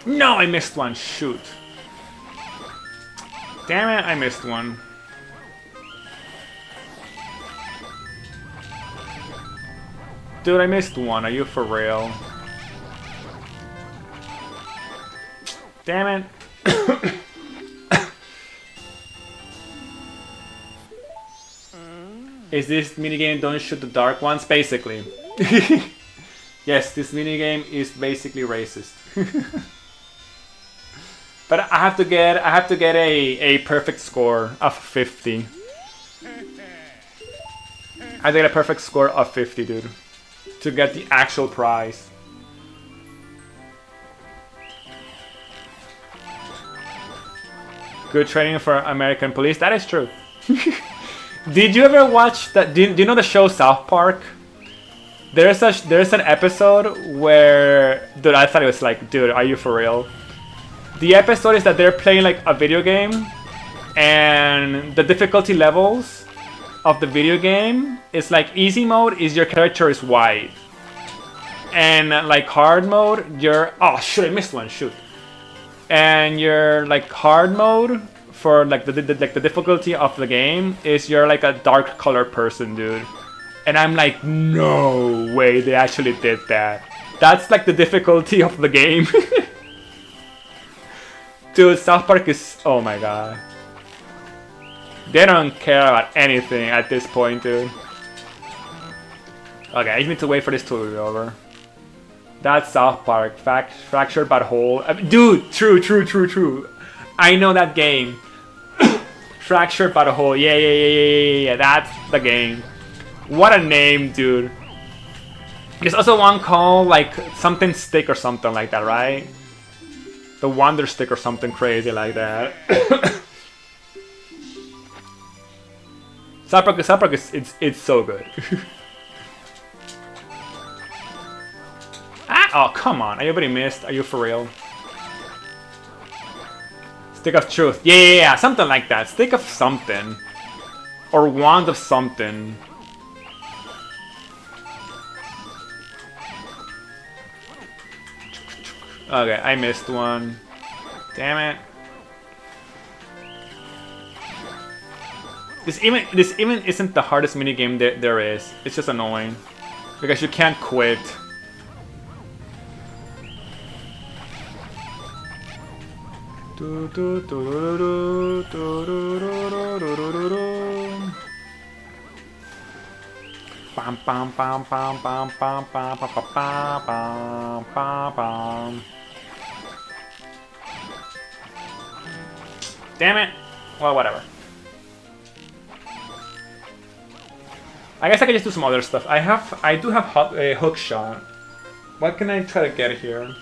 No, I missed one. Shoot. Damn it, I missed one. Dude, I missed one. Are you for real? Damn it. Is this minigame don't shoot the dark ones? Basically. Yes, this minigame is basically racist. But I have to get a perfect score of 50. I have to get a perfect score of 50, dude, to get the actual prize. Good training for American police. That is true. Did you ever watch that? Do you know the show South Park? There's an episode where, dude, I thought it was like, dude, are you for real? The episode is that they're playing like a video game, and the difficulty levels of the video game is like easy mode is your character is white, and like hard mode you're oh shoot, I missed one, shoot. And your like hard mode for like the difficulty of the game is you're like a dark color person, dude. And I'm like, no way they actually did that. That's like the difficulty of the game. Dude, South Park is... oh my god. They don't care about anything at this point, dude. Okay, I need to wait for this to be over. That's South Park. Fractured but whole. Dude, true. I know that game. Fractured but whole. Yeah. That's the game. What a name, dude. There's also one called like something stick or something like that, right? The Wonder Stick or something crazy like that. South Park is it's so good. Ah, oh come on! Everybody missed. Are you for real? Stick of truth. Yeah, something like that. Stick of something, or wand of something. Okay, I missed one. Damn it. This even isn't the hardest minigame there is. It's just annoying. Because you can't quit. Bam bam bam bam bam bam bam bam bam bam bam. Damn it. Well, whatever. I guess I can just do some other stuff. I do have a hook shot. What can I try to get here?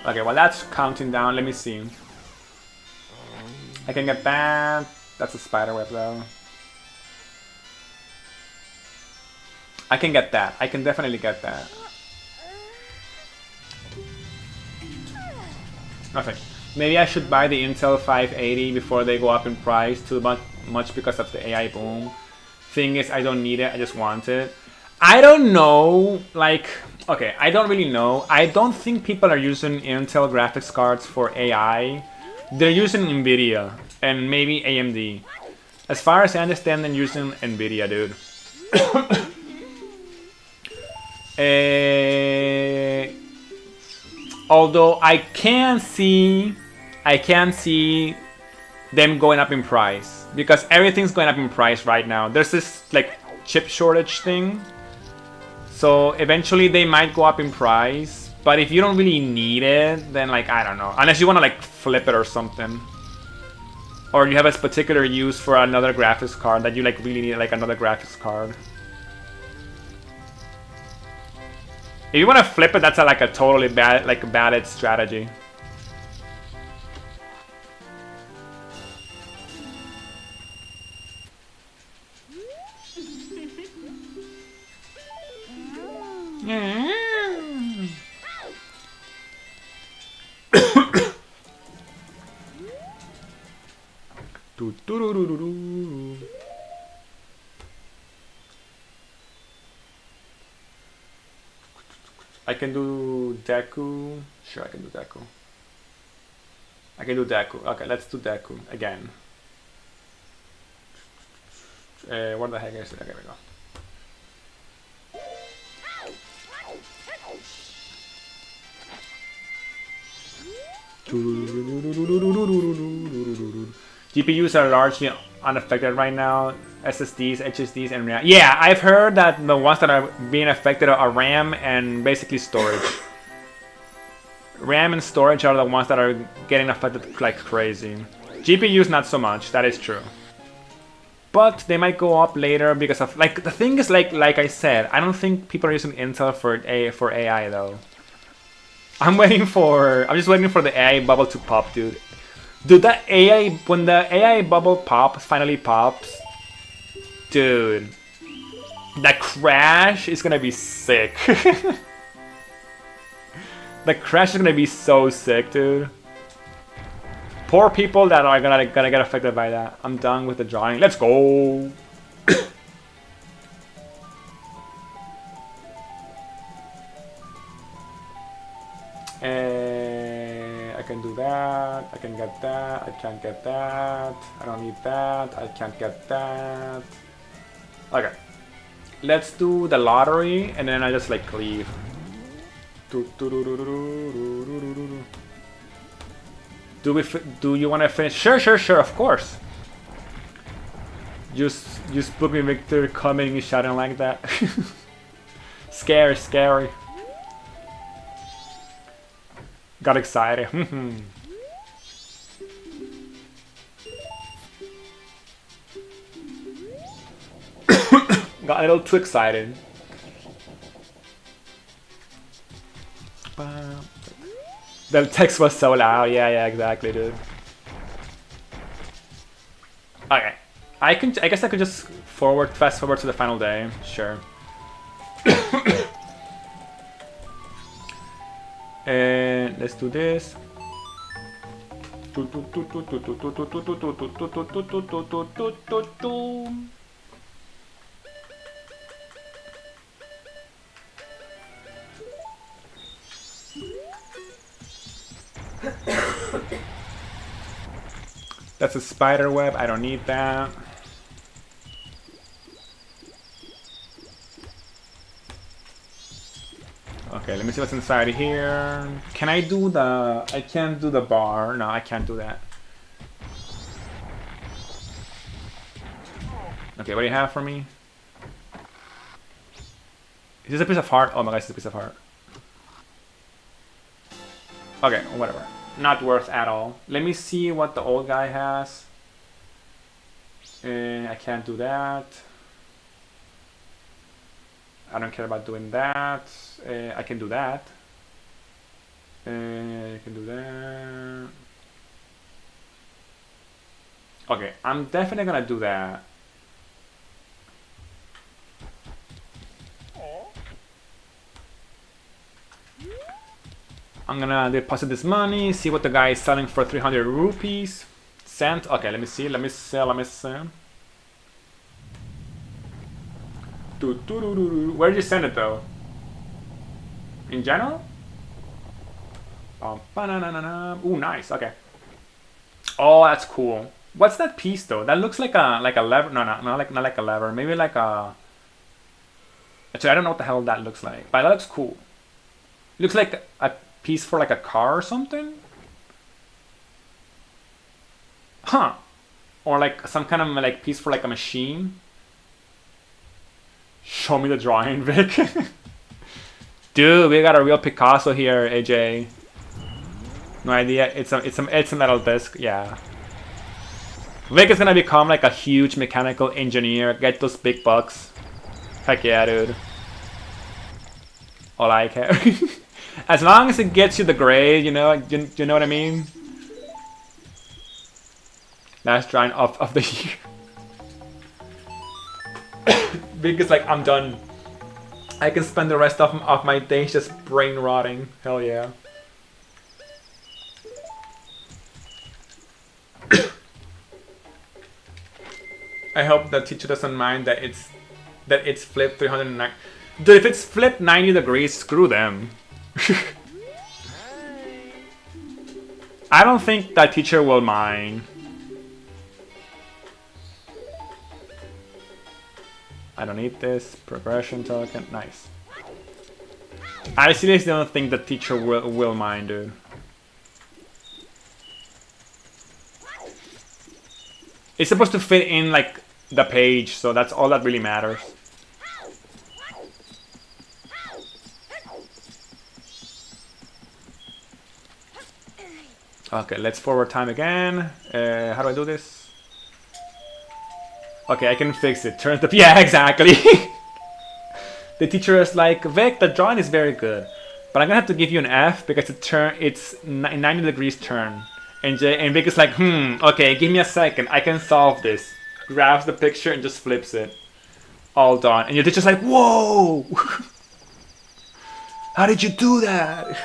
Okay, well that's counting down. Let me see. I can get that. That's a spider web though. I can get that. I can definitely get that. Okay. Maybe I should buy the Intel 580 before they go up in price too much because of the AI boom. Thing is, I don't need it. I just want it. I don't know. Like, okay, I don't really know. I don't think people are using Intel graphics cards for AI. They're using NVIDIA and maybe AMD. As far as I understand, they're using NVIDIA, dude. Although I can see them going up in price because everything's going up in price right now. There's this like chip shortage thing. So eventually they might go up in price, but if you don't really need it, then like, I don't know. Unless you want to like flip it or something. Or you have a particular use for another graphics card that you like really need like another graphics card. If you want to flip it, that's like a totally bad strategy. I can do Deku. Sure, I can do Deku. I can do Deku. Okay, let's do Deku again. Where the heck is it? Okay, we go. GPUs are largely unaffected right now. SSDs, HSDs, and RAM. Yeah, I've heard that the ones that are being affected are RAM and basically storage. RAM and storage are the ones that are getting affected like crazy. GPUs not so much, that is true. But they might go up later because of like the thing is like I said, I don't think people are using Intel for AI though. I'm just waiting for the AI bubble to pop, dude. Dude, that AI, when the AI bubble finally pops, dude, that crash is gonna be sick. The crash is gonna be so sick, dude. Poor people that are gonna get affected by that. I'm done with the drawing. Let's go. I can do that. I can get that. I can't get that. I don't need that. I can't get that. Okay. Let's do the lottery and then I just like leave. Do you want to finish? Sure, of course. Just book me, Victor, coming and shouting like that. Scary. Got excited. Got a little too excited. The text was so loud. Yeah, exactly, dude. Okay. I guess I could just fast forward to the final day. Sure. And let's do this. That's a spider web. I don't need that. Okay, let me see what's inside here. Can I do the... I can't do the bar. No, I can't do that. Okay, what do you have for me? Is this a piece of heart? Oh my god, it's a piece of heart. Okay, whatever. Not worth at all. Let me see what the old guy has. I can't do that. I don't care about doing that. I can do that. I can do that. Okay, I'm definitely gonna do that. I'm gonna deposit this money, see what the guy is selling for 300 rupees. Cent. Okay, let me see. Let me sell. Let me sell. Where did you send it though? In general? Ooh, nice. Okay. Oh, that's cool. What's that piece though? That looks like a lever. No, not like a lever. Maybe like a. Actually, I don't know what the hell that looks like, but that looks cool. It looks like a piece for like a car or something. Huh. Or like some kind of like piece for like a machine. Show me the drawing, Vic. Dude, we got a real Picasso here, AJ. No idea. It's a metal disc. Yeah. Vic is gonna become like a huge mechanical engineer. Get those big bucks. Heck yeah, dude. All I care. As long as it gets you the grade, you know what I mean? Last drawing of the year. Vic is like, I'm done. I can spend the rest of my days just brain rotting. Hell yeah. I hope the teacher doesn't mind that it's flipped 309. Dude, if it's flipped 90 degrees, screw them. I don't think that teacher will mind. I don't need this. Progression token. Nice. I seriously don't think the teacher will mind, dude. It's supposed to fit in like the page, so that's all that really matters. Okay, let's forward time again. How do I do this? Okay, I can fix it. Turn the... Yeah, exactly. The teacher is like, Vic, the drawing is very good, but I'm gonna have to give you an F because it's 90 degrees turn. And Vic is like, okay, give me a second. I can solve this. Grabs the picture and just flips it. All done. And your teacher's like, whoa! How did you do that?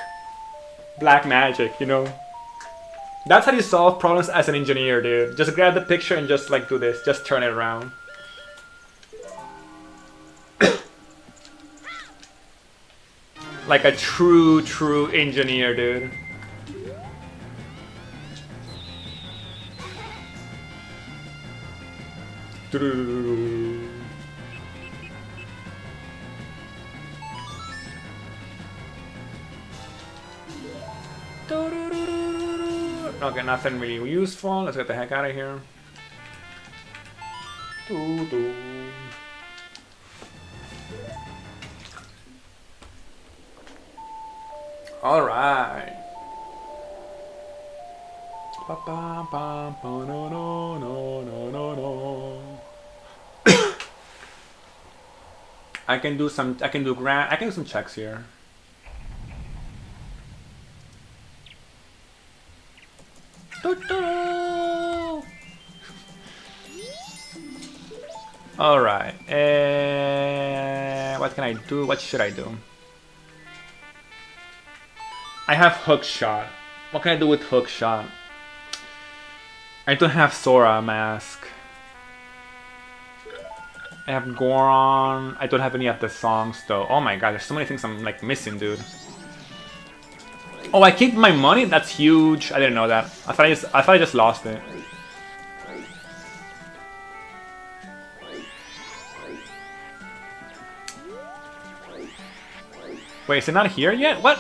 Black magic, you know? That's how you solve problems as an engineer, dude. Just grab the picture and just like do this. Just turn it around. Like a true engineer, dude. Okay, nothing really useful. Let's get the heck out of here. All right. I can do some checks here. All right. What can I do? What should I do? I have hook shot. What can I do with hook shot? I don't have Sora mask. I have Goron. I don't have any of the songs though. Oh my god, there's so many things I'm like missing, dude. Oh, I keep my money? That's huge. I didn't know that. I thought I just lost it. Wait, is it not here yet? What?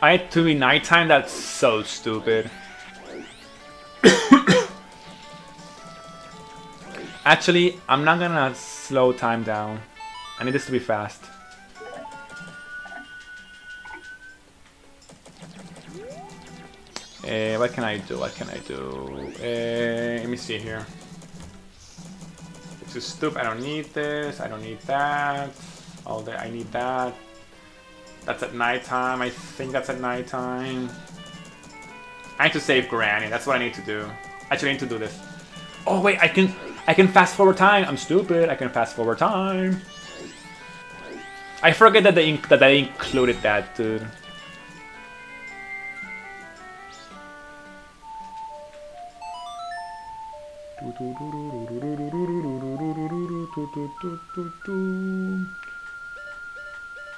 I had to be nighttime? That's so stupid. Actually, I'm not gonna slow time down. I need this to be fast. What can I do? What can I do? Let me see here. It's too stupid. I don't need this. I don't need that. All day. I need that. That's at nighttime. I think that's at nighttime. I need to save Granny. That's what I need to do. Actually, I need to do this. Oh wait, I can fast forward time. I'm stupid. I can fast forward time. I forget that they included that, dude.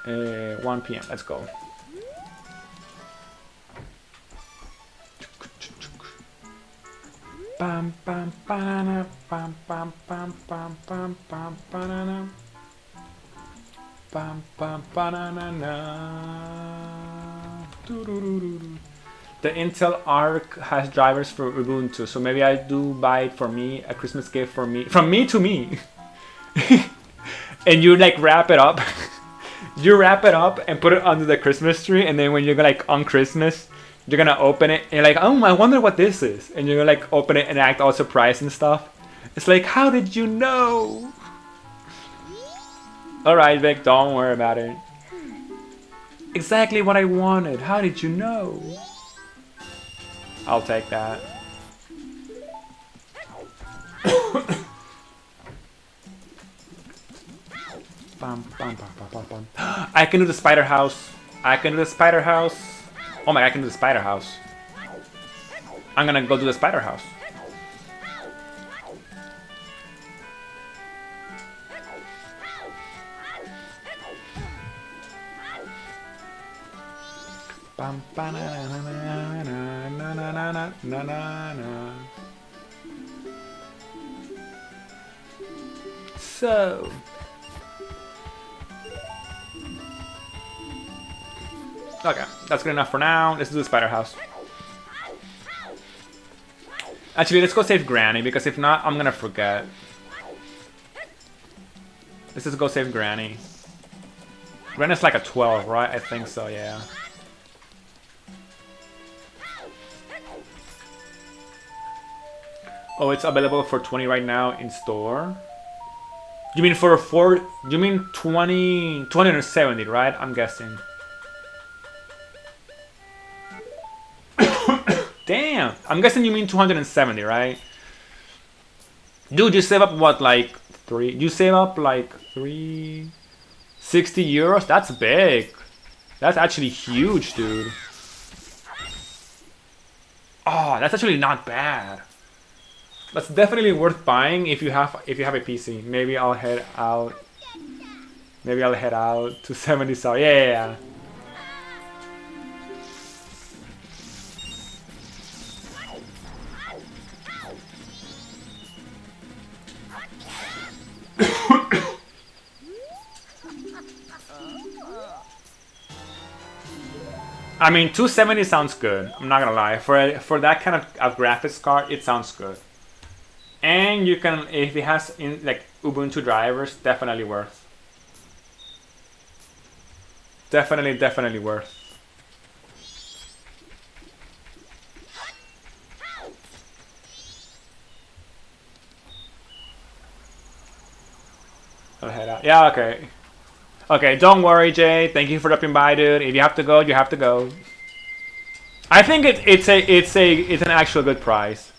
Uh, 1 p.m. Let's go. Bam bam banana bam bam bam bam bam bam banana bam bam banana. The Intel Arc has drivers for Ubuntu, so maybe I do buy it for me, a Christmas gift for me, from me to me. And you like wrap it up. You wrap it up and put it under the Christmas tree, and then when you're like on Christmas, you're gonna open it and you're like, oh, I wonder what this is, and you're gonna like open it and act all surprised and stuff. It's like, how did you know? Alright, Vic, don't worry about it. Exactly what I wanted. How did you know? I'll take that. Bum, bum, bum, bum, bum, bum. I can do the spider house. I can do the spider house. Oh my god, I can do the spider house. I'm gonna go do the spider house. Bum, ba, na, na, na, na, na, na, na, na, na, na. So okay, that's good enough for now. Let's do the spider house. Actually, let's go save Granny, because if not, I'm gonna forget. Let's just go save Granny. Granny's like a 12, right? I think so, yeah. Oh, it's available for 20 right now in store. You mean for 4? You mean 270, right? I'm guessing. Damn, I'm guessing you mean 270, right? Dude, you save up what, like 3? You save up like 360 euros? That's big. That's actually huge, dude. Oh, that's actually not bad. That's definitely worth buying if you have a PC. Maybe I'll head out. Maybe I'll head out to 70. So yeah. I mean, 270 sounds good. I'm not gonna lie. For that kind of graphics card, it sounds good. And you can, if it has like Ubuntu drivers, definitely worth. Definitely worth. I'll head out. Yeah, okay. Okay, don't worry, Jay. Thank you for dropping by, dude. If you have to go, you have to go. I think it's an actual good price.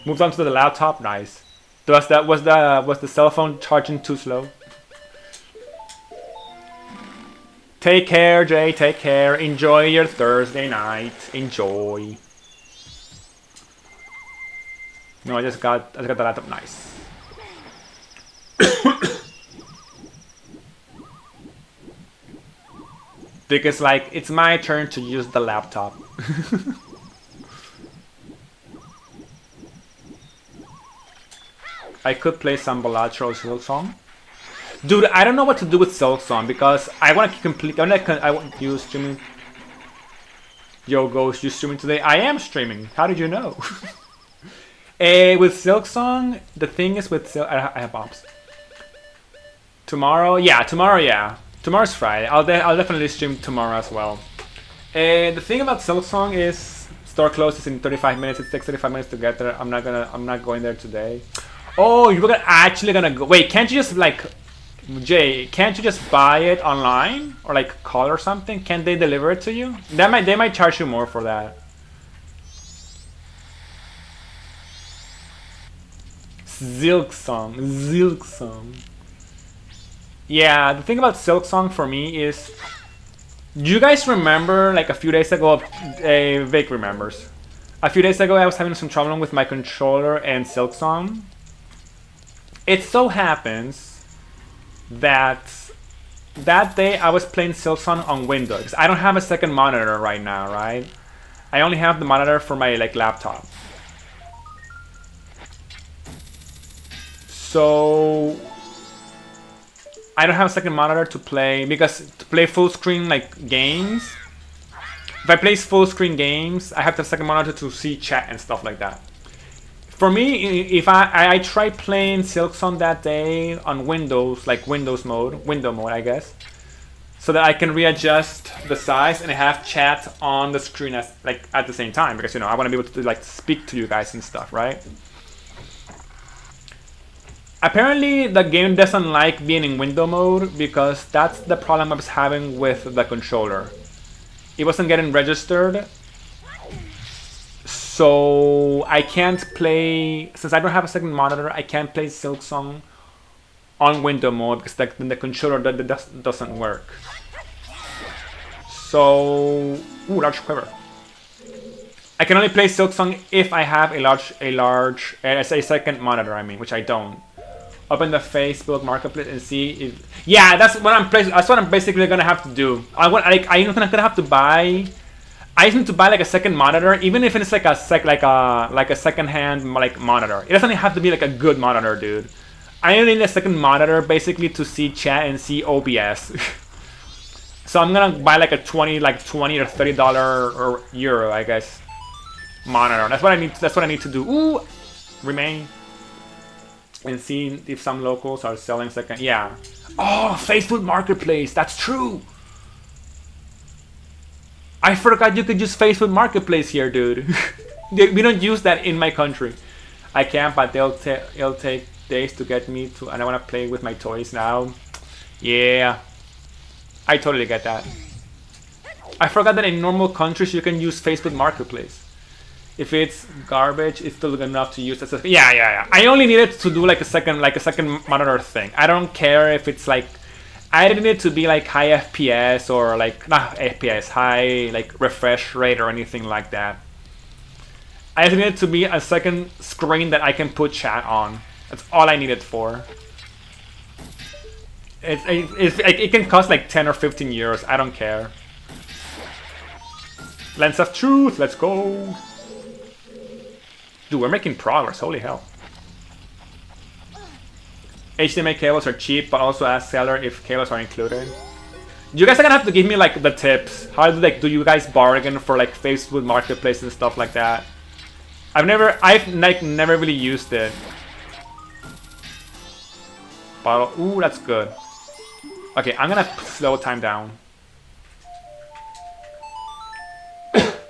Moved on to the laptop, nice. Was the cell phone charging too slow? Take care, Jay. Take care. Enjoy your Thursday night. Enjoy. No, I just got the laptop. Nice. Because like it's my turn to use the laptop. I could play some bilateral Silk Song. Dude, I don't know what to do with Silk Song because I want to complete. I want you streaming. Yo, Ghost, you streaming today? I am streaming. How did you know? With Silksong, the thing is with I have bombs. Tomorrow, yeah. Tomorrow's Friday. I'll definitely stream tomorrow as well. The thing about Silksong is store closes in 35 minutes. It takes 35 minutes to get there. I'm not going there today. Oh, you're actually gonna go? Wait, can't you just like, Jay? Can't you just buy it online or like call or something? Can't they deliver it to you? They might charge you more for that. Silksong. Yeah, the thing about Silksong for me is, do you guys remember like a few days ago? Vic remembers. A few days ago, I was having some trouble with my controller and Silksong. It so happens that day I was playing Silksong on Windows. I don't have a second monitor right now, right? I only have the monitor for my like laptop. So I don't have a second monitor to play, because to play full screen like games, if I play full screen games, I have the second monitor to see chat and stuff like that. For me, if I tried playing Silksong that day on Windows, like window mode, I guess, so that I can readjust the size and have chat on the screen at the same time, because I want to be able to like speak to you guys and stuff, right? Apparently, the game doesn't like being in window mode, because that's the problem I was having with the controller. It wasn't getting registered. So I can't play, since I don't have a second monitor, I can't play Silksong on window mode, because then the controller doesn't work. So, large quiver. I can only play Silksong if I have a second monitor, which I don't. Open the Facebook Marketplace and see if... Yeah, that's what I'm basically gonna have to do. I'm gonna have to buy... I just need to buy like a second monitor, even if it's like a second-hand like monitor. It doesn't have to be like a good monitor, dude. I only need a second monitor basically to see chat and see OBS. So I'm gonna buy like a $20 or $30 or euro, I guess, monitor. That's what I need. That's what I need to do. Ooh, remain. And see if some locals are selling second. Yeah. Oh, Facebook Marketplace. That's true. I forgot you could use Facebook Marketplace here, dude. We don't use that in my country. I can't, but it'll take days to get me to, and I want to play with my toys now. Yeah. I totally get that. I forgot that in normal countries you can use Facebook Marketplace. If it's garbage, it's still good enough to use. Yeah. I only needed to do like a second monitor thing. I don't care if it's like, I didn't need it to be like high FPS or like not FPS, high like refresh rate or anything like that. I just needed it to be a second screen that I can put chat on. That's all I need it for. It can cost like 10 or 15 euros. I don't care. Lens of Truth. Let's go. Dude, we're making progress, holy hell. HDMI cables are cheap, but also ask seller if cables are included. You guys are gonna have to give me like the tips. How do you guys bargain for like Facebook Marketplace and stuff like that? I've never really used it. Bottle, ooh, that's good. Okay, I'm gonna slow time down.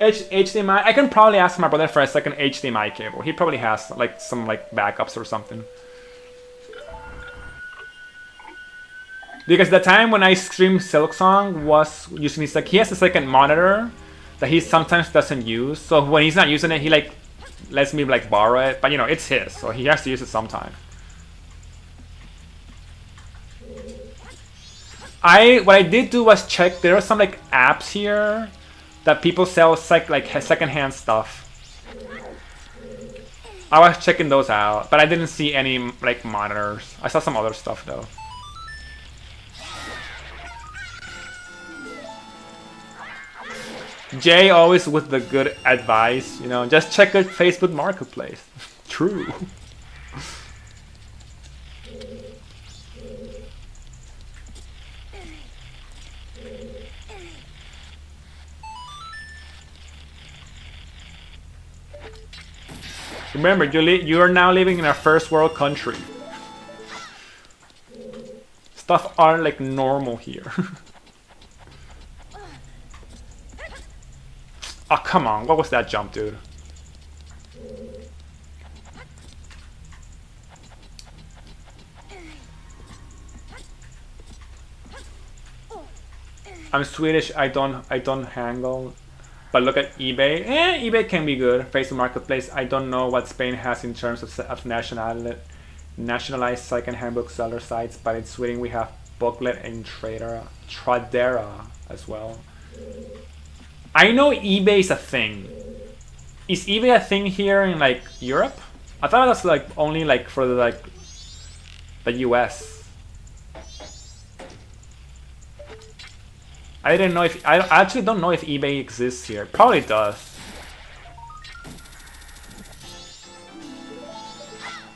HDMI, I can probably ask my brother for a second HDMI cable. He probably has like some like backups or something. Because the time when I streamed Silksong was using he has a second monitor that he sometimes doesn't use. So when he's not using it, he like lets me like borrow it. But it's his, so he has to use it sometime. What I did do was check. There are some like apps here that people sell like secondhand stuff. I was checking those out, but I didn't see any like monitors. I saw some other stuff though. Jay always with the good advice, just check out Facebook Marketplace. True. Remember, you are now living in a first world country. Stuff aren't like normal here. Oh, come on. What was that jump, dude? I'm Swedish. I don't haggle. But look at eBay. eBay can be good. Facebook Marketplace. I don't know what Spain has in terms of nationalized second-hand bookseller sites, but in Sweden we have Booklet and Tradera as well. I know eBay is a thing. Is eBay a thing here in like Europe? I thought that's like only like for the US. I didn't know if I actually don't know if eBay exists here. Probably does.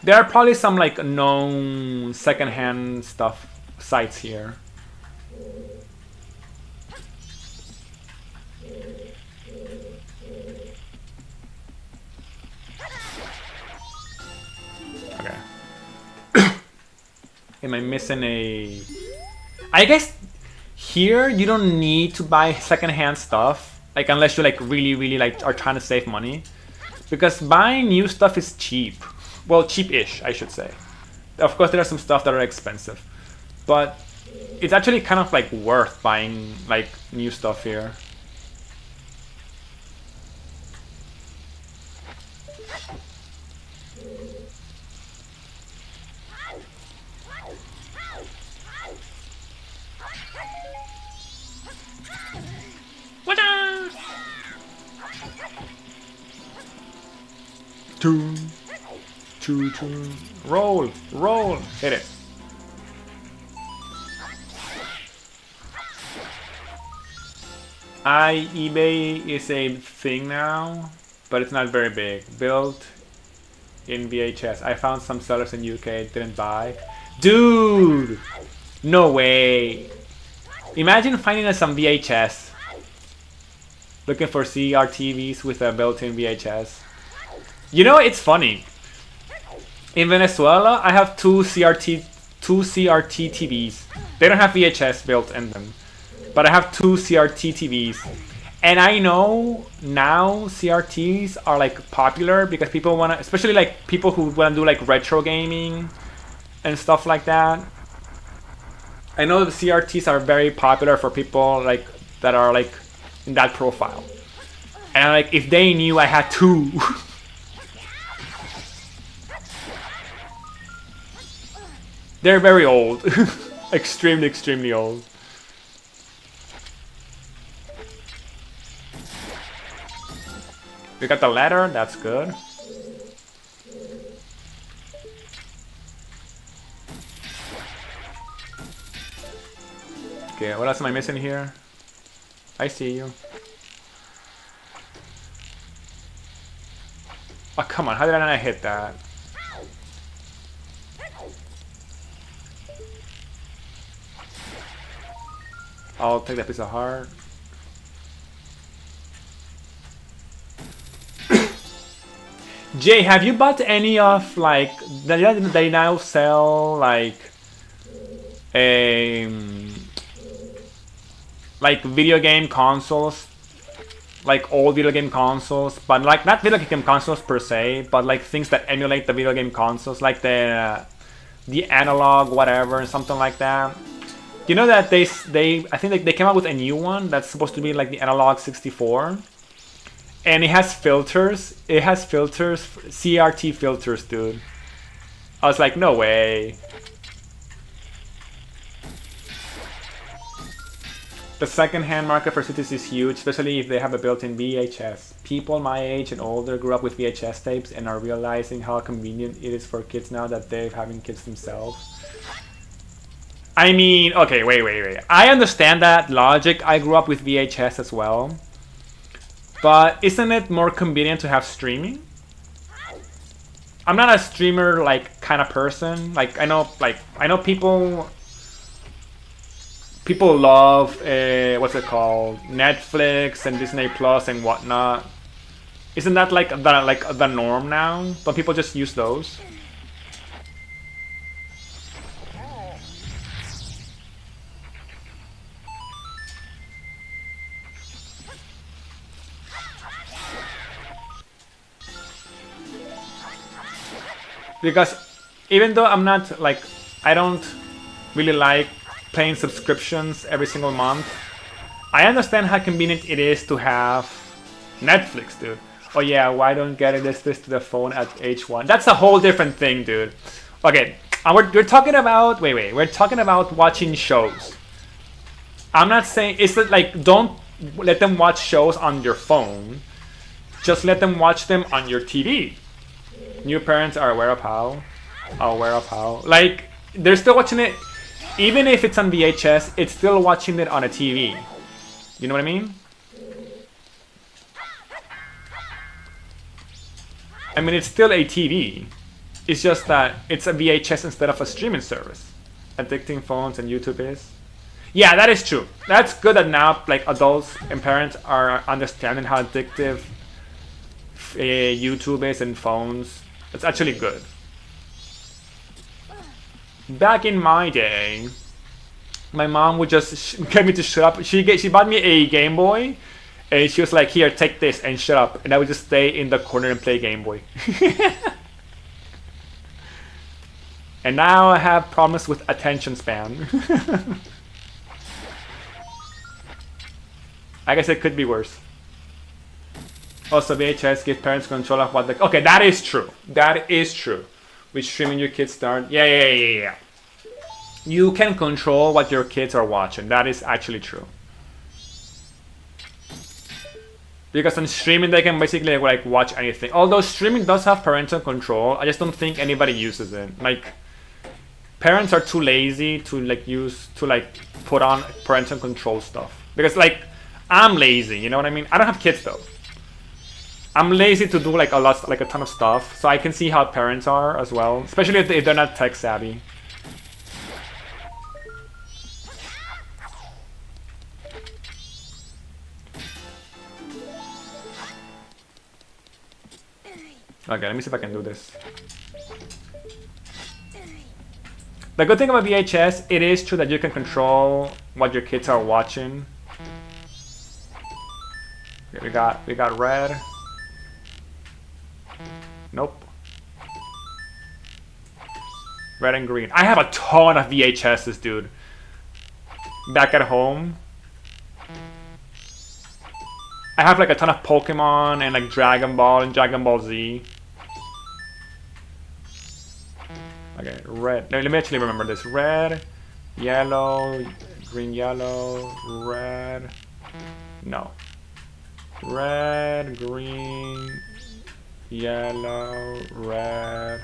There are probably some like known secondhand stuff sites here. Okay. Am I missing a? I guess here you don't need to buy secondhand stuff, like unless you like really like are trying to save money, because buying new stuff is cheap. Well, cheap-ish, I should say. Of course, there are some stuff that are expensive, but it's actually kind of like worth buying like new stuff here. Two. Roll. Hit it. eBay is a thing now, but it's not very big. Built in VHS. I found some sellers in UK, didn't buy. Dude! No way. Imagine finding some VHS. Looking for CRTVs with a built-in VHS. You know, it's funny. In Venezuela, I have two CRT TVs. They don't have VHS built in them, but I have two CRT TVs. And I know now CRTs are like popular because people want to, especially like people who want to do like retro gaming and stuff like that. I know the CRTs are very popular for people like that are like in that profile. And like if they knew I had two. They're very old. Extremely old. We got the ladder, that's good. Okay, what else am I missing here? I see you. Oh, come on, how did I not hit that? I'll take that piece of heart. Jay, have you bought any of like they now sell like video game consoles, like old video game consoles, but like not video game consoles per se, but like things that emulate the video game consoles, like the analog whatever, something like that. You know that I think they came out with a new one that's supposed to be like the analog 64, and it has filters. It has filters, CRT filters, dude. I was like, no way. The second-hand market for cities is huge, especially if they have a built-in VHS. People my age and older grew up with VHS tapes and are realizing how convenient it is for kids now that they're having kids themselves. I mean, okay, wait. I understand that logic. I grew up with VHS as well. But isn't it more convenient to have streaming? I'm not a streamer like kind of person. Like I know people love what's it called? Netflix and Disney Plus and whatnot. Isn't that like the norm now? Don't people just use those? Because even though I'm not like, I don't really like paying subscriptions every single month, I understand how convenient it is to have Netflix, dude. Oh yeah, why don't get this to the phone at H1? That's a whole different thing, dude. Okay, we're talking about, we're talking about watching shows. I'm not saying, it's like, don't let them watch shows on your phone. Just let them watch them on your TV. New parents are aware of how. Like, they're still watching it, even if it's on VHS, it's still watching it on a TV. You know what I mean? I mean, it's still a TV. It's just that it's a VHS instead of a streaming service. Addicting phones and YouTube is. Yeah, that is true. That's good that now, like, adults and parents are understanding how addictive YouTube is and phones. It's actually good. Back in my day, my mom would just get me to shut up. She bought me a Game Boy, and she was like, "Here, take this and shut up." And I would just stay in the corner and play Game Boy. And now I have problems with attention span. I guess it could be worse. Also, VHS gives parents control of what the... Okay, that is true. That is true. With streaming your kids start... Yeah. You can control what your kids are watching. That is actually true. Because on streaming, they can basically like watch anything. Although streaming does have parental control, I just don't think anybody uses it. Like, parents are too lazy to put on parental control stuff. Because like, I'm lazy, you know what I mean? I don't have kids though. I'm lazy to do like a ton of stuff, so I can see how parents are as well, especially if they're not tech savvy. Okay, let me see if I can do this. The good thing about VHS, it is true that you can control what your kids are watching. Okay, we got red. Nope. Red and green. I have a ton of VHSs, dude. Back at home. I have like a ton of Pokemon and like Dragon Ball and Dragon Ball Z. Okay, red. Let me actually remember this. Red, yellow, green, yellow, red. No. Red, green, yellow, red,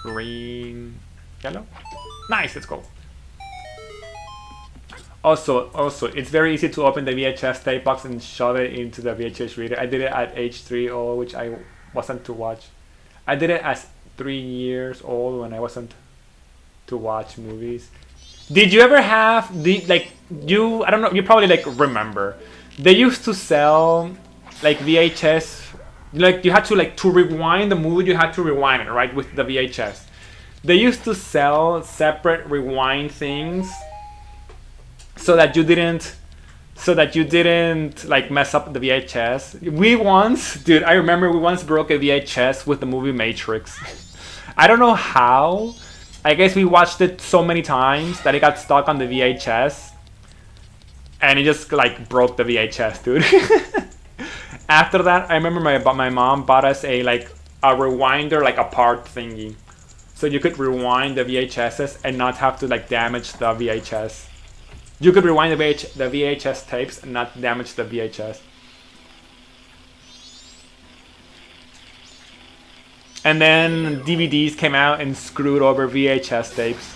green, yellow. Nice, let's go. Also, it's very easy to open the VHS tape box and shove it into the VHS reader. I did it at age 3 old, which I wasn't to watch. I did it as 3 years old when I wasn't to watch movies. Did you ever have I don't know, you probably like remember. They used to sell like VHS, like you had to to rewind the movie, you had to rewind it, right, with the VHS. They used to sell separate rewind things so that you didn't like mess up the VHS. I remember we once broke a VHS with the movie Matrix. I don't know how. I guess we watched it so many times that it got stuck on the VHS. And it just like broke the VHS, dude. After that, I remember my mom bought us a rewinder, like a part thingy. So you could rewind the VHSs and not have to like damage the VHS. You could rewind the VHS tapes and not damage the VHS. And then DVDs came out and screwed over VHS tapes.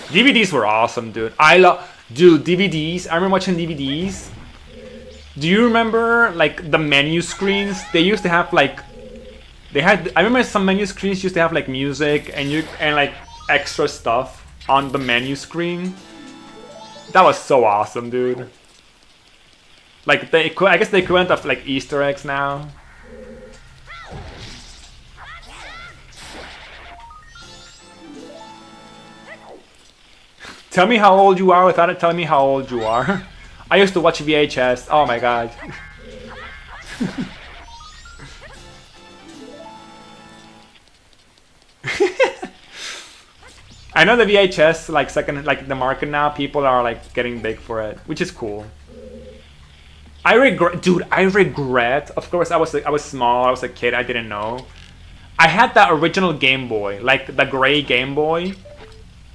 DVDs were awesome, dude. Dude, DVDs. I remember watching DVDs. Do you remember like the menu screens? They used to have like I remember some menu screens used to have like music and like extra stuff on the menu screen. That was so awesome, dude. Like I guess the equivalent of like Easter eggs now. Tell me how old you are without it telling me how old you are. I used to watch VHS. Oh my god. I know the VHS like second like the market now. People are like getting big for it, which is cool. I regret. Of course, I was small. I was a kid. I didn't know. I had that original Game Boy, like the gray Game Boy.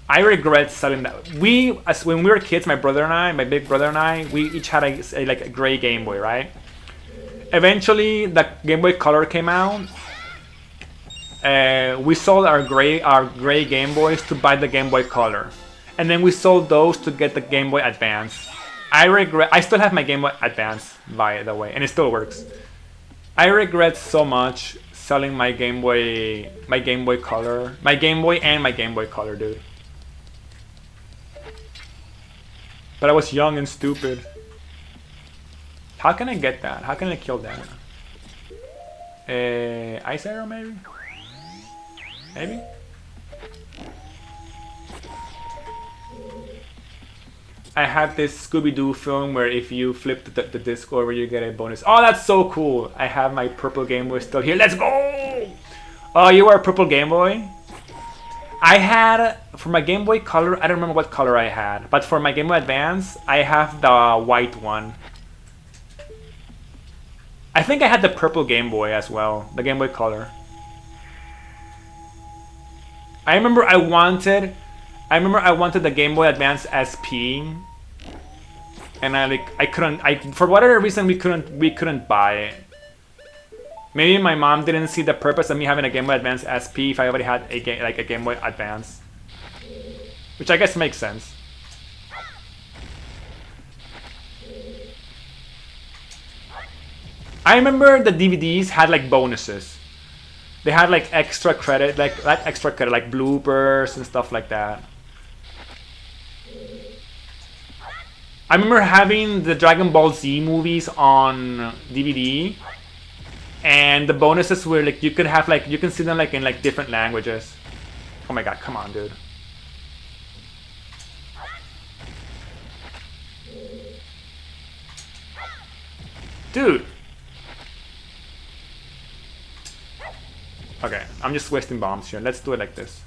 I regret selling that. When we were kids, my big brother and I, we each had a gray Game Boy, right? Eventually, the Game Boy Color came out. We sold our gray Game Boys to buy the Game Boy Color, and then we sold those to get the Game Boy Advance. I still have my Game Boy Advance, by the way, and it still works. I regret so much selling my Game Boy Color, my Game Boy and my Game Boy Color, dude. But I was young and stupid. How can I get that? How can I kill that? Ice arrow, maybe? Maybe? I have this Scooby-Doo film where if you flip the disc over, you get a bonus. Oh, that's so cool! I have my purple Game Boy still here. Let's go! Oh, you were a purple Game Boy? I had, for my Game Boy Color, I don't remember what color I had, but for my Game Boy Advance, I have the white one. I think I had the purple Game Boy as well, the Game Boy Color. I remember I wanted the Game Boy Advance SP, and I couldn't, for whatever reason we couldn't buy it. Maybe my mom didn't see the purpose of me having a Game Boy Advance SP if I already had a Game Boy Advance, which I guess makes sense. I remember the DVDs had like bonuses. They had like extra credit, like bloopers and stuff like that. I remember having the Dragon Ball Z movies on DVD, and the bonuses were like you can see them like in like different languages. Oh my god, come on, dude. Dude. Okay, I'm just wasting bombs here. Let's do it like this.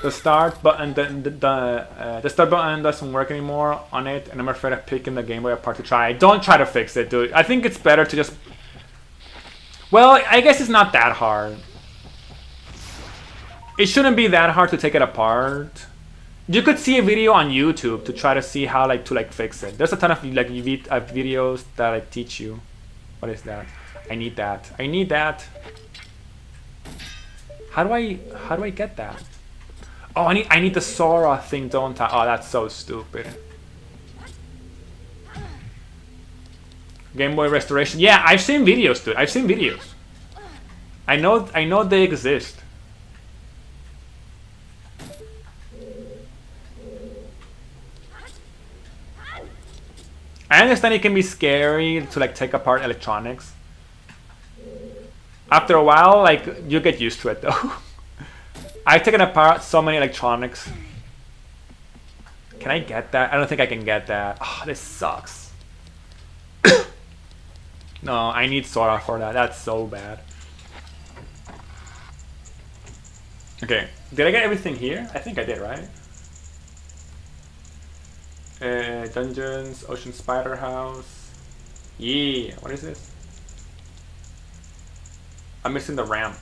The start button, the start button doesn't work anymore on it, and I'm afraid of picking the Game Boy apart to try. Don't try to fix it, dude. I think it's better to just... Well, I guess it's not that hard. It shouldn't be that hard to take it apart. You could see a video on YouTube to try to see how to fix it. There's a ton of videos that teach you. What is that? I need that. I need that. How do I get that? Oh, I need the Sora thing, don't I? Oh, that's so stupid. Game Boy restoration. Yeah, I've seen videos, dude. I've seen videos. I know they exist. I understand it can be scary to take apart electronics. After a while, you get used to it though. I've taken apart so many electronics. Can I get that? I don't think I can get that. Oh, this sucks. No, I need Sora for that. That's so bad. Okay, did I get everything here? I think I did, right? Dungeons, Ocean Spider House. Yeah, what is this? I'm missing the ramp.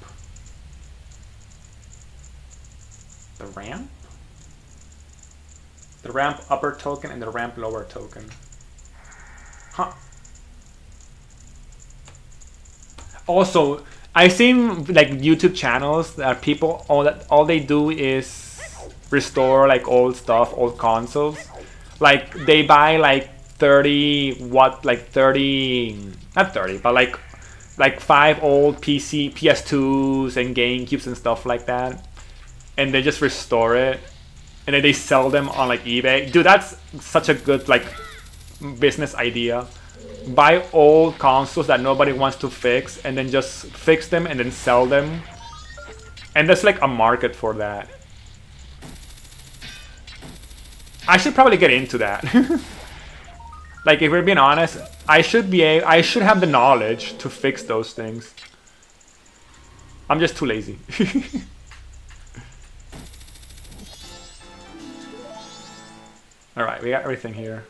The ramp? The ramp upper token and the ramp lower token. Huh. Also, I've seen YouTube channels that people all they do is restore old stuff, old consoles. They buy 30 not 30, but 5 old PS2s and GameCubes and stuff like that, and they just restore it. and then they sell them on like eBay. Dude, that's such a good like business idea. Buy old consoles that nobody wants to fix and then just fix them and then sell them. And there's like a market for that. I should probably get into that. Like, if we're being honest, I should have the knowledge to fix those things. I'm just too lazy. Alright, we got everything here.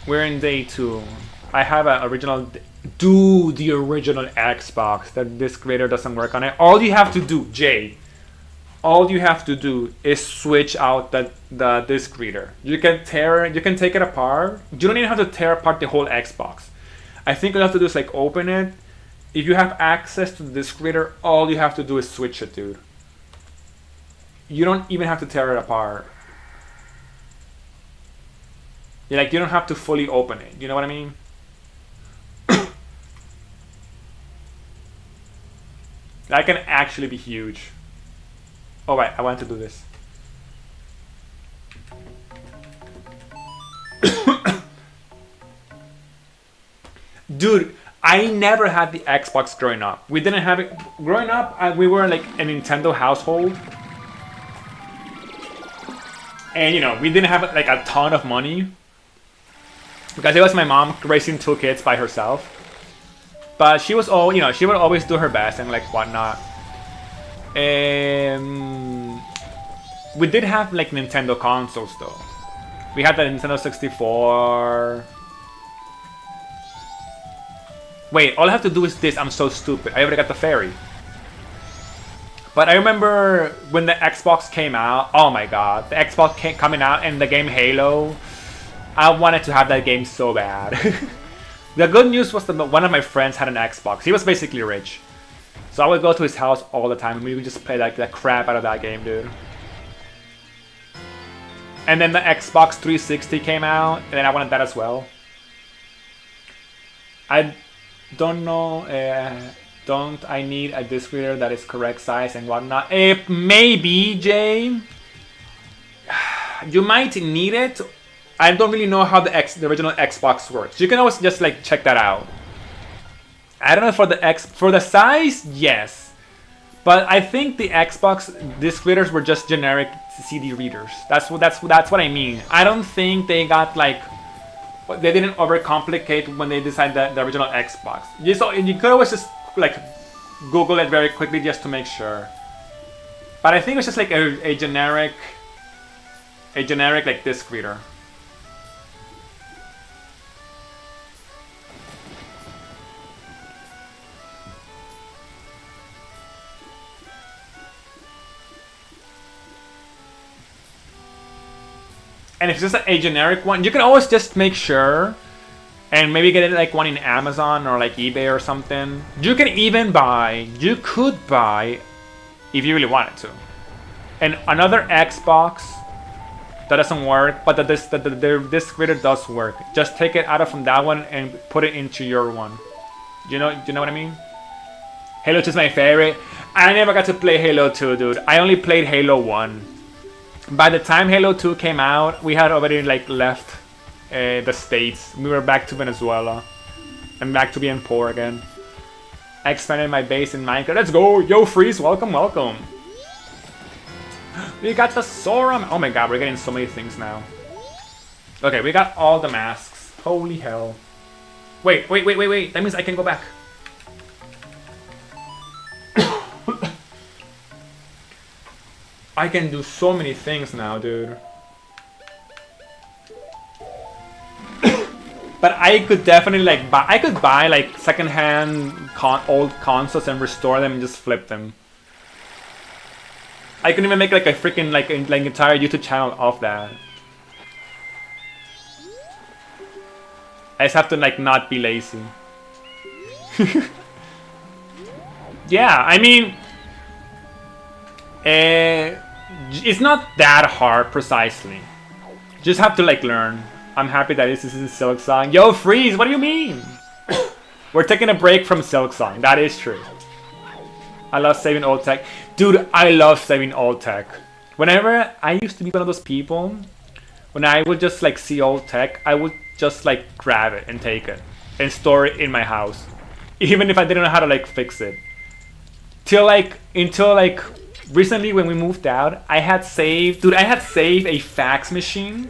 We're in day 2. I have an original... Dude, the original Xbox. That disc reader doesn't work on it. All you have to do, Jay, all you have to do is switch out the disc reader. You can take it apart. You don't even have to tear apart the whole Xbox. I think all you have to do is like open it. If you have access to the disc reader, all you have to do is switch it, dude. You don't even have to tear it apart. You don't have to fully open it. You know what I mean? That can actually be huge. Oh wait, I want to do this. Dude, I never had the Xbox growing up. We didn't have it growing up. We were like a Nintendo household, and you know, we didn't have like a ton of money because it was my mom raising 2 kids by herself. But she was all, you know, she would always do her best and like whatnot. We did have like Nintendo consoles though. We had the Nintendo 64. Wait, all I have to do is this. I'm so stupid. I already got the fairy. But I remember when the Xbox came out. Oh my god, the Xbox coming out and the game Halo. I wanted to have that game so bad. The good news was that one of my friends had an Xbox. He was basically rich. So I would go to his house all the time and we would just play like the crap out of that game, dude. And then the Xbox 360 came out, and then I wanted that as well. I don't know, don't I need a disc reader that is correct size and whatnot? Maybe, Jay. You might need it. I don't really know how the original Xbox works. You can always just like check that out. I don't know for the size, yes, but I think the Xbox disc readers were just generic CD readers. That's what I mean. I don't think they got like, they didn't overcomplicate when they designed the original Xbox. You could always just like Google it very quickly just to make sure. But I think it's just like a generic like disc reader. And if it's just a generic one, you can always just make sure and maybe get it like one in Amazon or like eBay or something. You could buy, if you really wanted to, and another Xbox that doesn't work, but the disc reader does work. Just take it out from that one and put it into your one. Do you know what I mean? Halo 2 is my favorite. I never got to play Halo 2, dude. I only played Halo 1. By the time Halo 2 came out, we had already like left the States. We were back to Venezuela. and back to being poor again. I expanded my base in Minecraft. Let's go! Yo, Freeze, welcome, welcome. We got the Sora. Oh my god, we're getting so many things now. Okay, we got all the masks. Holy hell. Wait. That means I can go back. I can do so many things now, dude. But I could definitely like buy. I could buy like secondhand old consoles and restore them and just flip them. I can even make like a freaking like entire YouTube channel off that. I just have to like not be lazy. Yeah, I mean, it's not that hard precisely. Just have to like learn. I'm happy that this is Silksong. Yo, Freeze, what do you mean? We're taking a break from Silksong. That is true. I love saving old tech. Dude, I love saving old tech. Whenever I used to be one of those people, when I would just like see old tech, I would just like grab it and take it and store it in my house. Even if I didn't know how to like fix it. Until like recently when we moved out, I had saved a fax machine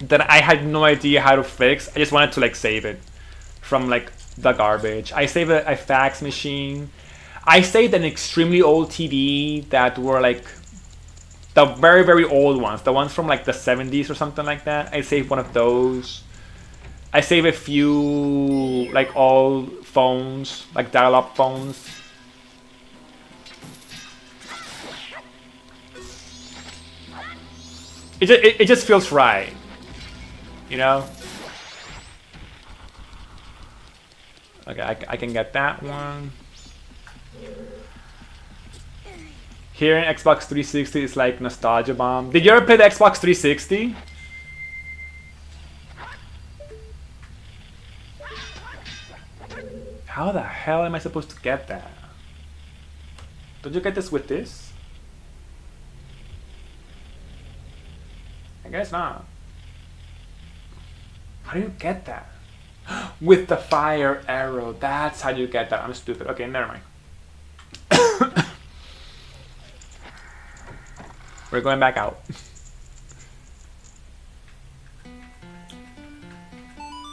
that I had no idea how to fix. I just wanted to like save it from like the garbage. I saved a fax machine. I saved an extremely old TV that were like the very, very old ones. The ones from like the 70s or something like that. I saved one of those. I saved a few like old phones, like dial-up phones. It just feels right, you know? Okay, I can get that one. Hearing Xbox 360 is like nostalgia bomb. Did you ever play the Xbox 360? How the hell am I supposed to get that? Don't you get this with this? I guess not. How do you get that? With the fire arrow. That's how you get that. I'm stupid. Okay, never mind. We're going back out.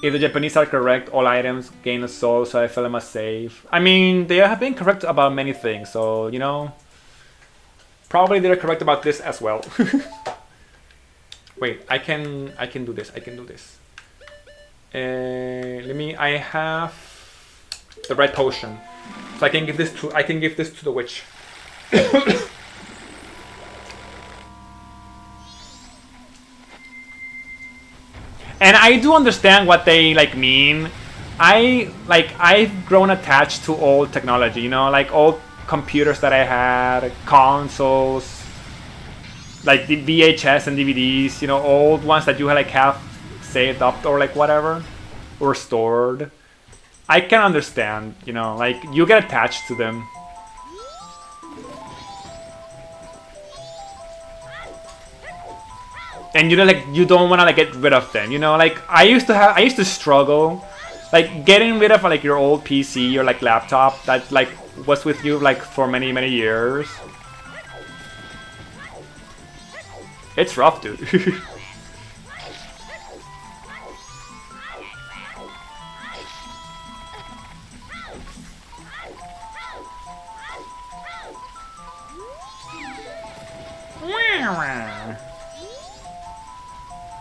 If the Japanese are correct, all items gain a soul, so I feel I must save. I mean, they have been correct about many things, so, you know. Probably they're correct about this as well. Wait, I can do this. I can do this. I have the red potion, so I can give this to the witch. And I do understand what they like mean. I've grown attached to old technology, you know, like old computers that I had, consoles, like the VHS and DVDs, you know, old ones that you like have saved up or like whatever, or stored. I can understand, you know, like you get attached to them. And you know, like you don't want to like get rid of them, you know. Like I used to struggle, like getting rid of like your old PC or like laptop that like was with you like for many years. It's rough, dude.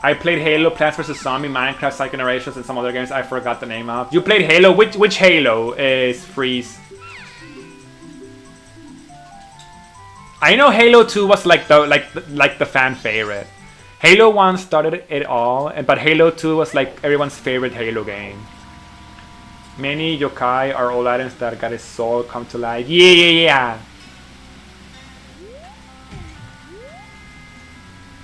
I played Halo, Plants vs. Zombie, Minecraft, Second Generations, and some other games I forgot the name of. You played Halo? Which Halo is Freeze? I know Halo 2 was like the fan favorite. Halo 1 started it all, but Halo 2 was like everyone's favorite Halo game. Many yokai are all items that got his soul come to life. Yeah.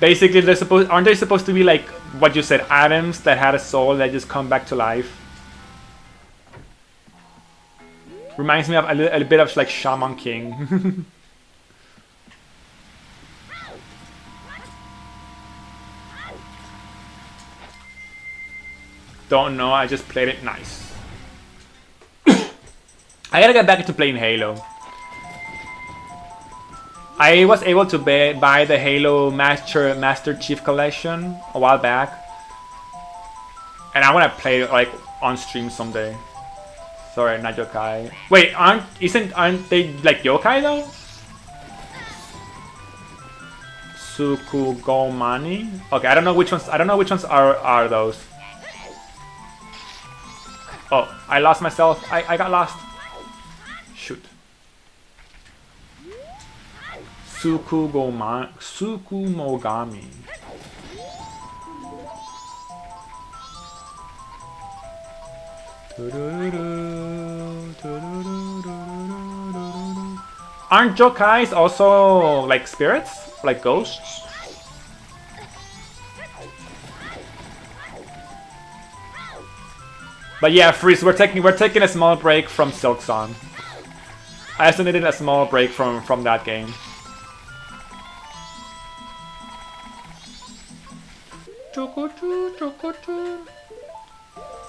Basically, aren't they supposed to be like what you said, atoms that had a soul that just come back to life? Reminds me of a bit of like Shaman King. Don't know, I just played it. Nice. I gotta get back into playing Halo. I was able to buy the Halo Master Chief Collection a while back, and I want to play it like on stream someday. Sorry, not yokai. Wait, aren't they like yokai though? Sukugomani. Okay, I don't know which ones. Are those. Oh, I lost myself. I got lost. Shoot. Sukumogami. Aren't yokais also like spirits? Like ghosts? But yeah, Freeze, we're taking a small break from Silk Song. I also needed a small break from that game.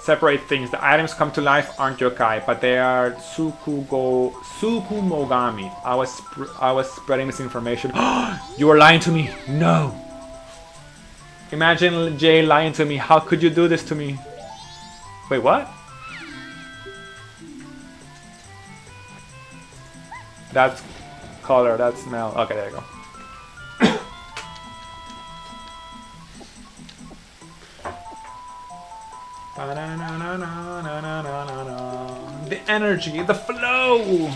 Separate things. The items come to life aren't yokai, but they are Tsukumogami. I was spreading misinformation. You were lying to me. No. Imagine Jay lying to me. How could you do this to me? Wait, what? That's color, that's smell. Okay, there you go. The energy, the flow.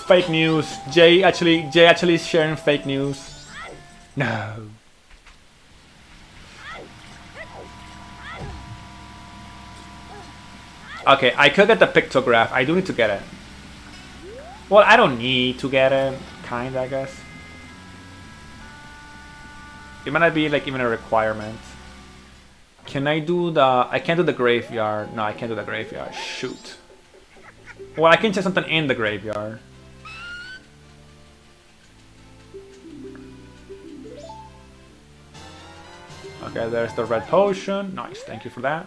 Fake news. Jay actually is sharing fake news. No. Okay, I could get the pictograph. I do need to get it. Well, I don't need to get it. Kinda, I guess. It might not be like even a requirement. Can I do the... I can't do the graveyard. No, I can't do the graveyard. Shoot. Well, I can check something in the graveyard. Okay, there's the red potion. Nice, thank you for that.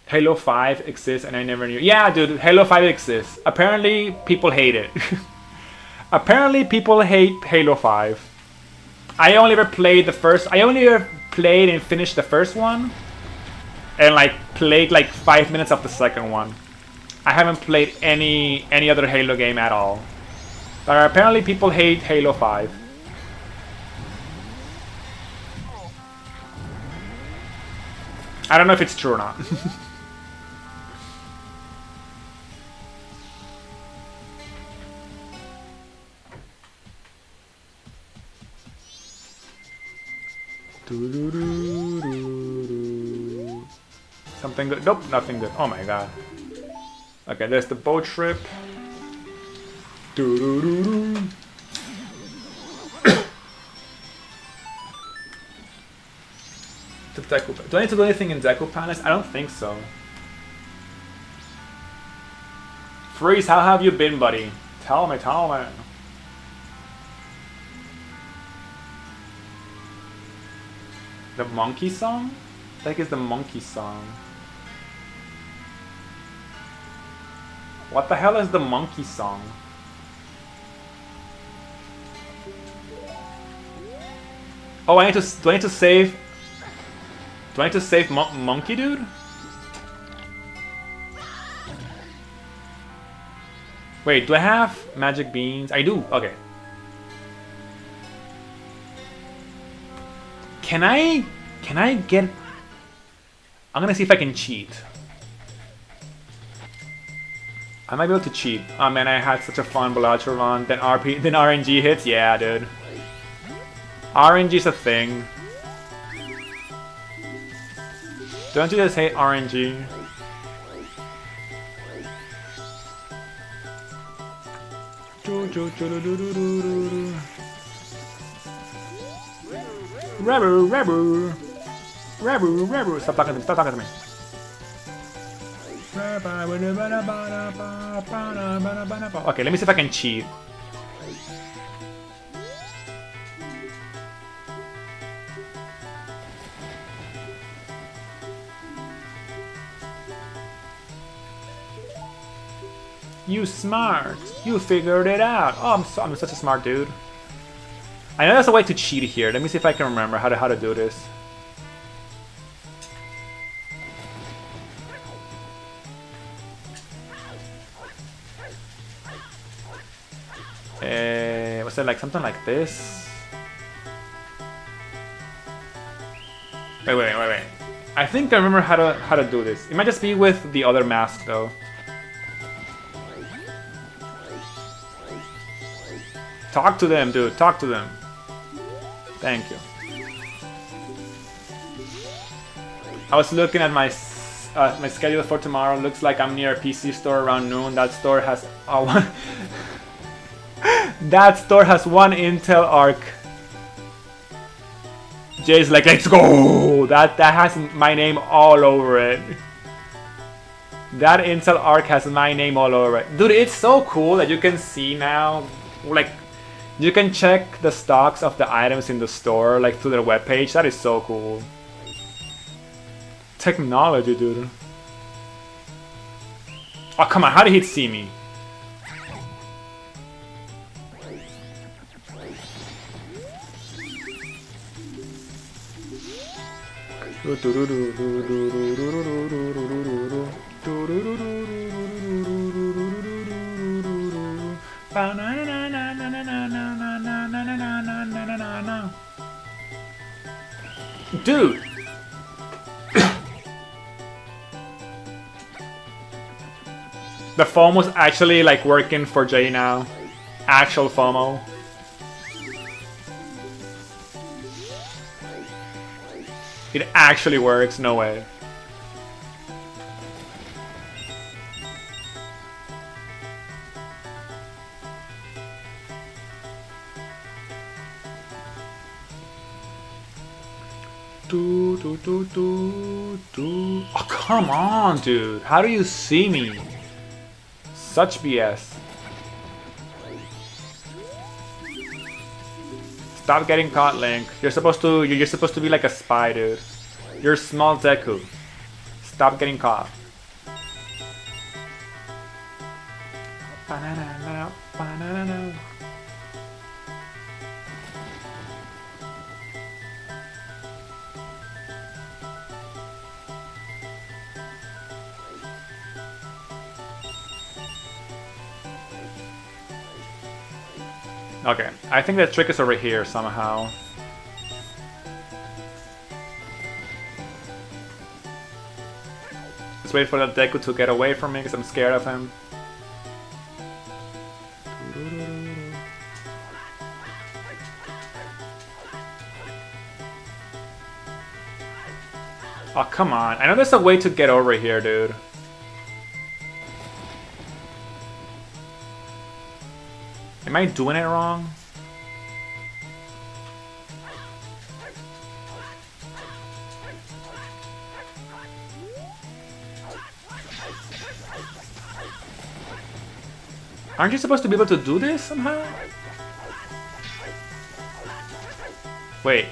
Halo 5 exists and I never knew. Yeah, dude, Halo 5 exists. Apparently, people hate it. Apparently, people hate Halo 5. I only ever played the first... I only ever played and finished the first one. And like, played like 5 minutes of the second one. I haven't played any other Halo game at all. But apparently, people hate Halo 5. I don't know if it's true or not. Something good? Nope, nothing good. Oh my god. Okay, there's the boat trip. Do I need to do anything in Deku Palace? I don't think so. Freeze, how have you been, buddy? Tell me, tell me. The monkey song? I think it's the monkey song. What the hell is the monkey song? Oh, I need to. Do I need to save? Do I need to save Monkey Dude? Wait, do I have magic beans? I do. Okay. Can I get... I'm gonna see if I can cheat. I might be able to cheat. Oh man, I had such a fun Bellagio run. Then RNG hits? Yeah, dude. RNG's a thing. Don't you just hate RNG? Rebu. Stop talking to me, stop talking to me. Okay, let me see if I can cheat. You smart. You figured it out. Oh, I'm such a smart dude. I know there's a way to cheat here. Let me see if I can remember how to do this. Was it like something like this? Wait. I think I remember how to do this. It might just be with the other mask though. Talk to them, dude. Talk to them. Thank you. I was looking at my schedule for tomorrow. Looks like I'm near a PC store around noon. That store has one. That store has one Intel Arc. Jay's like, let's go. That has my name all over it. That incel arc has my name all over it. Dude, it's so cool that you can see now, like, you can check the stocks of the items in the store, like, through their webpage. That is so cool. Technology, dude. Oh, come on, how did he see me? Dude! The FOMO's actually like working for Jay now. Actual FOMO. It actually works, no way. Oh, come on, dude. How do you see me? Such BS. Stop getting caught, Link. You're supposed to be like a spy, dude. You're small Deku. Stop getting caught. Banana, banana. Okay, I think the trick is over here somehow. Just wait for that Deku to get away from me because I'm scared of him. Oh, come on. I know there's a way to get over here, dude. Am I doing it wrong? Aren't you supposed to be able to do this somehow? Wait.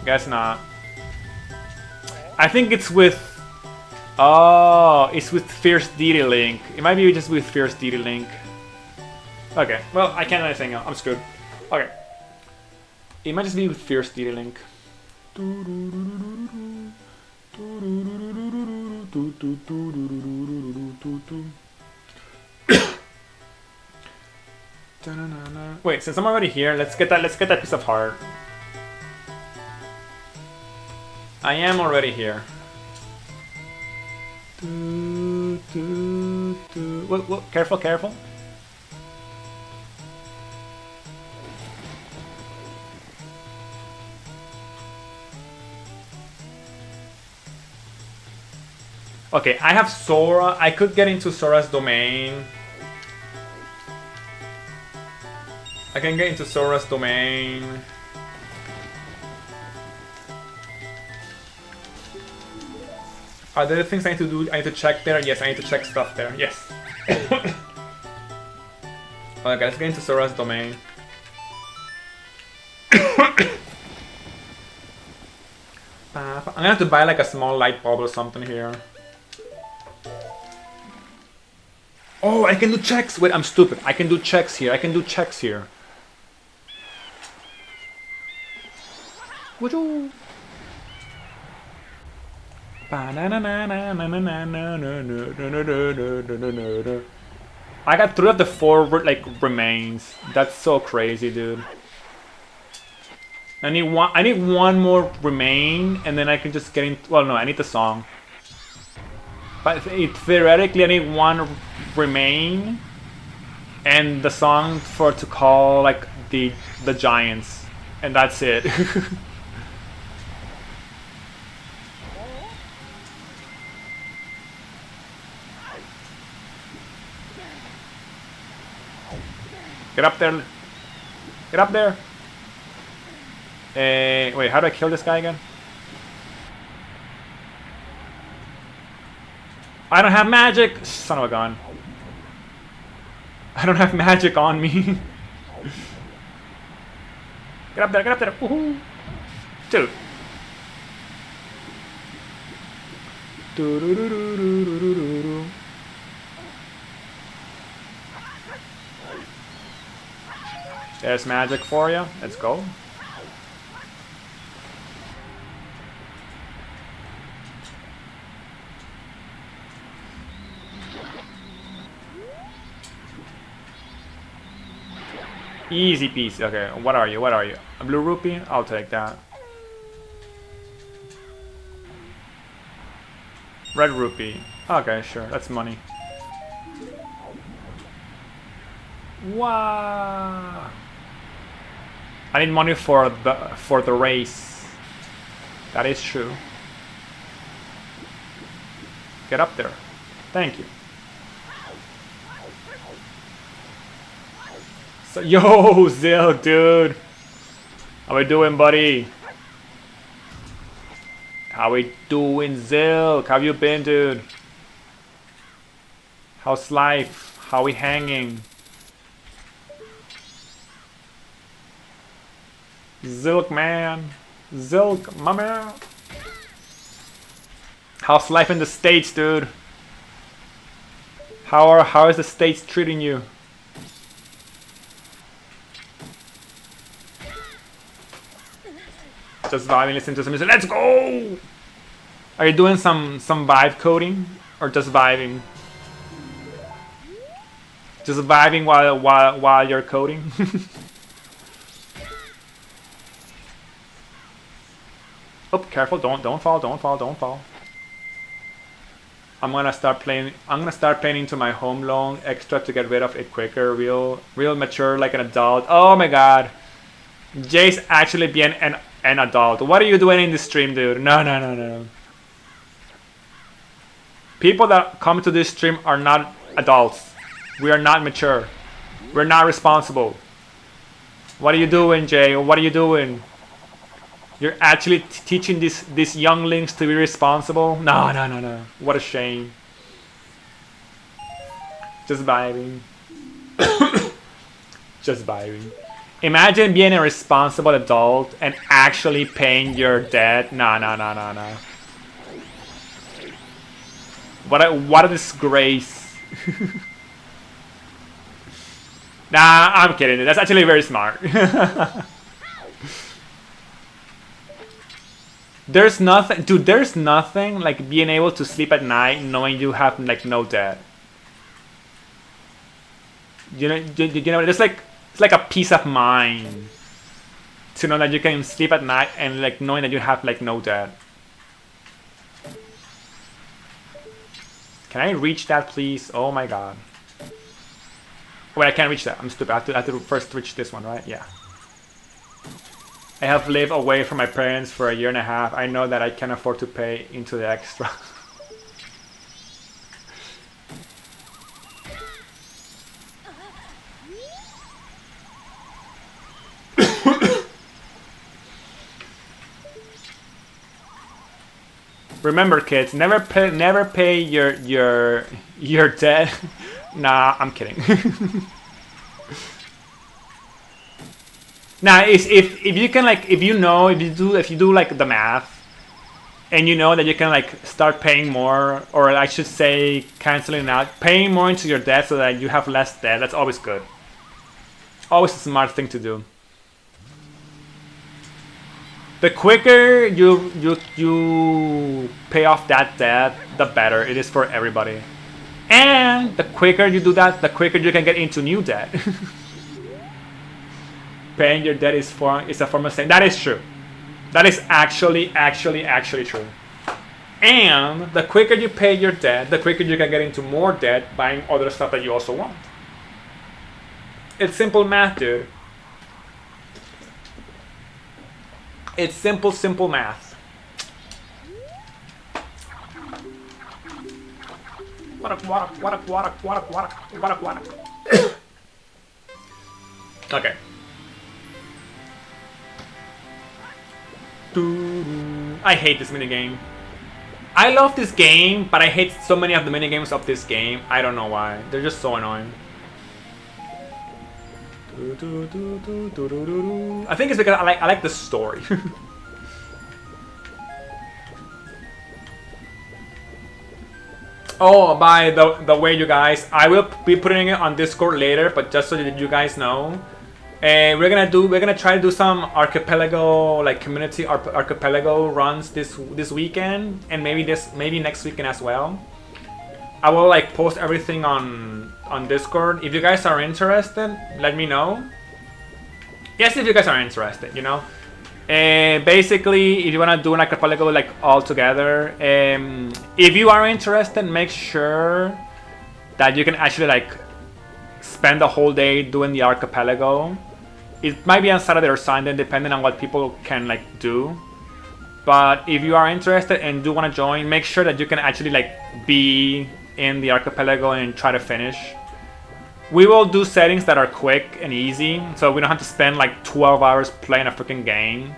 Guess not. I think it's with... Oh, it's with Fierce Deity Link. It might be just with Fierce Deity Link. Okay, well, I can't do anything else. I'm screwed. Okay. It might just be with Fierce Deity Link. Wait, since I'm already here, let's get that piece of heart. I am already here. Whoa, careful, careful. Okay, I have Sora. I could get into Sora's domain. I can get into Sora's domain. Are there things I need to do? I need to check there? Yes, I need to check stuff there. Yes. Okay, let's get into Sora's domain. I'm gonna have to buy like a small light bulb or something here. Oh, I can do checks! Wait, I'm stupid. I can do checks here. I can do checks here. Woohoo! I got 3 of the 4 like remains. That's so crazy, dude. I need one more remain, and then I can just get in. Well, no, I need the song. But theoretically, I need 1 remain, and the song to call like the giants, and that's it. Get up there! Get up there! Wait, how do I kill this guy again? I don't have magic! Son of a gun. I don't have magic on me. Get up there, get up there. Woohoo! Dude. There's magic for you. Let's go. Easy peasy. Okay, what are you? What are you? A blue rupee? I'll take that. Red rupee. Okay, sure. That's money. Wow. I need money for the race. That is true. Get up there. Thank you. So, yo, Zil, dude. How we doing, buddy? How we doing, Zilk? How you been, dude? How's life? How we hanging? Zilk, man. Zilk, my man. How's life in the States, dude? How is the States treating you? Just vibing, listening to some music. Let's go! Are you doing some vibe coding or just vibing? Just vibing while you're coding. Oh, careful! Don't fall! Don't fall! Don't fall! I'm gonna start playing into my home loan extra to get rid of it quicker. Real mature like an adult. Oh my god! Jay's actually being an adult. What are you doing in this stream, dude? No. People that come to this stream are not adults. We are not mature. We're not responsible. What are you doing, Jay? What are you doing? You're actually teaching these younglings to be responsible? No. What a shame. Just vibing. Just vibing. Imagine being a responsible adult and actually paying your debt. No. What a disgrace. Nah, I'm kidding. That's actually very smart. There's nothing, dude. There's nothing like being able to sleep at night knowing you have like no debt. You know, it's like a peace of mind to know that you can sleep at night and like knowing that you have like no debt. Can I reach that, please? Oh my god. Wait, I can't reach that. I'm stupid. I have to first reach this one, right? Yeah. I have lived away from my parents for 1.5 years. I know that I can't afford to pay into the extra. Remember, kids, never pay your debt. Nah, I'm kidding. Now, if you can like if you do like the math, and you know that you can like start paying more, or I should say canceling out, paying more into your debt so that you have less debt. That's always good. Always a smart thing to do. The quicker you pay off that debt, the better it is for everybody. And the quicker you do that, the quicker you can get into new debt. Paying your debt is a form of saying that is true. That is actually true. And the quicker you pay your debt, the quicker you can get into more debt buying other stuff that you also want. It's simple math, dude. It's simple math. Okay. I hate this minigame. I love this game, but I hate so many of the minigames of this game. I don't know why. They're just so annoying. I think it's because I like the story. Oh, by the way, you guys, I will be putting it on Discord later, but just so that you guys know, we're gonna try to do some archipelago, like community archipelago runs this weekend, and maybe next weekend as well. I will like post everything on Discord. If you guys are interested, let me know. Yes, if you guys are interested, you know. Basically, if you wanna do an archipelago like all together, if you are interested, make sure that you can actually like spend the whole day doing the archipelago. It might be on Saturday or Sunday, depending on what people can like do. But if you are interested and do want to join, make sure that you can actually like be in the archipelago and try to finish. We will do settings that are quick and easy, so we don't have to spend like 12 hours playing a freaking game.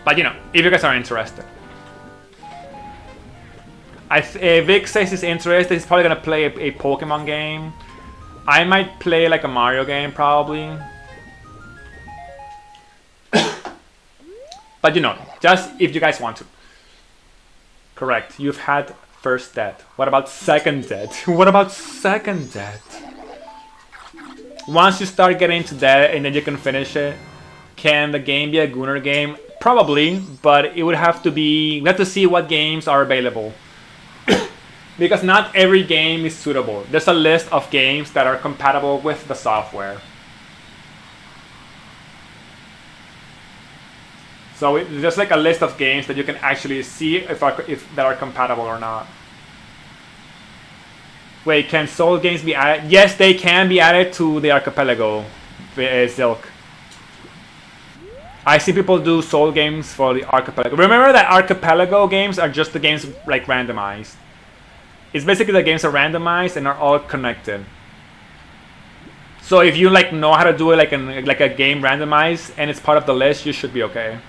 But you know, if you guys are interested. Vic says he's interested. He's probably gonna play a Pokemon game. I might play like a Mario game, probably. But you know, just if you guys want to. Correct. You've had first death. What about second death? What about second death? Once you start getting into that and then you can finish it, can the game be a Gunner game? Probably, but it would have to be... We have to see what games are available. Because not every game is suitable. There's a list of games that are compatible with the software. So it's just like a list of games that you can actually see if that are compatible or not. Wait, can Soul games be added? Yes, they can be added to the archipelago, Silk. I see people do Soul games for the archipelago. Remember that archipelago games are just the games like randomized. It's basically the games are randomized and are all connected. So if you like know how to do it like a game randomized and it's part of the list, you should be okay.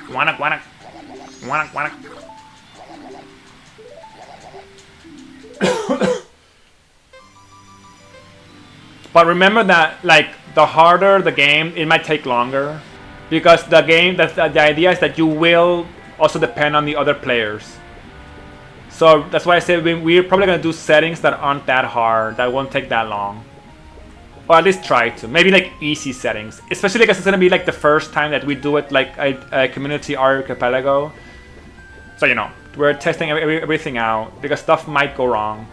Wanak, wanak. Wanak, wanak. But remember that, like, the harder the game, it might take longer. Because the game, the idea is that you will also depend on the other players. So that's why I said we're probably going to do settings that aren't that hard, that won't take that long. Or at least try to. Maybe like easy settings. Especially because it's going to be like the first time that we do it like a community archipelago. So you know, we're testing everything out because stuff might go wrong.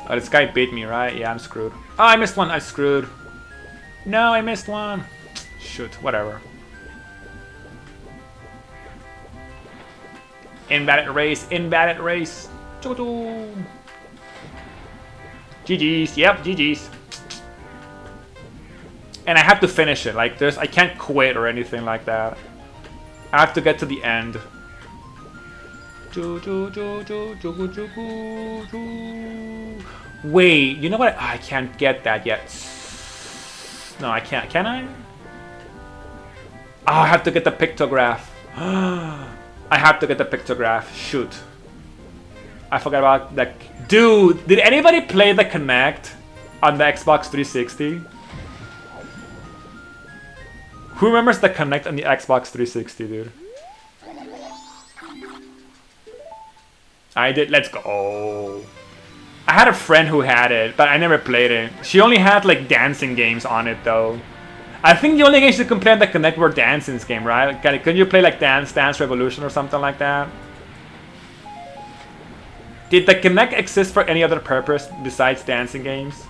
Oh, this guy beat me, right? Yeah, I'm screwed. Oh, I missed one. I'm screwed. No, I missed one. Shoot, whatever. Invalid race, invalid race. GG's, yep, GG's. And I have to finish it, like I can't quit or anything like that. I have to get to the end. Wait, you know what? I can't get that yet. No, I can't. Can I? Oh, I have to get the pictograph. I have to get the pictograph. Shoot. I forgot about that. Dude, did anybody play the Kinect on the Xbox 360? Who remembers the Kinect on the Xbox 360, dude? I did. Let's go. I had a friend who had it, but I never played it. She only had like dancing games on it though. I think the only games you can play on the Kinect were dancing game, right? Can you play like Dance Revolution or something like that? Did the Kinect exist for any other purpose besides dancing games?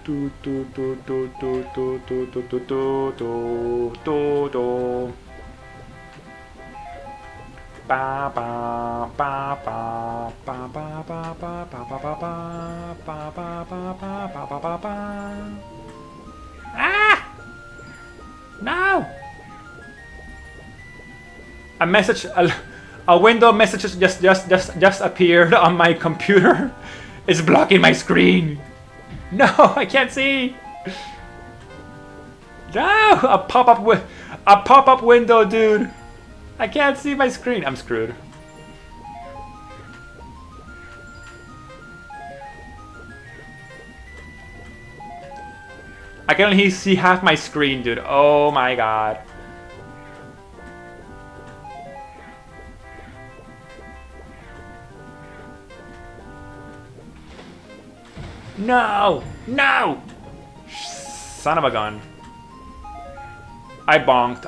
Do do do do do do do do do do do do. Ba ba ba ba ba ba ba ba ba ba ba ba ba ba ba ba ba ba ba. Ah! No! A message, a window message just appeared on my computer. It's blocking my screen. No, I can't see. No, a pop-up window, dude. I can't see my screen. I'm screwed. I can only see half my screen, dude. Oh my god. No! No! Son of a gun. I bonked.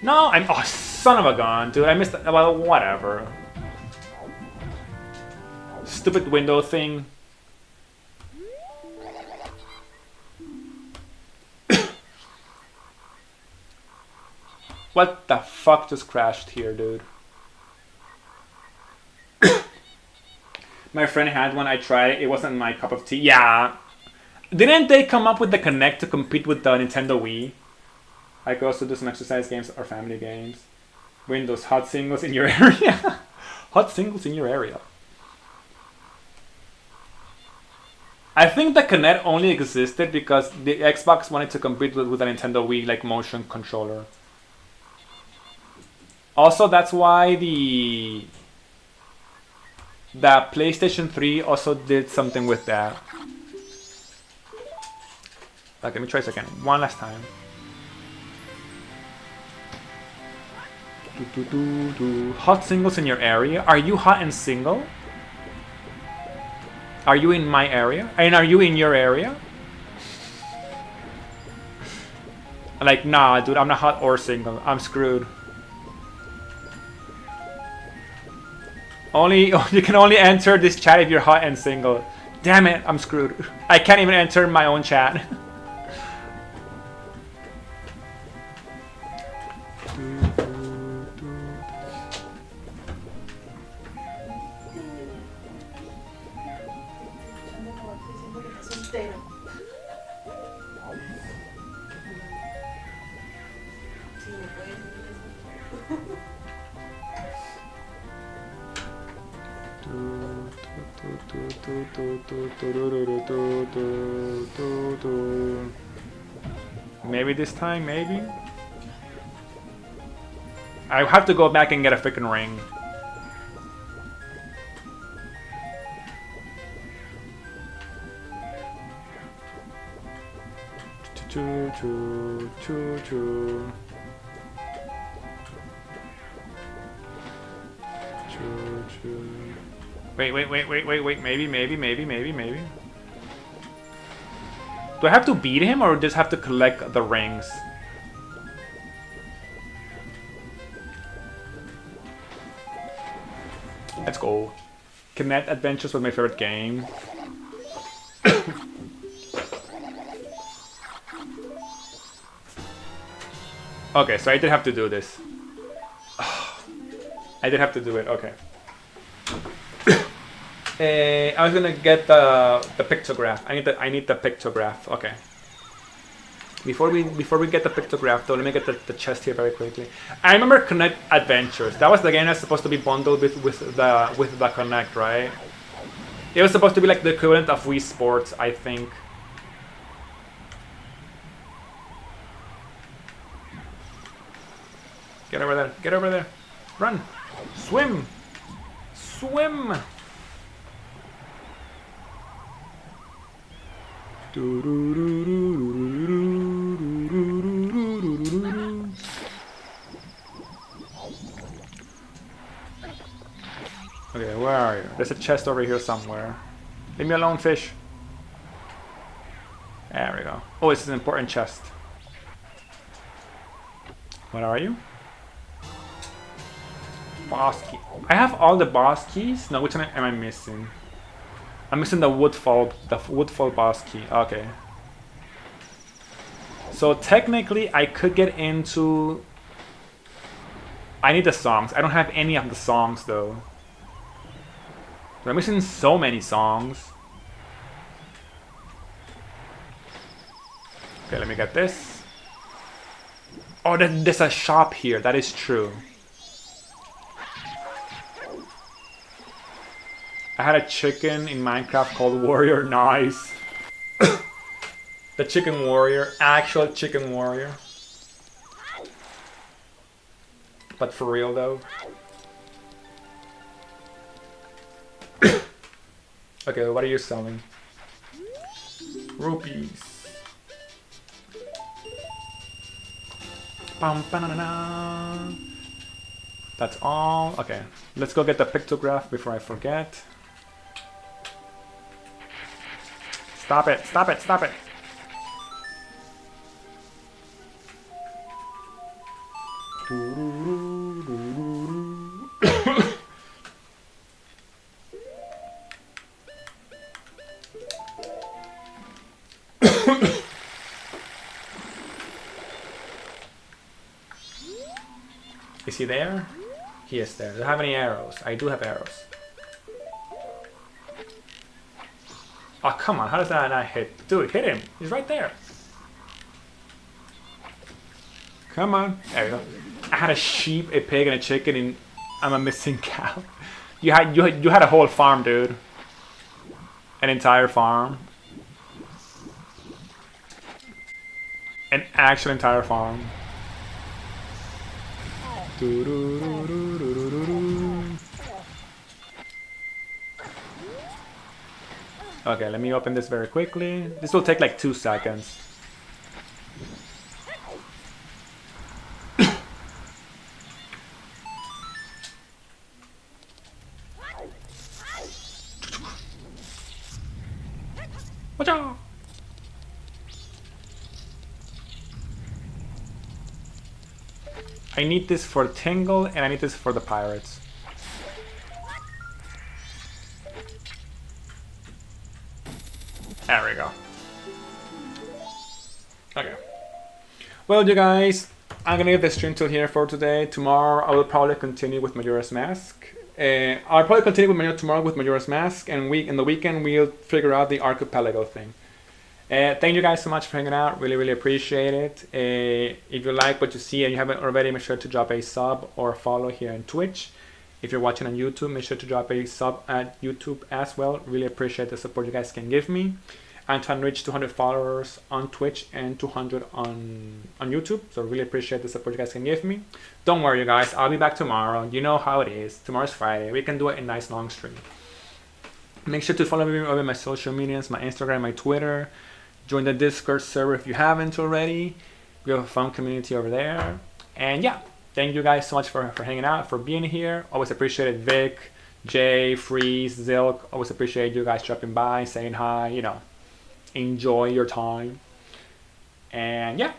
No, oh, son of a gun, dude. I missed it. Well, whatever. Stupid window thing. What the fuck just crashed here, dude? My friend had one, I tried it, it wasn't my cup of tea. Yeah. Didn't they come up with the Kinect to compete with the Nintendo Wii? I could also do some exercise games or family games. Windows, hot singles in your area. Hot singles in your area. I think the Kinect only existed because the Xbox wanted to compete with the Nintendo Wii like motion controller. Also, that's why the PlayStation 3 also did something with that. Like, let me try this again. One last time. Hot singles in your area? Are you hot and single? Are you in my area? And are you in your area? Like, nah, dude, I'm not hot or single. I'm screwed. You can only enter this chat if you're hot and single. Damn it, I'm screwed. I can't even enter my own chat. Maybe this time, maybe? I have to go back and get a freaking ring. Wait. Maybe. Do I have to beat him or just have to collect the rings? Let's go. Kinect Adventures was my favorite game. Okay, so I did have to do this. I did have to do it, okay. I was gonna get the pictograph. I need the pictograph. Okay. Before we get the pictograph though, let me get the chest here very quickly. I remember Kinect Adventures. That was the game that's supposed to be bundled with the Kinect, right? It was supposed to be like the equivalent of Wii Sports, I think. Get over there. Get over there. Run. Swim. Swim. Okay, where are you? There's a chest over here somewhere. Leave me alone, fish. There we go. Oh, this is an important chest. What are you? Boss key. I have all the boss keys? No, which one am I missing? I'm missing the woodfall boss key. Okay. So technically, I could get into. I need the songs. I don't have any of the songs though. I'm missing so many songs. Okay, let me get this. Oh, there's a shop here. That is true. I had a chicken in Minecraft called Warrior. Nice. The chicken warrior. Actual chicken warrior. But for real though. Okay, what are you selling? Rupees. That's all. Okay, let's go get the pictograph before I forget. Stop it, stop it, stop it. Is he there? He is there. Do I have any arrows? I do have arrows. Oh, come on. How does that not hit? Dude, hit him. He's right there. Come on. There we go. I had a sheep, a pig, and a chicken, and I'm a missing cow. You had a whole farm, dude. An entire farm. An actual entire farm. Okay, let me open this very quickly. This will take like 2 seconds. Watch out! I need this for Tingle and I need this for the pirates. There we go. Okay. Well, you guys, I'm gonna leave the stream till here for today. Tomorrow, I will probably continue with Majora's Mask. I'll probably continue with tomorrow with Majora's Mask, and in the weekend we'll figure out the archipelago thing. Thank you guys so much for hanging out. Really, really appreciate it. If you like what you see and you haven't already, make sure to drop a sub or follow here on Twitch. If you're watching on YouTube, make sure to drop a sub at YouTube as well. Really appreciate the support you guys can give me. I'm trying to reach 200 followers on Twitch and 200 on YouTube. So really appreciate the support you guys can give me. Don't worry, you guys. I'll be back tomorrow. You know how it is. Tomorrow's Friday. We can do it a nice long stream. Make sure to follow me over my social medias, my Instagram, my Twitter. Join the Discord server if you haven't already. We have a fun community over there. And yeah, thank you guys so much for hanging out, for being here. Always appreciate it, Vic, Jay, Freeze, Zilk. Always appreciate you guys dropping by, saying hi, you know. Enjoy your time. And yeah,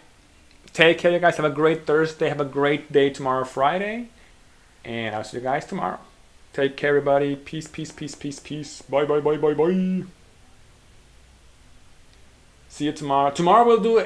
take care, you guys. Have a great Thursday. Have a great day tomorrow, Friday. And I'll see you guys tomorrow. Take care, everybody. Peace, peace, peace, peace, peace. Bye, bye, bye, bye, bye. See you tomorrow. Tomorrow we'll do a